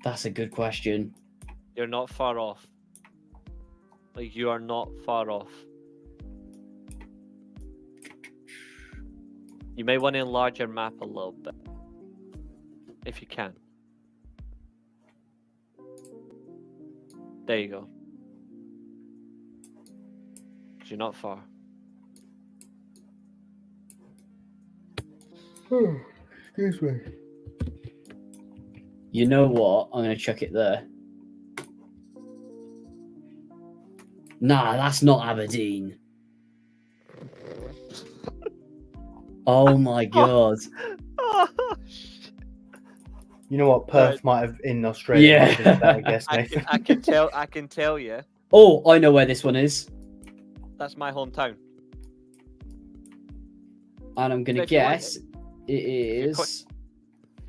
That's a good question. You're not far off. Like, you are not far off. You may want to enlarge your map a little bit. If you can. There you go. 'Cause you're not far. Excuse me. You know what? I'm going to chuck it there. Nah, that's not Aberdeen. Oh my god. You know what? Perth might have in Australia. Yeah. Might have been a better guess, I Nathan. can tell you. Oh, I know where this one is. That's my hometown. And I'm going to If you want guess it is...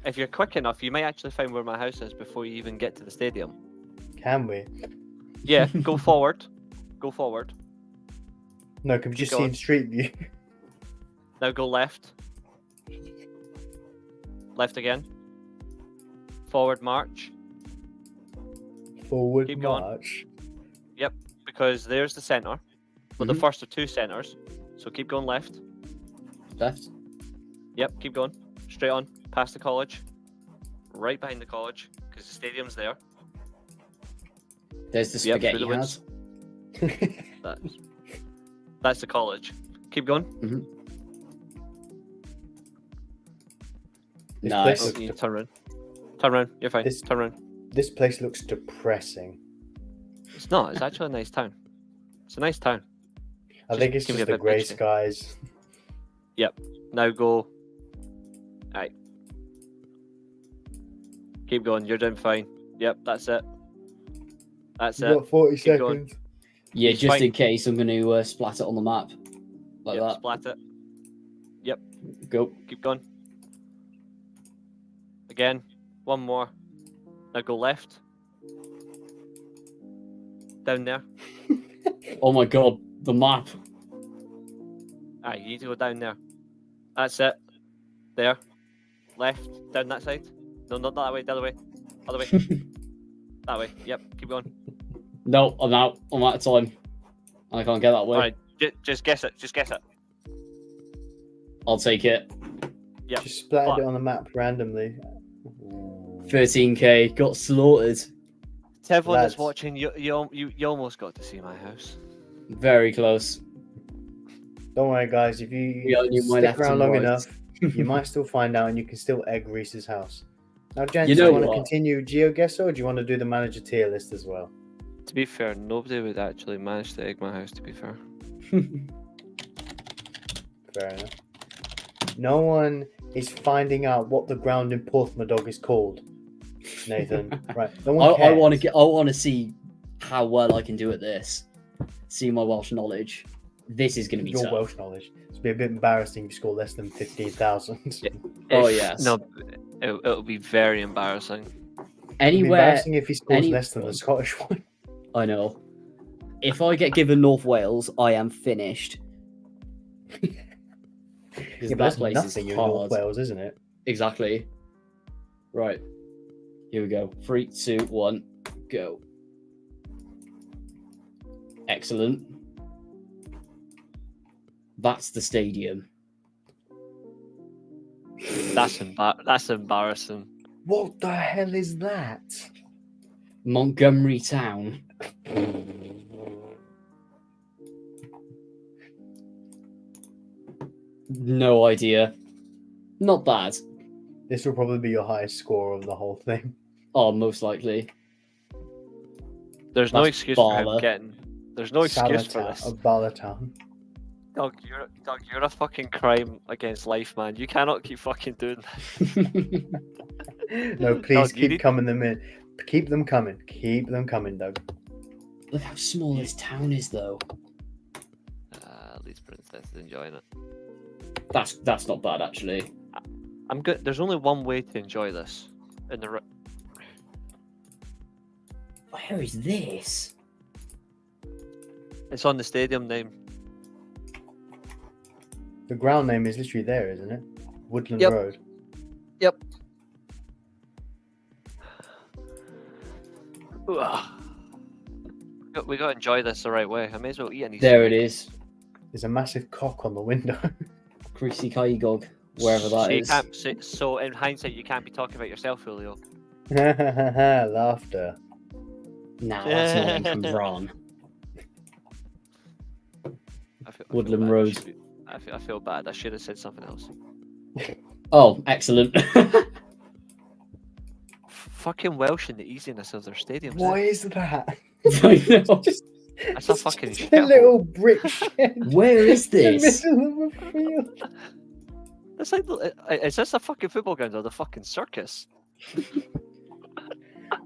If you're quick enough, you might actually find where my house is before you even get to the stadium. Can we? Yeah, go forward. Go forward. No, can we just see going. in Street View? Now go left. Left again. Forward march. Forward Keep going. march. Yep, because there's the centre. Well, the first of two centres. So keep going left. Left. Yep, keep going. Straight on. Past the college. Right behind the college. Because the stadium's there. There's the Yep, spaghetti through the house. That's the college. Keep going. This Nice. place Oh, looks you de- turn around. Turn around. You're fine. This- Turn around. this place looks depressing. It's not. It's actually a nice town. It's a nice town. I think it's give me just a the bit grey picture. skies. Now go. Alright. Keep going. You're doing fine. Yep, that's it. That's You've it. got 40 Keep going. seconds. Yeah, It's just fine. in case, I'm going to splat it on the map. Like Yep, that. splat it. Yep, Go. keep going. Again. One more. Now go left. Down there. Oh my god, the map. Alright, you need to go down there. That's it. There. Left. Down that side. No, not that way. The other way. Other way. That way. Yep. Keep going. No, I'm out. I'm out of time. I can't get that way. Alright. Just guess it. Just guess it. I'll take it. Yep. Just splattered But- it on the map randomly. 13k. Got slaughtered. To everyone Lads. that's watching, you almost got to see my house. Very close. Don't worry, guys. If We only you might stick have around to long write. enough, you might still find out, and you can still egg Reese's house. Now, gents, You do know you want to what? continue GeoGuessr, or do you want to do the manager tier list as well? To be fair, nobody would actually manage to egg my house, to be fair. Fair enough. No one is finding out what the ground in Porthmadog is called, Nathan. Right? No one I cares. want to see how well I can do at this. See my Welsh knowledge. This is going to be your tough. Welsh knowledge. It'd be a bit embarrassing if you score less than 15,000. Yeah. Oh, If- yes. No, it'll be very embarrassing. It'd be Anywhere. embarrassing if he scores any- less than the Scottish one. I know. If I get given North Wales, I am finished. Because Yeah, but that that's place nothing is in hard. North Wales, isn't it? Exactly. Right. Here we go. 3, 2, 1, go. Excellent. That's the stadium. That's embarrassing. What the hell is that? Montgomery Town. No idea. Not bad. This will probably be your highest score of the whole thing. Oh, most likely. There's no That's excuse for him baller. getting. There's no excuse for Salata this. of Balatown. Doug, you're a fucking crime against life, man. You cannot keep fucking doing that. No, please Doug, you keep need- coming them in. Keep them coming. Keep them coming, Doug. Look how small this town is, though. Leeds Princess is enjoying it. That's not bad, actually. I'm good. There's only one way to enjoy this. In the Where is this? it's on the stadium name. The ground name is literally there, isn't it? Woodland Yep. Road. Yep. Ugh. We got to enjoy this the right way. I may as well eat any. There it is. There's a massive cock on the window. Creasy Caigog, wherever that So, you is. can't, so in hindsight, you can't be talking about yourself, Julio. Laughter. Nah, that's not in Cambran. I feel Woodland bad. Road. I feel bad. I should have said something else. Oh, excellent. Fucking Welsh and the easiness of their stadiums. What eh? is that? I know. Just, That's a it's fucking just a shithole. little brick shed Where is in the this? middle of a field. It's like, is this a fucking football ground or the fucking circus?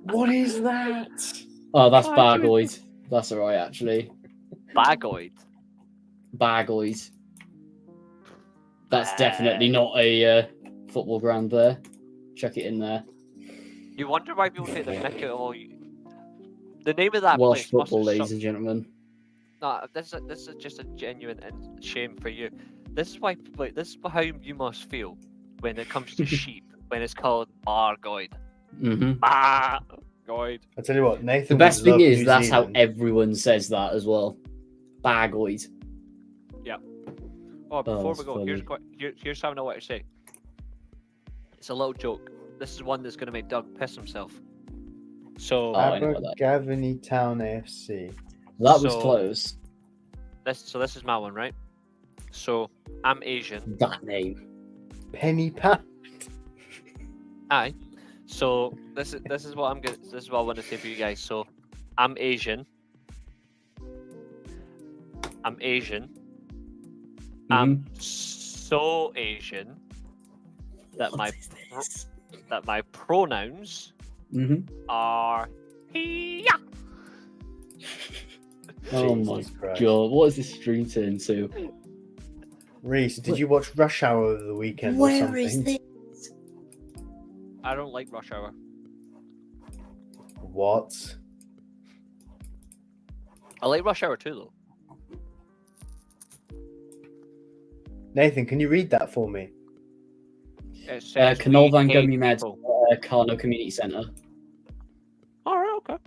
What is that? Oh, that's Oh, Bagoid. That's alright, actually. Bagoid. Bagoid. That's definitely not a football ground there. Chuck it in there. You wonder why people take the mick out of all you. The name of that Welsh place must football, have ladies and gentlemen. Nah, this is just a genuine shame for you. This is why, like, this is how you must feel when it comes to sheep. When it's called Bargoid. Mm-hmm. Bargoid. I tell you what, The Nathan. best would thing love is New that's how Zealand. everyone says that as well. Bagoid. Oh, before that's we go, here's something I want to say. It's a little joke. This is one that's going to make Doug piss himself. So, Oh, I know that. Abergavenny Town AFC. That was So- close. this is my one, right? So, I'm Asian. That name. Penny Pound. Aye. So this is what this is what I want to say for you guys. So I'm Asian. I'm Asian. I'm so Asian that my pronouns are he. Oh my Jesus Christ. god, what is this stream turned to? Reece, did you watch Rush Hour over the weekend or something? Where is this? I don't like Rush Hour. What? I like Rush Hour too, though. Nathan, can you read that for me? It says Canolvan we hate Gummy Med, people. Carno Community Centre. All right, okay.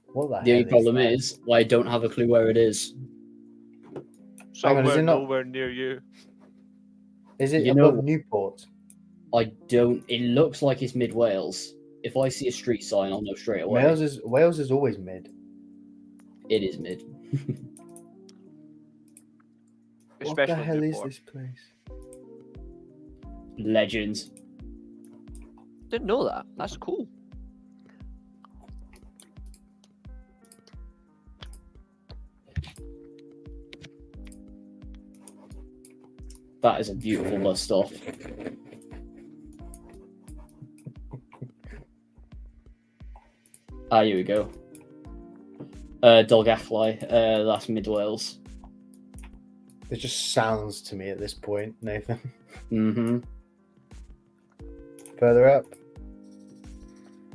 What the The only hell problem that? is, I don't have a clue where it is. Hang on, is Somewhere it not- nowhere near you. Is it You know- above Newport? I don't. It looks like it's mid Wales. If I see a street sign, I'll know straight away. Wales is always mid. It is mid. What the Especially hell is Newport. this place? Legends. Didn't know that. That's cool. That is a beautiful bus stop. Ah, here we go. Dolgalley, that's mid Wales. It just sounds to me at this point, Nathan. Mm-hmm. Further up.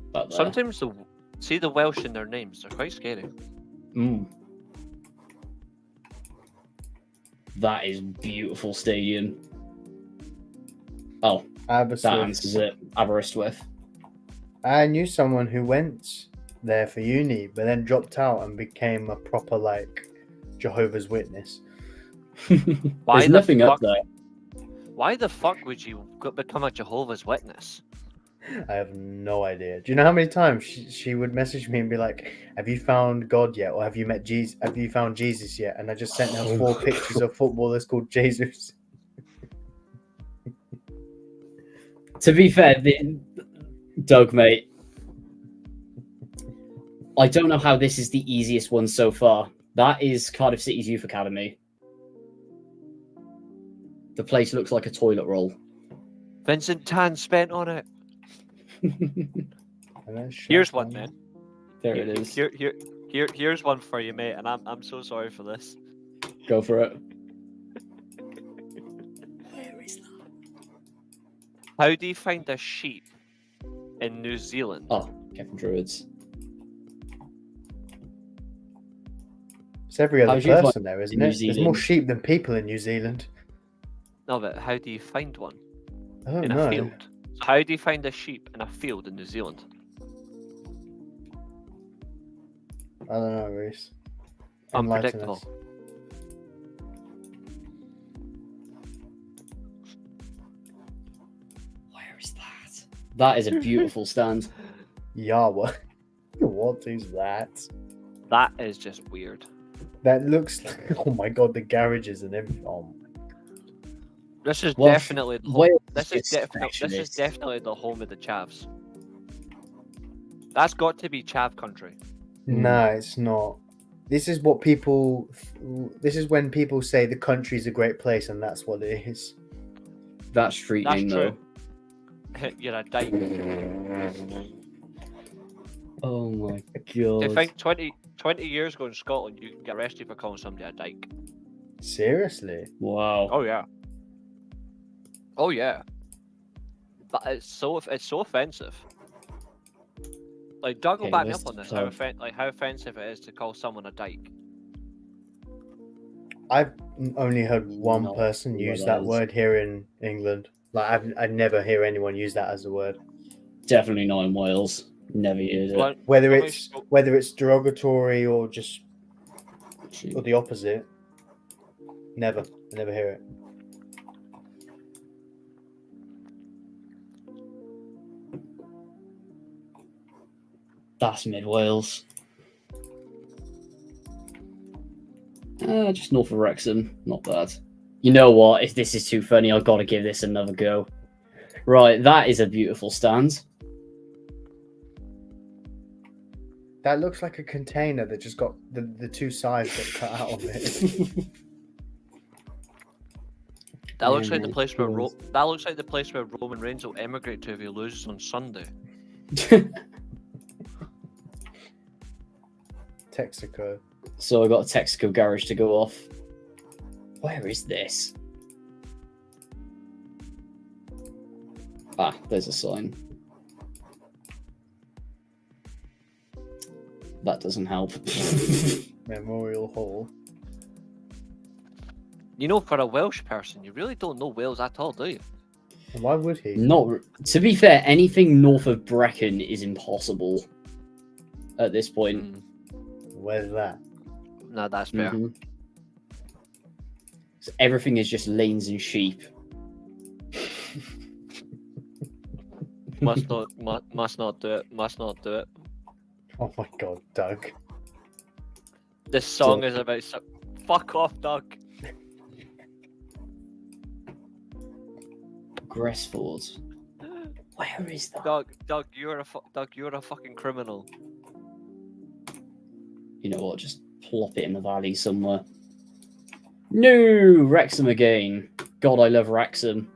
About there. Sometimes the Welsh in their names, they're quite scary. Mm. That is beautiful stadium. Oh, that answers Aberystwyth. it. Aberystwyth. I knew someone who went there for uni, but then dropped out and became a proper like Jehovah's Witness. Why There's the nothing up fuck- there. Why the fuck would you become a Jehovah's Witness? I have no idea. Do you know how many times she would message me and be like, "Have you found God yet? Or have you met Jesus? Have you found Jesus yet?" And I just sent her 4 pictures of footballers called Jesus. To be fair, Doug, mate, I don't know how this is the easiest one so far. That is Cardiff City's Youth Academy. The place looks like a toilet roll. Vincent Tan spent on it. And that's Here's shut one, down. man. There it is. Here's one for you, mate. And I'm so sorry for this. Go for it. Where is that? How do you find a sheep in New Zealand? Oh, Kevin Druids. It's every other How'd you find person there, isn't New it? There's more Zealand? sheep than people in New Zealand. No, but how do you find one I don't in know. a field? So how do you find a sheep in a field in New Zealand? I don't know, Reece. Enlighten Unpredictable. us. Where is that? That is a beautiful stand. Yahweh. What is that? That is just weird. That looks like, oh my god, the garages and everything. Oh, This is Well, definitely the home. Wales This is is definitely specialist. the home of the Chavs. That's got to be chav country. No, it's not. This is what people. This is when people say the country's a great place, and that's what it is. That street That's name, true. though. You're a dyke. Oh my I god. think 20 years ago in Scotland, you can get arrested for calling somebody a dyke. Seriously? Wow. Oh yeah. Oh yeah. But it's so offensive. Like, Doug will Okay, back me where's up on the this. plug? How offensive it is to call someone a dyke. I've only heard one Not person what use that that is. word here in England. Like I never hear anyone use that as a word. Definitely not in Wales. Never used it. Well, Whether let me it's show- whether it's derogatory or just or the opposite. Never. I never hear it. That's mid Wales. Just north of Wrexham. Not bad. You know what? If this is too funny, I've got to give this another go. Right, that is a beautiful stand. That looks like a container that just got the two sides got cut out of it. That looks Yeah, like the man, place where cool. that looks like the place where Roman Reigns will emigrate to if he loses on Sunday. Texaco. So I got a Texaco garage to go off. Where is this? Ah, there's a sign. That doesn't help. Memorial Hall. You know, for a Welsh person, you really don't know Wales at all, do you? And why would he? Not to be fair, anything north of Brecon is impossible at this point. Where's that? No, that's fair. Mhm. So everything is just lanes and sheep. Must not do it. Must not do it. Oh my god, Doug. This song is about. Fuck off, Doug. Gressford. Where is that? Doug, you're a fucking criminal. You know what? Just plop it in the valley somewhere. No, Wrexham again. God, I love Wrexham.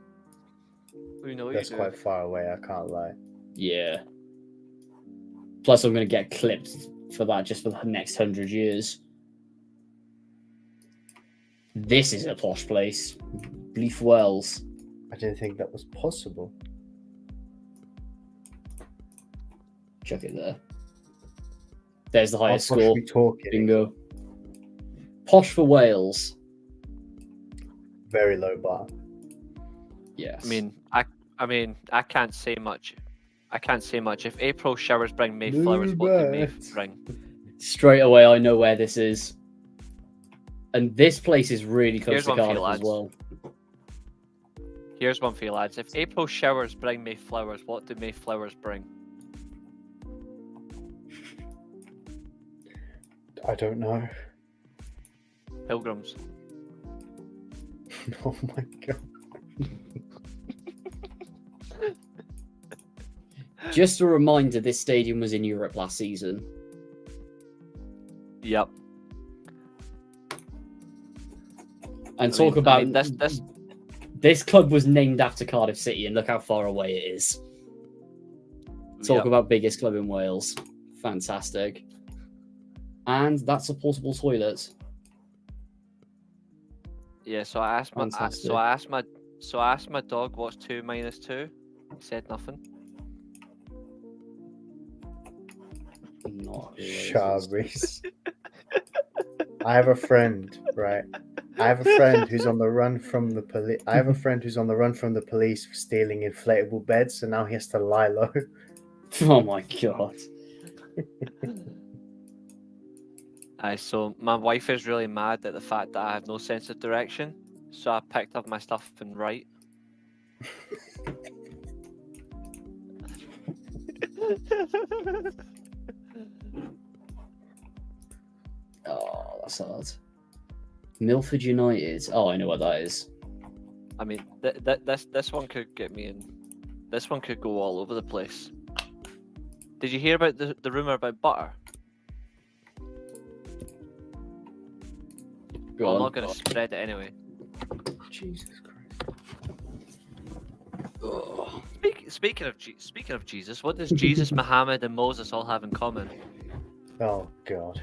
We know That's you quite far away, I can't lie. Yeah. Plus, I'm going to get clipped for that just for the next 100 years. This is a posh place. Bleaf Wells. I didn't think that was possible. Chuck it there. There's the highest How posh score. we talking? Bingo. Posh for Wales. Very low bar. Yes. I mean, I can't say much. I can't say much. If April showers bring May flowers, what do May Bluebirds. bring? Straight away, I know where this is. And this place is really close Here's to one for you, Cardiff as lads. well. Here's one for you, lads. If April showers bring May flowers, what do May flowers bring? I don't know. Pilgrims. Oh my god. Just a reminder, this stadium was in Europe last season. Yep. And talk about this club was named after Cardiff City, and look how far away it is. Talk Yep. about biggest club in Wales. Fantastic. And that's a portable toilet. Yeah. So I asked my Fantastic. so I asked my dog what's 2 minus 2. He said nothing. Not Shut up, Reece. I have a friend, right? I have a friend who's on the run from the police. I have a friend who's on the run from the police for stealing inflatable beds, so now he has to lie low. Oh my god. So my wife is really mad at the fact that I have no sense of direction. So I picked up my stuff and right. Oh, that's hard. Milford United. Oh, I know what that is. I mean, this one could get me in. This one could go all over the place. Did you hear about the rumor about butter? Go I'm on. not going to spread it anyway. Jesus Christ. Oh. Speaking of Jesus, what does Jesus, Muhammad, and Moses all have in common? Oh God.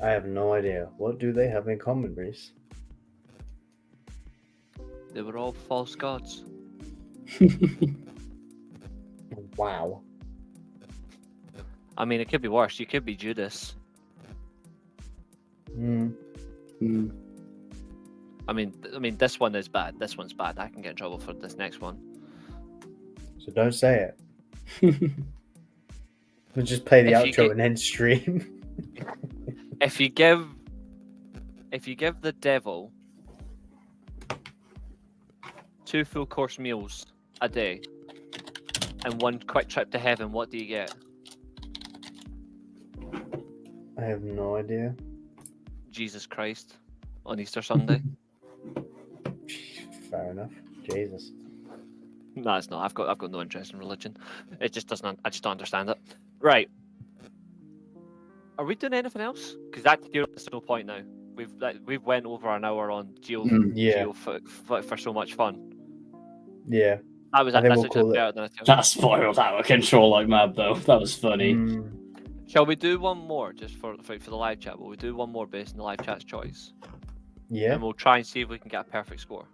I have no idea. What do they have in common, Reece? They were all false gods. Wow. I mean, it could be worse. You could be Judas. Hmm. I mean, this one is bad. This one's bad. I can get in trouble for this next one. So don't say it. We'll just play the If you outro get- and end stream. If you give the devil 2 full course meals a day and 1 quick trip to heaven, what do you get? I have no idea. Jesus Christ on Easter Sunday. Fair enough. Jesus. No, it's not. I've got no interest in religion. It just doesn't. I just don't understand it. Right. Are we doing anything else? Because there's no point now. We've went over an hour on Geo Yeah. for so much fun. Yeah. That was I think that's we'll call it- better than I thought. That spiraled out of control like mad, though. That was funny. Mm, Shall we do one more just for the live chat? Will we do one more based on the live chat's choice? yeah. And we'll try and see if we can get a perfect score.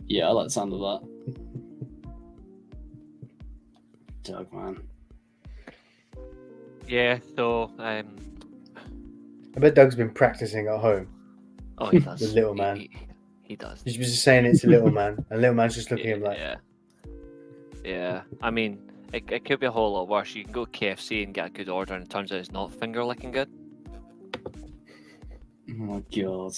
Yeah, I like the sound of that. Doug, man. Yeah. So I bet Doug's been practicing at home. oh, he does. The little man. He does. He's just saying it's a little man, and little man's just looking at him like, Yeah. I mean, it could be a whole lot worse. You can go KFC and get a good order, and it turns out it's not finger licking good. Oh my god.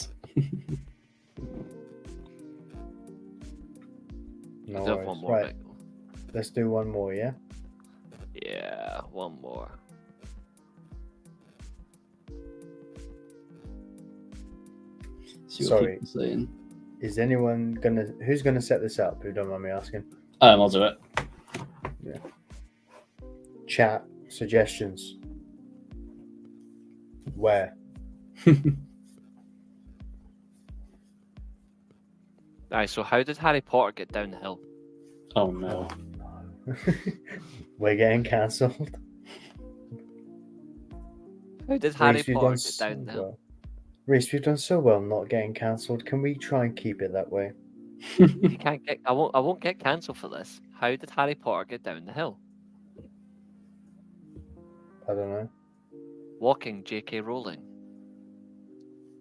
no Let's have worries. one more. Right, Bit. let's do one more, yeah? Yeah, one more. See what Sorry. people are saying. Is anyone who's gonna set this up? Who don't mind me asking? I'll do it. Chat suggestions. Where? Alright, so how did Harry Potter get down the hill? Oh no. no. We're getting cancelled. How did Harry Reece, we've Potter done get so down the hill? well. Reece, we've done so well not getting cancelled. Can we try and keep it that way? You can't get. I won't get cancelled for this. How did Harry Potter get down the hill? I don't know. Walking J.K. Rowling.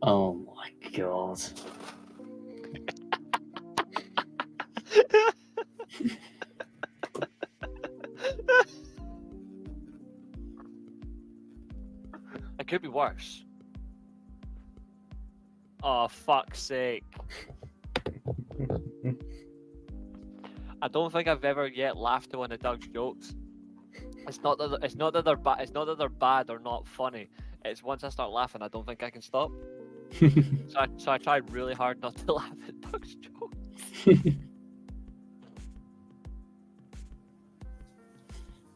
Oh my god. It could be worse. Oh, fuck's sake. I don't think I've ever yet laughed at one of Doug's jokes. It's not that they're bad. It's not that they're bad or not funny. It's once I start laughing, I don't think I can stop. So I tried really hard not to laugh at Doug's jokes.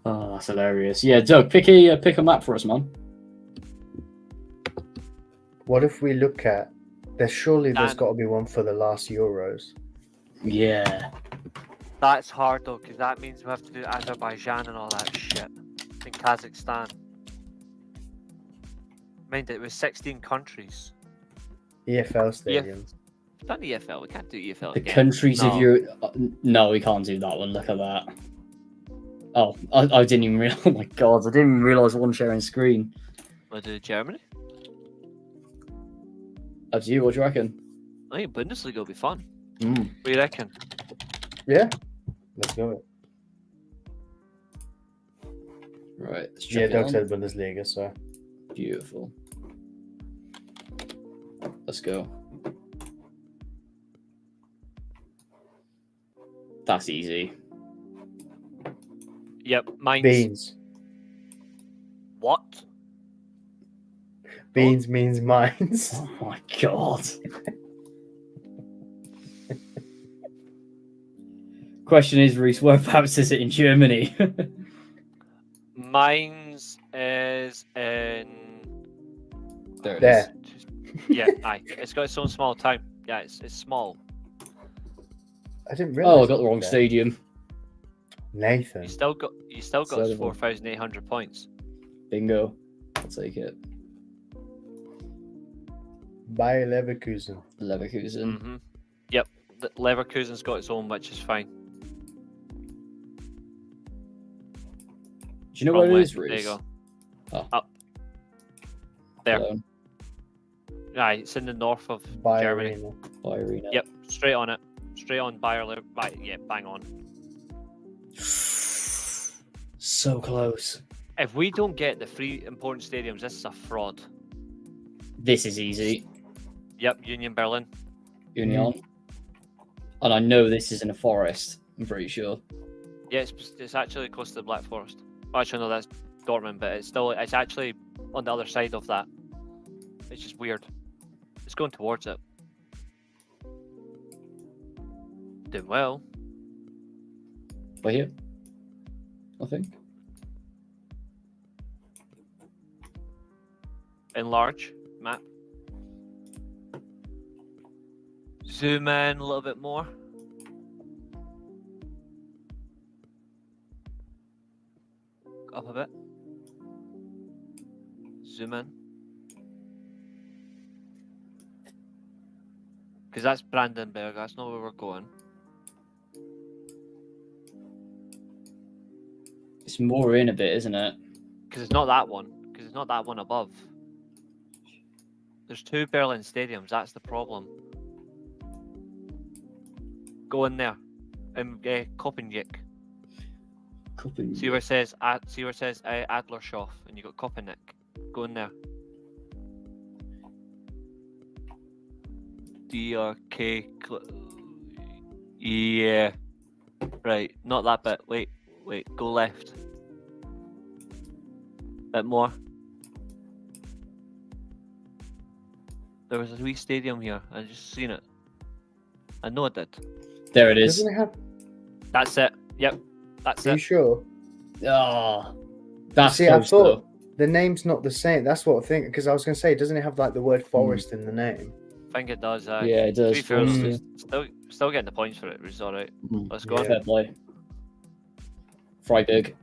Oh, that's hilarious. Yeah, Doug, pick a map for us, man. What if we look at? There's Dan. got to be one for the last Euros. Yeah. That's hard though, because that means we have to do Azerbaijan and all that shit in Kazakhstan. Mind it was 16 countries. EFL stadiums. It's not EFL. We can't do EFL. The again. countries No. of Europe. No, we can't do that one. Look at that. Oh, I didn't even realize. Oh my god, I didn't even realize one sharing screen. We'll do Germany. Up to you. What do you reckon? I think Bundesliga will be fun. Mm. What do you reckon? Yeah. Let's go. Right. Let's Yeah, check it Doug out. said Bundesliga, so Beautiful. Let's go. That's easy. Yep, mine's beans. what? Beans means mines. Oh my god. Question is, Reece, whereabouts is it in Germany? Mine's is in. There it There. Yeah, aye. It's got its own small town. Yeah, it's small. I didn't realize. Oh, I got the wrong there. stadium. Nathan. You still got Seven. 4,800 points. Bingo. I'll take it. Bayer Leverkusen. Leverkusen. Mm-hmm. Yep, Leverkusen's got its own, which is fine. Do you know Wrong where way. it is, Reece? There you go. Oh. Up. There. Alone. Aye, it's in the north of Bayer Germany. Arena. By Arena. Yep, straight on it. Straight on Bayer yeah, bang on. So close. If we don't get the three important stadiums, this is a fraud. This is easy. Yep, Union Berlin. Union. And I know this is in a forest. I'm pretty sure. Yeah, it's actually close to the Black Forest. Oh, actually, no, that's Dortmund, but it's actually on the other side of that. It's just weird. It's going towards it. Doing well. By here, I think. Enlarge map. Zoom in a little bit more. Up a bit. Zoom in. Because that's Brandenburg, that's not where we're going. It's more in a bit, isn't it? Because it's not that one. Because it's not that one above. There's two Berlin stadiums, that's the problem. Go in there. Kopenhagen. See where it says Adlershof, and you got Kopenhagen. Go in there. DRK. Yeah. Right. Not that bit. Wait. Go left. Bit more. There was a wee stadium here. I just seen it. I know it did. There it is. Doesn't it have? That's it. Yep. That's Are you it. sure? Ah, that's See, I close, thought though. the name's not the same. That's what I think. Because I was going to say, doesn't it have like the word forest in the name? I think it does. Yeah, it To does. be fair, Forest, still getting the points for it. It's alright. Mm. Let's go. Yeah. Fair play. Freiburg.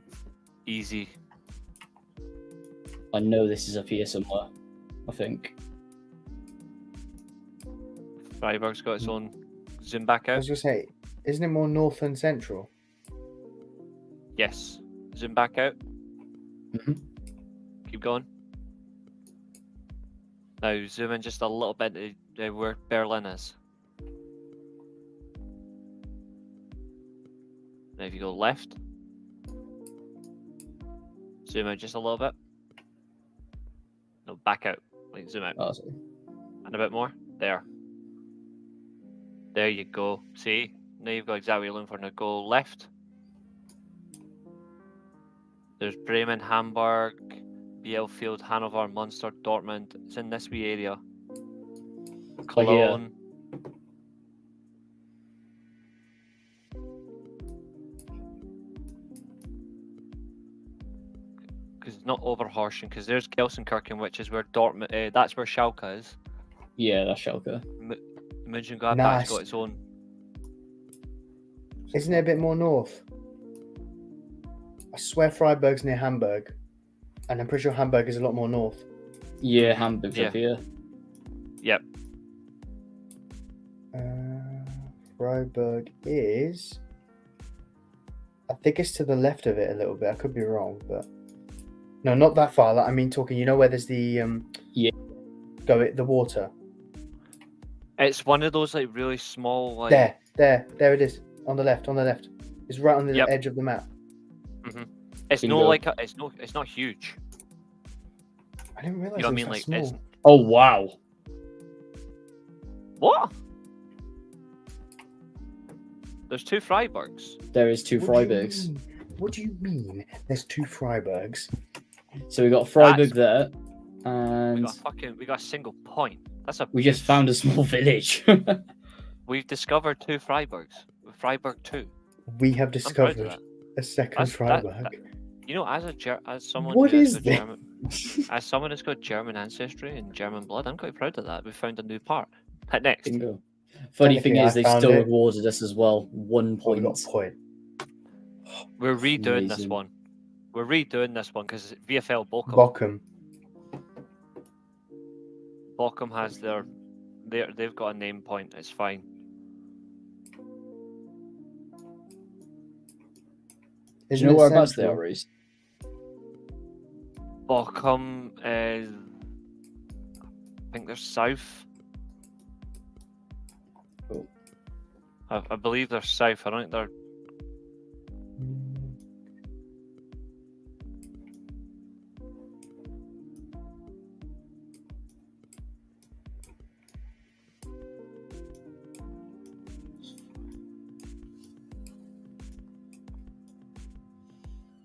Easy. I know this is up here somewhere. I think. Freiburg's got its own. Zoom back I out. was going to say, isn't it more north and central? Yes. Zoom back out. Mhm. Keep going. Now zoom in just a little bit to where Berlin is. Now if you go left, zoom out just a little bit. No, back out. Like zoom out. Oh, sorry. And a bit more. There. There you go. See? Now you've got exactly what you're looking for. Now go left. There's Bremen, Hamburg, Bielefeld, Hanover, Munster, Dortmund. It's in this wee area. Oh, yeah. Cologne. Because it's not Oberhausen, because there's Gelsenkirchen, which is where Dortmund. That's where Schalke is. Yeah, that's Schalke. Mönchengladbach's Nice. got its own. Isn't it a bit more north? I swear Freiburg's near Hamburg. And I'm pretty sure Hamburg is a lot more north. Yeah, Hamburg's Yeah. up here. Yep. Freiburg is... I think it's to the left of it a little bit. I could be wrong, but... No, not that far. Like, I mean, talking, you know where there's the... Yeah. The water. It's one of those like really small like. There it is. On the left. It's right on the Yep. edge of the map. It's no Bingo. like it's not huge. I didn't realize You know what I it was mean? that Like small. it's Oh, wow. what? There's two Freiburgs. There is two What do you Freiburgs. mean? What do you mean? There's two Freiburgs. So we got Freiburg That's- there. We And got a single point. That's a. we just found a small village. We've discovered two Freiburgs. Freiburg 2. We have I'm proud of discovered that. a second That's- that- Freiburg. You know, as someone What who has is got this? German, as someone who's got German ancestry and German blood, I'm quite proud of that. We found a new part. Next, Bingo. Funny thing Technically, is, I they found still it. rewarded us as well. 1 Oh, we point. got a point. we're redoing this Amazing. one. We're redoing this one because VFL Bochum. Bochum has they've got a name point. It's fine. Do Isn't you know it whereabouts they central? are, Reece? Bochum is, I think they're south. Cool. I believe they're south. I don't think they're.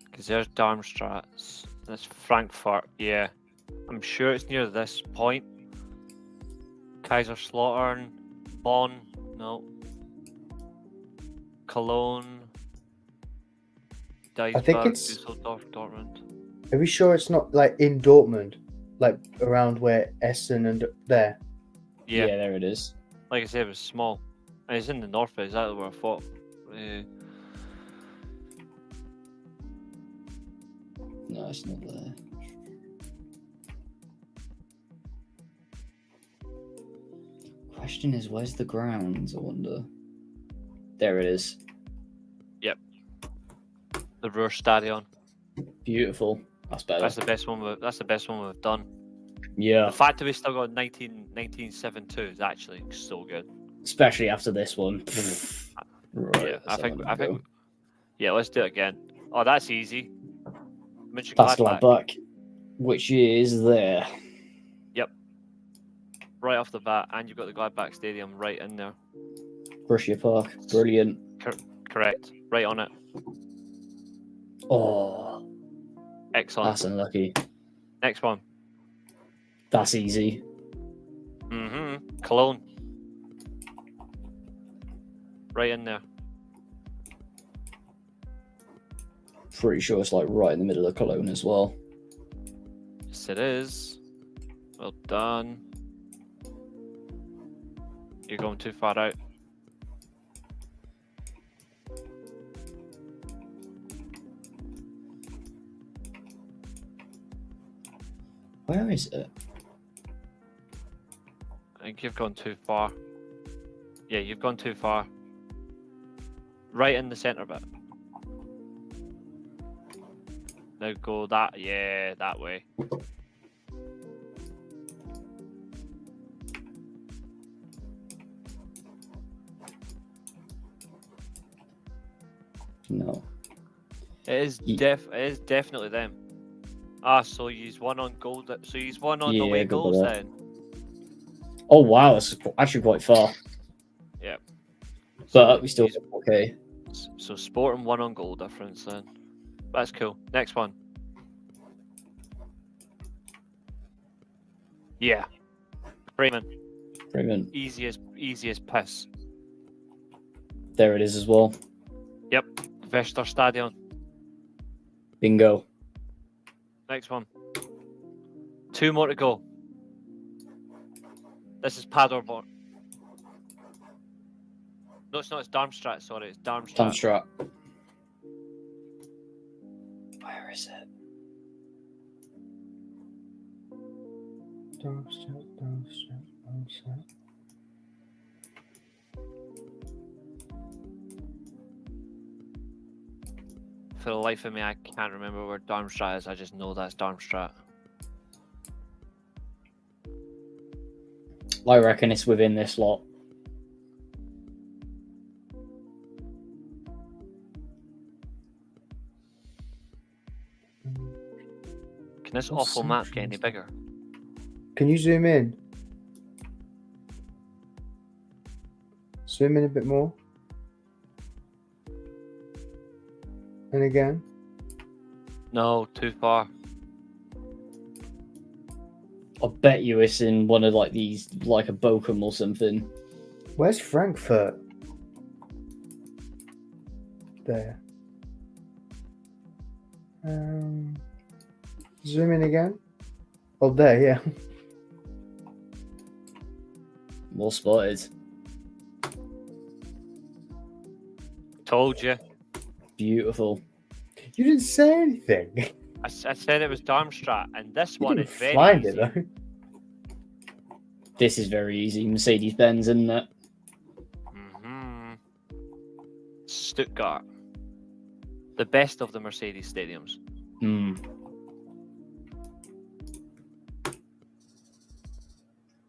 Because there's Darmstadt. That's Frankfurt. Yeah, I'm sure it's near this point. Kaiserslautern, Bonn. No. Cologne. think Duisburg, it's- Düsseldorf, Dortmund. Are we sure it's not like in Dortmund, like around where Essen and there? Yeah, There it is. like I said, it was small. And it's in the north, but exactly where I thought. No, it's not there. Question is, where's the grounds? I wonder. There it is. The Ruhrstadion. Beautiful. That's better. That's the best one. That's the best one we've done. Yeah, The fact that we still got 1972 is actually so good. especially after this one. Right. Yeah, I let's think. have I a go. think. Yeah, let's do it again. Oh, that's easy. That's Mönchengladbach, Gladbach, which is there. right off the bat, and you've got the Gladbach Stadium right in there. Borussia Park. Brilliant. Correct, right on it. Oh, Excellent. that's unlucky. Next one. That's easy. Cologne. Right in there. Pretty sure it's like right in the middle of Cologne as well. Yes, it is. Well done. You're going too far out. Where is it? I think you've gone too far. Yeah, you've gone too far. Right in the centre bit. Now go that, yeah, that way. No. It is definitely them. Ah, so he's one on goal. So he's one on the Yeah, away go goals for that. then. Oh wow, that's actually quite far. Yeah. But we still he's- okay. So Sporting one on goal difference then. That's cool. Next one. Yeah. Bremen. Brilliant. Easiest piss. There it is as well. Yep. Westerstadion. Bingo. Next one. 2 more to go. This is Paderborn. No, it's not. It's Darmstadt. Sorry, it's Darmstadt. Darmstadt. Where is it? Darmstadt. For the life of me, I can't remember where Darmstadt is. I just know that's Darmstadt. I reckon it's within this lot. Can this What's awful map get central any and bigger? Can you zoom in? Zoom in a bit more. And again. No, too far. I bet you it's in one of like these, like a Bochum or something. Where's Frankfurt? there. Zoom in again. Oh, there, yeah. More spotted. Told you. Beautiful. You didn't say anything. I said it was Darmstadt, and this You one didn't is very find easy. it though. This is very easy. Mercedes-Benz, isn't it? Mm-hmm. Stuttgart. The best of the Mercedes stadiums. Hmm.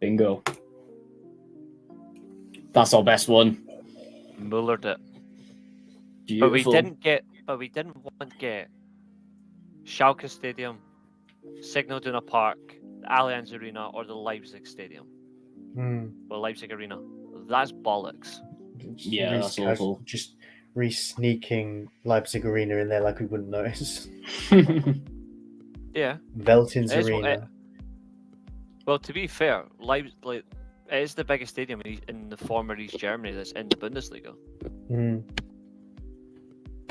Bingo. That's our best one. Mullered it. Beautiful. But we didn't want to get Schalke Stadium, Signal Iduna Park, the Allianz Arena, or the Leipzig Stadium. Or Leipzig Arena. That's bollocks. Yeah, that's awful. Just re-sneaking Leipzig Arena in there like we wouldn't notice. Yeah. Veltin's It is- Arena. Well, to be fair, Leipzig, it is the biggest stadium in the former East Germany that's in the Bundesliga.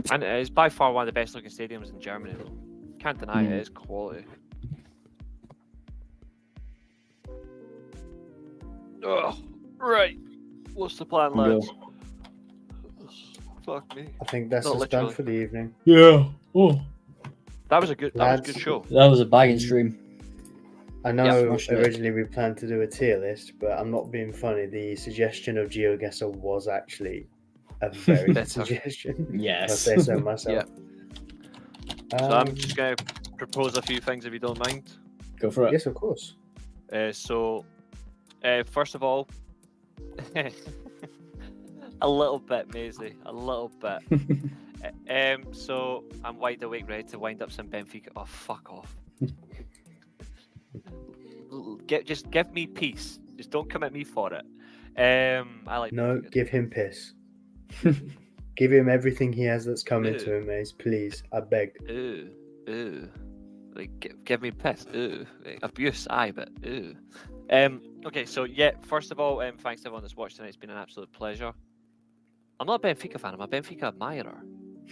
And it is by far one of the best looking stadiums in Germany, though. Can't deny it is quality. Ugh. Right. What's the plan, lads? Fuck me. I think that's Not us done literally. for the evening. Yeah. Oh, That was a good Lads. show. that was a bagging stream. I know Yeah, smash it. originally we planned to do a tier list, but I'm not being funny. The suggestion of GeoGuesser was actually a very good Better. suggestion. If I Yes. say so myself. So I'm just going to propose a few things if you don't mind. Go for it. Yes, of course. First of all, a little bit mazy, a little bit. So I'm wide awake, ready to wind up some Benfica. Oh, fuck off. Just give me peace. Just don't come at me for it. I like No, Benfica. give him piss. Give him everything he has that's coming to him, mate. Please, I beg. Ooh. Like, give me piss. Ooh. Like, abuse, aye, but ooh. Okay, so yeah, first of all, thanks to everyone that's watched tonight. It's been an absolute pleasure. I'm not a Benfica fan, I'm a Benfica admirer.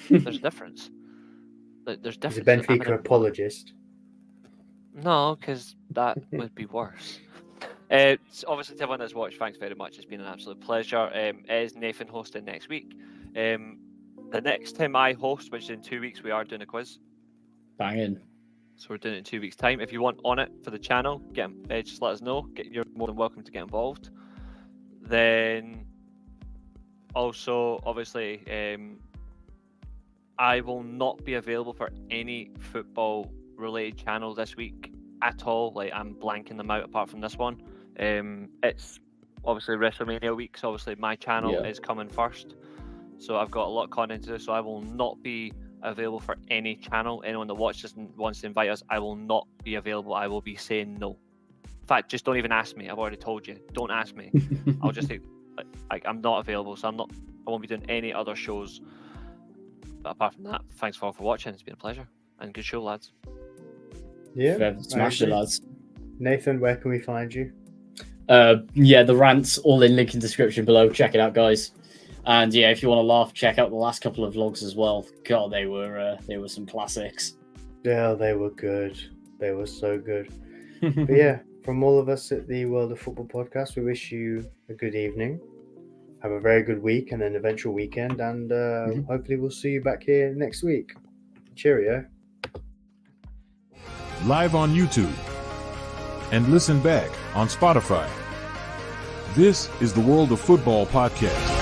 There's a difference. There's He's a difference. Benfica apologist. No, because that would be worse. Obviously, to everyone that's watched, thanks very much. It's been an absolute pleasure. Is Nathan hosting next week? The next time I host, which is in 2 weeks, we are doing a quiz. Banging. So we're doing it in 2 weeks' time. If you want on it for the channel, just let us know. You're more than welcome to get involved. Then, also, obviously, I will not be available for any football-related channel this week at all. Like, I'm blanking them out apart from this one. It's obviously WrestleMania week, so obviously my channel is coming first. So I've got a lot of content to do, so I will not be available for any channel. Anyone that watches and wants to invite us, I will not be available. I will be saying no. In fact, just don't even ask me. I've already told you. Don't ask me. I'll just say, like, I'm not available, so I won't be doing any other shows. But apart from that, thanks for watching. It's been a pleasure and good show, lads. Yeah. Smash it, lads. Nathan, where can we find you? Yeah, the rants all in link in description below. Check it out, guys. And yeah, if you want to laugh, check out the last couple of vlogs as well. God, they were some classics. Yeah, they were good. They were so good. But yeah, from all of us at the World of Football podcast, we wish you a good evening. Have a very good week and an eventual weekend. And hopefully we'll see you back here next week. Cheerio. Live on YouTube. And listen back on Spotify. This is the World of Football podcast.